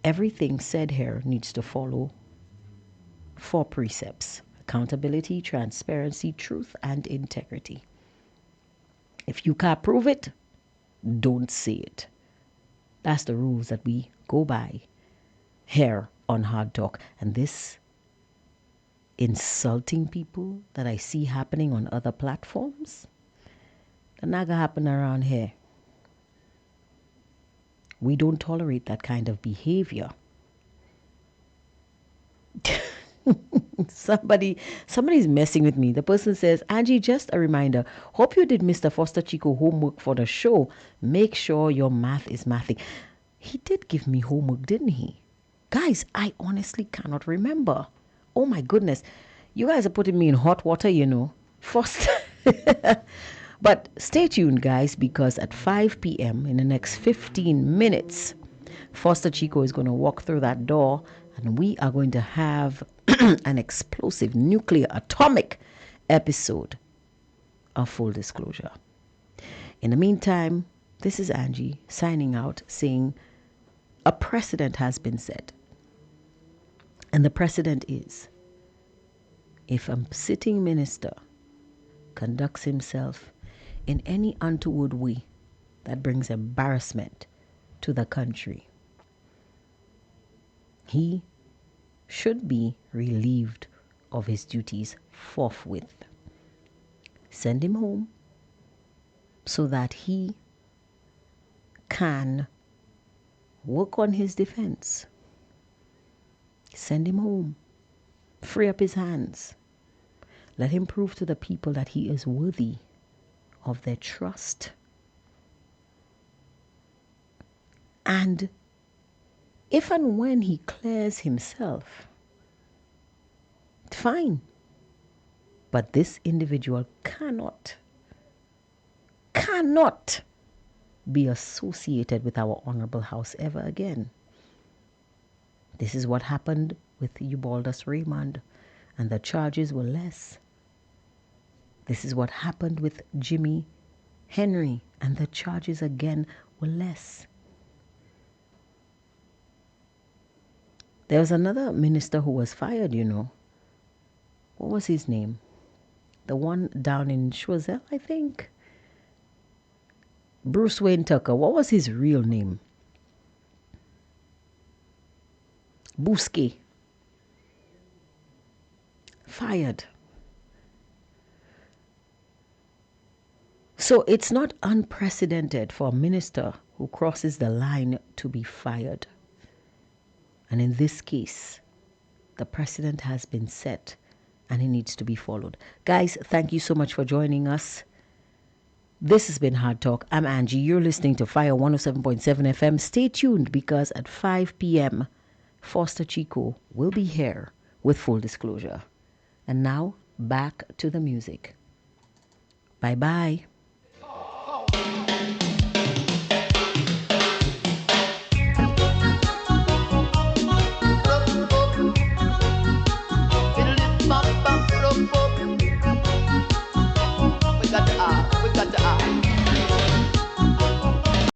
Everything said here needs to follow 4 precepts: accountability, transparency, truth, and integrity. If you can't prove it, don't say it. That's the rules that we go by here on Hardtalk. And this insulting people that I see happening on other platforms, they're not gonna happen around here. We don't tolerate that kind of behavior. Somebody's messing with me. The person says, Angie, just a reminder, hope you did Mr. Foster Chico homework for the show. Make sure your math is mathing. He did give me homework, didn't he? Guys, I honestly cannot remember. Oh my goodness. You guys are putting me in hot water, you know. Foster. But stay tuned, guys, because at 5 p.m. in the next 15 minutes, Foster Chico is going to walk through that door and we are going to have an explosive nuclear atomic episode of Full Disclosure. In the meantime, this is Angie signing out, saying a precedent has been set. And the precedent is, if a sitting minister conducts himself in any untoward way that brings embarrassment to the country, he should be relieved of his duties forthwith. Send him home so that he can work on his defense. Send him home. Free up his hands. Let him prove to the people that he is worthy of their trust. And if and when he clears himself, fine. But this individual cannot be associated with our honorable house ever again. This is what happened with Eubaldus Raymond, and the charges were less. This is what happened with Jimmy Henry, and the charges again were less. There was another minister who was fired, you know. What was his name? The one down in Choiseul, I think. Bruce Wayne Tucker. What was his real name? Bousquet. Fired. So it's not unprecedented for a minister who crosses the line to be fired. And in this case, the precedent has been set and it needs to be followed. Guys, thank you so much for joining us. This has been Hard Talk. I'm Angie. You're listening to Fire 107.7 FM. Stay tuned because at 5 p.m., Foster Chico will be here with Full Disclosure. And now, back to the music. Bye-bye.